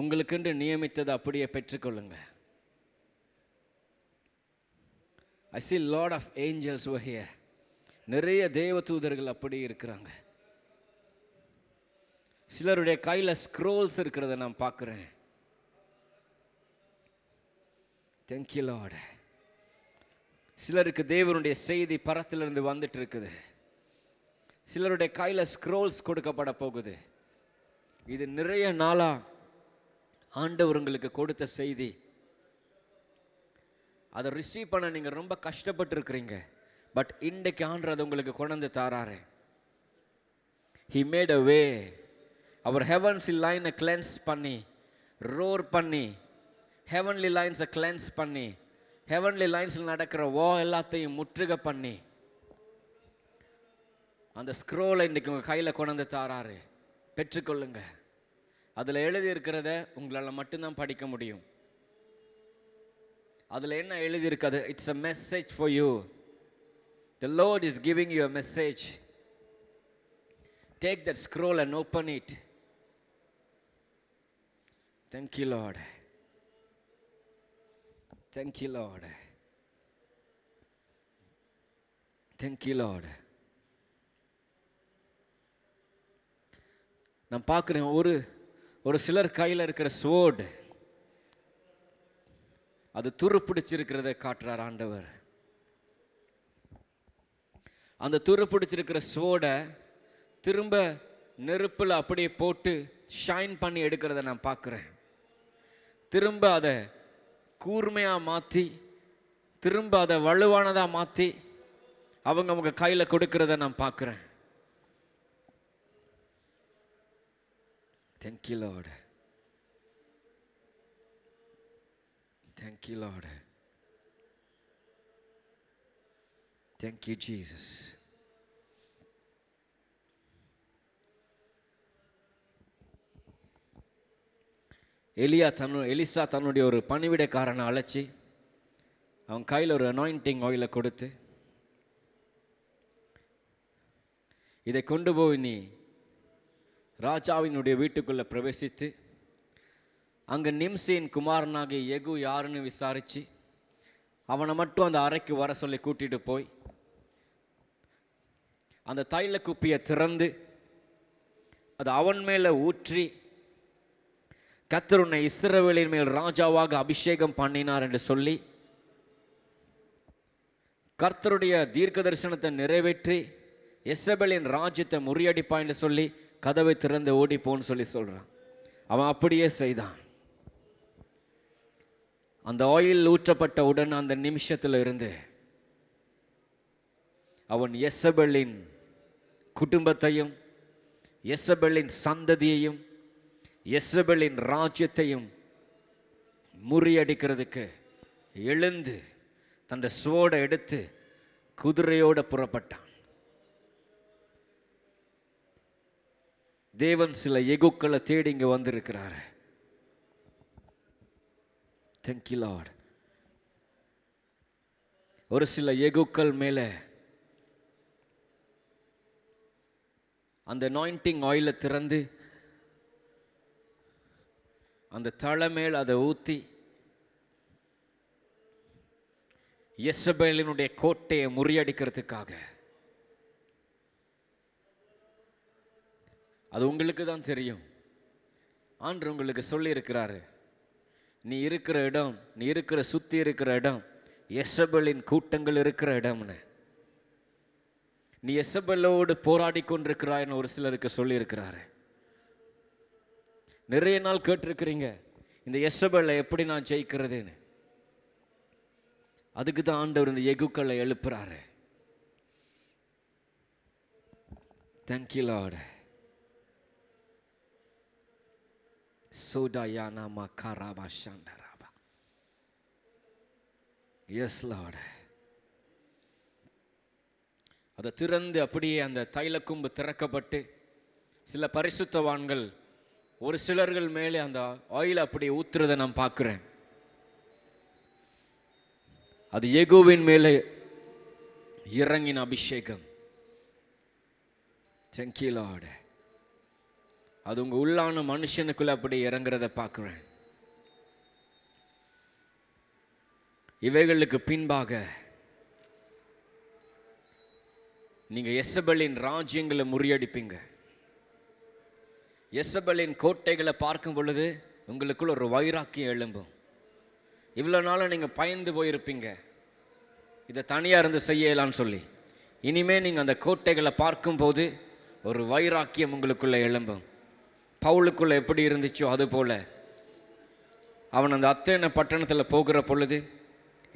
உங்களுக்கென்று நியமித்ததை அப்படியே பெற்றுக்கொள்ளுங்க. I see lot of angels over here. நிறைய தேவ தூதர்கள் அப்படி இருக்கிறாங்க. சிலருடைய கையில் ஸ்க்ரோல்ஸ் இருக்கிறத நான் பார்க்குறேன். Thank you, Lord. சிலருக்கு தேவனுடைய செய்தி பரத்திலிருந்து வந்துட்டு இருக்குது. சிலருடைய கையில் ஸ்க்ரோல்ஸ் கொடுக்கப்பட போகுது. இது நிறைய நாளா ஆண்டவர் உங்களுக்கு கொடுத்த செய்தி. அதை ரிசீவ் பண்ண நீங்கள் ரொம்ப கஷ்டப்பட்டு இருக்கிறீங்க. பட் இன்றைக்கு ஆண்டவர் அதை உங்களுக்கு கொண்டு தாராரு. He made a way. அவர் heavenly line கிளென்ஸ் பண்ணி, ரோர் பண்ணி, heavenly lines கிளென்ஸ் பண்ணி, heavenly linesல நடக்கிற எல்லாத்தையும் முற்றுகை பண்ணி, அந்த ஸ்க்ரோலை இன்றைக்கு உங்கள் கையில் கொண்டு தாராரு. பெற்றுக்கொள்ளுங்க. அதில் எழுதி இருக்கிறத உங்களால் மட்டும்தான் படிக்க முடியும். அதில் என்ன எழுதி இருக்காது? It's a message for you. The Lord is giving you a message. Take that scroll and open it. Thank you, Lord. Thank you, Lord. Thank you, Lord. நான் பார்க்குறேன் ஒரு சிலர் கையில் இருக்கிற ஸ்வோர்டு அது துருப்பிடிச்சிருக்கிறத காட்டுறார் ஆண்டவர். அந்த துருப்பிடிச்சிருக்கிற ஸ்வோர்டை திரும்ப நெருப்பில் அப்படியே போட்டு ஷைன் பண்ணி எடுக்கிறத நான் பார்க்குறேன். திரும்ப அதை கூர்மையாக மாற்றி, திரும்ப அதை வலுவானதாக மாற்றி அவங்க கையில் கொடுக்கிறத நான் பார்க்குறேன். Thank you, Lord. Thank you, Lord. Thank you, Jesus. Elisha தன்னுடைய ஒரு பணிவிடைக்காரனை அழைச்சி அவன் கையில் ஒரு அனாயிண்டிங் ஆயிலை கொடுத்து, இதை கொண்டு போய் நீ ராஜாவினுடைய வீட்டுக்குள்ளே பிரவேசித்து அங்கே நிம்சியின் குமாரனாகிய யெகூ யாருன்னு விசாரித்து அவனை மட்டும் அந்த அறைக்கு வர சொல்லி கூட்டிகிட்டு போய் அந்த தைல குப்பியை திறந்து அது அவன் மேலே ஊற்றி, கர்த்தர் உன்னை இஸ்ரவேலின் மேல் ராஜாவாக அபிஷேகம் பண்ணினார் என்று சொல்லி கர்த்தருடைய தீர்க்க தரிசனத்தை நிறைவேற்றி எசபேலின் ராஜ்யத்தை முறியடிப்பான் என்று சொல்லி கதவை திறந்து ஓடிப்போன்னு சொல்லி சொல்கிறான். அவன் அப்படியே செய்தான். அந்த ஆயில் ஊற்றப்பட்ட உடன் அந்த நிமிஷத்தில் இருந்து அவன் எசபேலின் குடும்பத்தையும் எசபேலின் சந்ததியையும் எசபேலின் ராஜ்யத்தையும் முறியடிக்கிறதுக்கு எழுந்து தன் ஸ்வோர்டை எடுத்து குதிரையோடு புறப்பட்டான். தேவன் சில யெகூக்களை தேடி இங்கே வந்திருக்கிறார். Thank you, Lord. ஒரு சில யெகூக்கள் மேலே அந்த அனாயிண்டிங் ஆயிலை திறந்து அந்த தலை மேல் அதை ஊற்றி எசபேலினுடைய கோட்டையை முறியடிக்கிறதுக்காக. அது உங்களுக்கு தான் தெரியும். ஆண்டவர் உங்களுக்கு சொல்லி இருக்கிறாரு, நீ இருக்கிற இடம், நீ இருக்கிற சுற்றி இருக்கிற இடம் எசபேலின் கூட்டங்கள் இருக்கிற இடம்னு. நீ எசபேலோடு போராடி கொண்டிருக்கிறாய்னு ஒரு சிலருக்கு சொல்லியிருக்கிறாரு. நிறைய நாள் கேட்டிருக்கிறீங்க, இந்த எசபேலை எப்படி நான் ஜெயிக்கிறதுன்னு. அதுக்கு தான் ஆண்டவர் இந்த யெகூக்களை எழுப்புறாரு. Thank you, Lord. Sodayana makaraba shandaraba. Yes, Lord. அதை திறந்து அப்படியே அந்த தைலக்கும்பு திறக்கப்பட்டு சில பரிசுத்தவான்கள் ஒரு சிலர்கள் மேலே அந்த ஆயில் அப்படியே ஊத்துறதை நான் பார்க்குறேன். அது யெகூவின் மேலே இறங்கின அபிஷேகம். Thank you, Lord. அது உங்க உள்ளான மனுஷனுக்குள்ள அப்படி இறங்குறத பார்க்குறேன். இவைகளுக்கு பின்பாக நீங்க எசபேலின் ராஜ்யங்களை முறியடிப்பீங்க. எசபேலின் கோட்டைகளை பார்க்கும் பொழுது உங்களுக்குள்ள ஒரு வைராக்கியம் எழும்பும். இவ்வளோ நாளும் நீங்கள் பயந்து போயிருப்பீங்க, இதை தனியாக இருந்து செய்யலான்னு சொல்லி. இனிமேல் நீங்கள் அந்த கோட்டைகளை பார்க்கும்போது ஒரு வைராக்கியம் உங்களுக்குள்ளே எழும்பும். பவுலுக்குள்ளே எப்படி இருந்துச்சோ அதுபோல் அவன் அந்த அத்தேன பட்டணத்தில் போகிற பொழுது,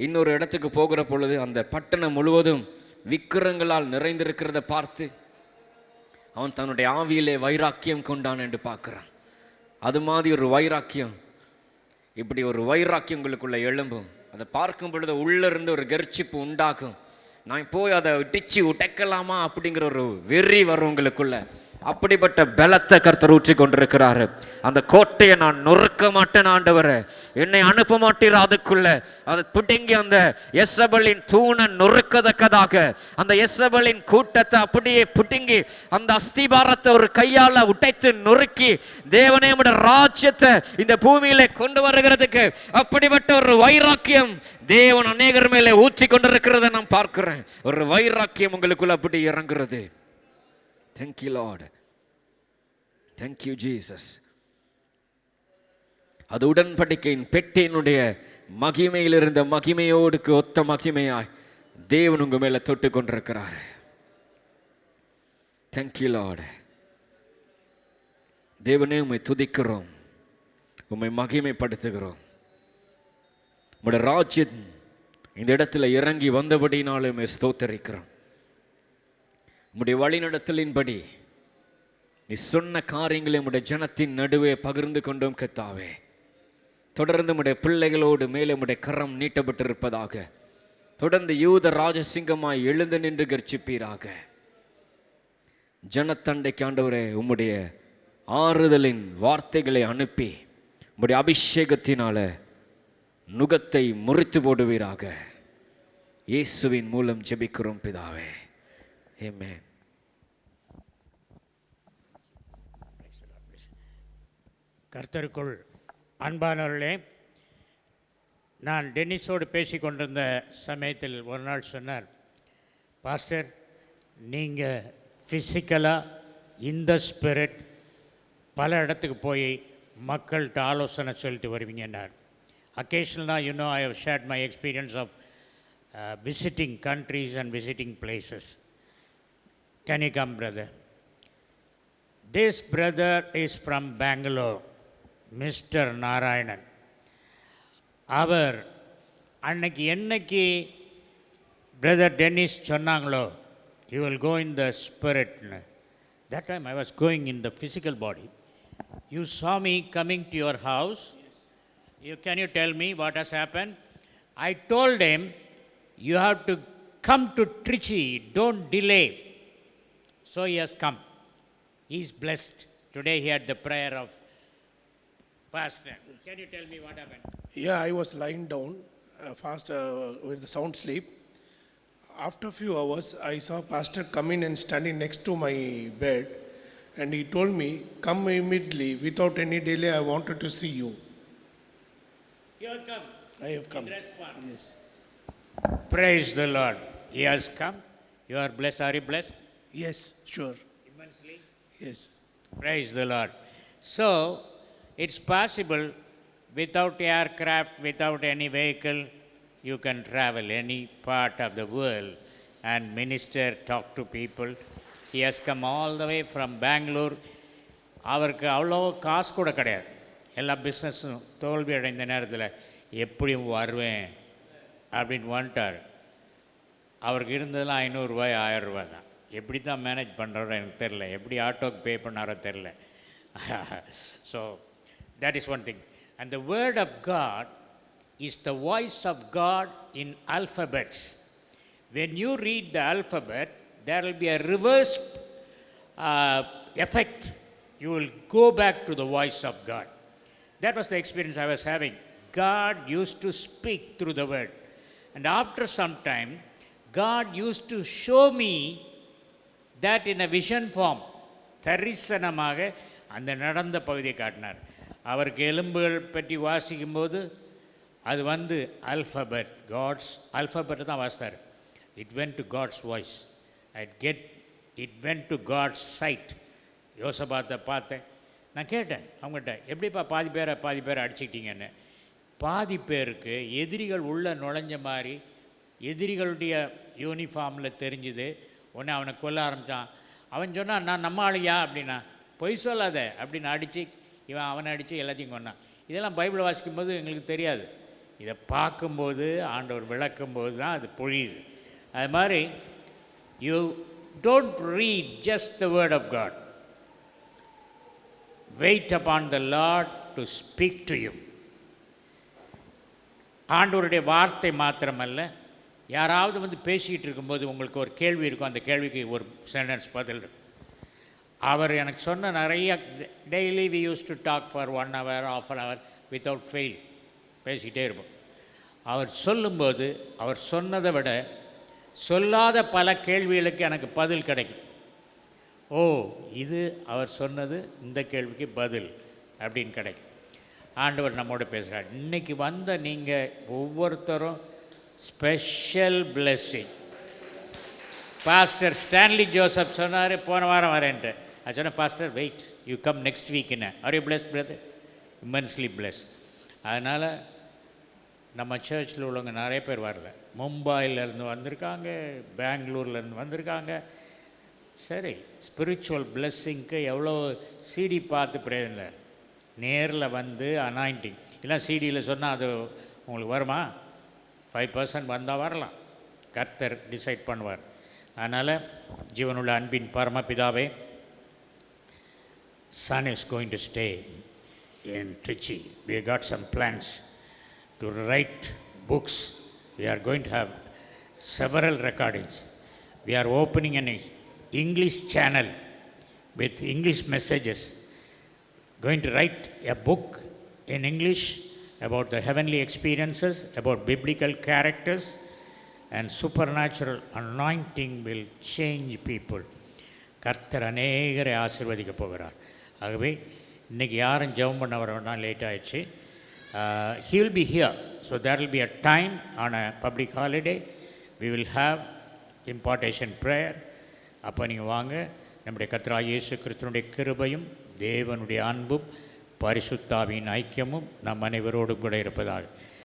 இன்னொரு இடத்துக்கு போகிற பொழுது அந்த பட்டணம் முழுவதும் விக்கிரங்களால் நிறைந்திருக்கிறத பார்த்து அவன் தன்னுடைய ஆவியிலே வைராக்கியம் கொண்டான் என்று பார்க்குறான். அது மாதிரி ஒரு வைராக்கியம், இப்படி ஒரு வைராக்கியம் உங்களுக்குள்ளே எழும்பும். அதை பார்க்கும் பொழுது உள்ளிருந்து ஒரு கர்ச்சிப்பு உண்டாகும். நான் போய் அதை இடிச்சு உடைக்கலாமா அப்படிங்கிற ஒரு வெறி வரும் உங்களுக்குள்ள. அப்படிப்பட்ட பலத்தை கர்த்தர் ஊற்றி கொண்டிருக்கிறாரு. அந்த கோட்டையை நான் நொறுக்க மாட்டேன் ஆண்டவரே, என்னை அனுப்ப மாட்டீர். அதுக்குள்ள அதை பிடுங்கி அந்த எசபலின் தூணை நொறுக்கதக்கதாக அந்த எசபலின் கூட்டத்தை அப்படியே பிடுங்கி அந்த அஸ்திபாரத்தை ஒரு கையால் உடைத்து நொறுக்கி தேவனே உம்முடைய ராஜ்யத்தை இந்த பூமியிலே கொண்டு வருகிறதுக்கு அப்படிப்பட்ட ஒரு வைராக்கியம் தேவன் அநேகர் மேலே ஊற்றி கொண்டிருக்கிறத நான் பார்க்கிறேன். ஒரு வைராக்கியம் உங்களுக்குள்ள அப்படி இறங்குறது. Thank you Lord. Thank you Jesus. அது உடன்படிக்கையின் பெட்டியினுடைய மகிமையில் இருந்த மகிமையோடுக்கு ஒத்த மகிமையாய் தேவன் உங்க மேல தொட்டு கொண்டிருக்கிறார். Thank you Lord. தேவனே உம்மை துதிக்கிறோம், உம்மை மகிமைப்படுத்துகிறோம். உம்முடைய ராஜ்யம் இந்த இடத்துல இறங்கி வந்தபடினாலே உம்மை ஸ்தோத்தரிக்கிறோம். உம்முடைய வழிநடத்தலின்படி நீ சொன்ன காரியங்களை உம்முடைய ஜனத்தின் நடுவே பகிர்ந்து கொண்டோம் கர்த்தாவே. தொடர்ந்து உம்முடைய பிள்ளைகளோடு மேலே உம்முடைய கரம் நீட்டப்பட்டிருப்பதாக. தொடர்ந்து யூத ராஜசிங்கமாய் எழுந்து நின்று கர்ச்சிப்பீராக. ஜனத்தண்டைக்கு ஆண்டவரே உம்முடைய ஆறுதலின் வார்த்தைகளை அனுப்பி உம்முடைய அபிஷேகத்தினால நுகத்தை முறித்து போடுவீராக. இயேசுவின் மூலம் ஜெபிக்கிறோம் பிதாவே. ஆமென். கர்த்தருக்குள் அன்பானவர்களே, நான் டென்னிஸோடு பேசி கொண்டிருந்த சமயத்தில் ஒரு நாள் சொன்னார், பாஸ்டர் நீங்கள் ஃபிசிக்கலாக இந்த ஸ்பிரிட் பல இடத்துக்கு போய் மக்கள்கிட்ட ஆலோசனை சொல்லிட்டு வருவீங்கன்னார். அக்கேஷனலாக I have shared my experience of visiting countries and visiting places. Can you come, brother? This brother is from Bangalore, Mr. Narayanan. அவர் அன்னைக்கு என்னைக்கு பிரதர் டென்னிஸ் சொன்னாங்களோ you will go in the spirit, that time I was going in the physical body. You saw me coming to your house. Yes. Can you tell me what has happened? I told him, you have to come to Trichy, don't delay. So he has come. He is blessed. Today he had the prayer of Pastor. Can you tell me what happened? Yeah, I was lying down fast with the sound sleep. After a few hours, I saw Pastor come in and standing next to my bed, and he told me, come immediately, without any delay, I wanted to see you. You have come. I have come. In response. Yes. Praise the Lord. He has come. You are blessed. Are you blessed? Yes, sure. Immensely. Yes. Praise the Lord. So, it's possible without aircraft, without any vehicle, you can travel any part of the world and minister, talk to people. He has come all the way from Bangalore. அவருக்கு அவ்வளோ காசு கூட கிடையாது. எல்லா பிஸ்னஸும் தோல்வி அடைந்த நேரத்தில் எப்படியும் வருவேன் அப்படின்னு வந்துட்டார். அவருக்கு இருந்ததெல்லாம் 500 ரூபாய் 1000 ரூபாய் தான். எப்படி தான் மேனேஜ் பண்ணுறாரோ எனக்கு தெரில, எப்படி ஆட்டோக்கு பே பண்ணாரோ தெரில. So that is one thing. And the word of God is the voice of God in alphabets. When you read the alphabet, there will be a reverse effect. You will go back to the voice of God. That was the experience I was having. God used to speak through the word. And after some time, God used to show me that in a vision form. தரிசனமாக அந்த நடந்த பகுதியை காட்டினார். அவருக்கு எலும்புகள் பற்றி வாசிக்கும்போது அது வந்து அல்ஃபபெட், காட்ஸ் அல்ஃபபெட்டை தான் வாசித்தார். It went to God's voice. It went to God's sight. யோசபாத்தை பார்த்தேன். நான் கேட்டேன் அவங்ககிட்ட, எப்படிப்பா பாதி பேரை அடிச்சுக்கிட்டீங்கன்னு. பாதி பேருக்கு எதிரிகள் உள்ள நுழைஞ்ச மாதிரி எதிரிகளுடைய யூனிஃபார்மில் தெரிஞ்சுது. உடனே அவனை கொல்ல ஆரம்பித்தான். அவன் சொன்னான், நான் நம்ம ஆளுயா அப்படின்னா, பொய் சொல்லாத அப்படின்னு அடித்து இவன் அவனை அடித்து எல்லாத்தையும் கொன்னான். இதெல்லாம் பைபிள் வாசிக்கும்போது எங்களுக்கு தெரியாது. இதை பார்க்கும்போது ஆண்டவர் விளக்கும்போது தான் அது பொழியுது. அது மாதிரி you don't read just the word of God, wait upon the Lord to speak to you. ஆண்டவருடைய வார்த்தை மாத்திரமல்ல, யாராவது வந்து பேசிகிட்டு இருக்கும்போது உங்களுக்கு ஒரு கேள்வி இருக்கும், அந்த கேள்விக்கு ஒரு சென்டென்ஸ் பதில் இருக்கும். அவர் எனக்கு சொன்ன நிறைய daily we use to talk for 1 hour, half an hour without fail பேசிக்கிட்டே இருப்போம். அவர் சொல்லும்போது அவர் சொன்னதை விட சொல்லாத பல கேள்விகளுக்கு எனக்கு பதில் கிடைக்கும். ஓ, இது அவர் சொன்னது, இந்த கேள்விக்கு பதில் அப்படின்னு கிடைக்கும். ஆண்டவர் நம்மோட பேசுகிறார். இன்றைக்கி வந்த நீங்கள் ஒவ்வொருத்தரும் special blessing. Pastor Stanley Joseph சொன்னார் போன வாரம் வரேன்ட்டு. அது சொன்னேன், pastor wait, you come next வீக்குன்னு. Are you blessed brother? Immensely bless. அதனால் நம்ம சர்ச்சில் உள்ளவங்க நிறைய பேர் வரல. மும்பையிலேருந்து வந்திருக்காங்க, பெங்களூர்லேருந்து வந்திருக்காங்க. சரி, ஸ்பிரிச்சுவல் பிளெஸ்ஸிங்க்கு எவ்வளோ சிடி பார்த்து பிரயோஜனம், நேரில் வந்து அனாயிண்டிங். இல்லை சிடியில் சொன்னால் அது உங்களுக்கு வருமா? 5% வந்தால் வரலாம், கர்த்தர் டிசைட் பண்ணுவார். அதனால் ஜீவனுள்ள அன்பின் பரமபிதாவே, son is going to stay in Trichy. We have got some plans to write books. We are going to have several recordings. We are opening an English channel with English messages. Going to write a book in English about the heavenly experiences, about biblical characters, and supernatural anointing will change people. கர்த்தர் அநேகரை ஆசீர்வதிக்க போகிறார். ஆகவே இன்றைக்கி யாரும் ஜெபம் பண்ண வரணும்னா லேட் ஆகிடுச்சு. He will be here. So there will be a time on a public holiday. We will have impartation prayer. அப்போ நீங்கள் வாங்க. நம்முடைய கர்த்தராகிய இயேசு கிறிஸ்துவினுடைய கிருபையும் தேவனுடைய அன்பும் பரிசுத்த ஆவியின் ஐக்கியமும் நம் அனைவரோடும் கூட இருப்பதாக.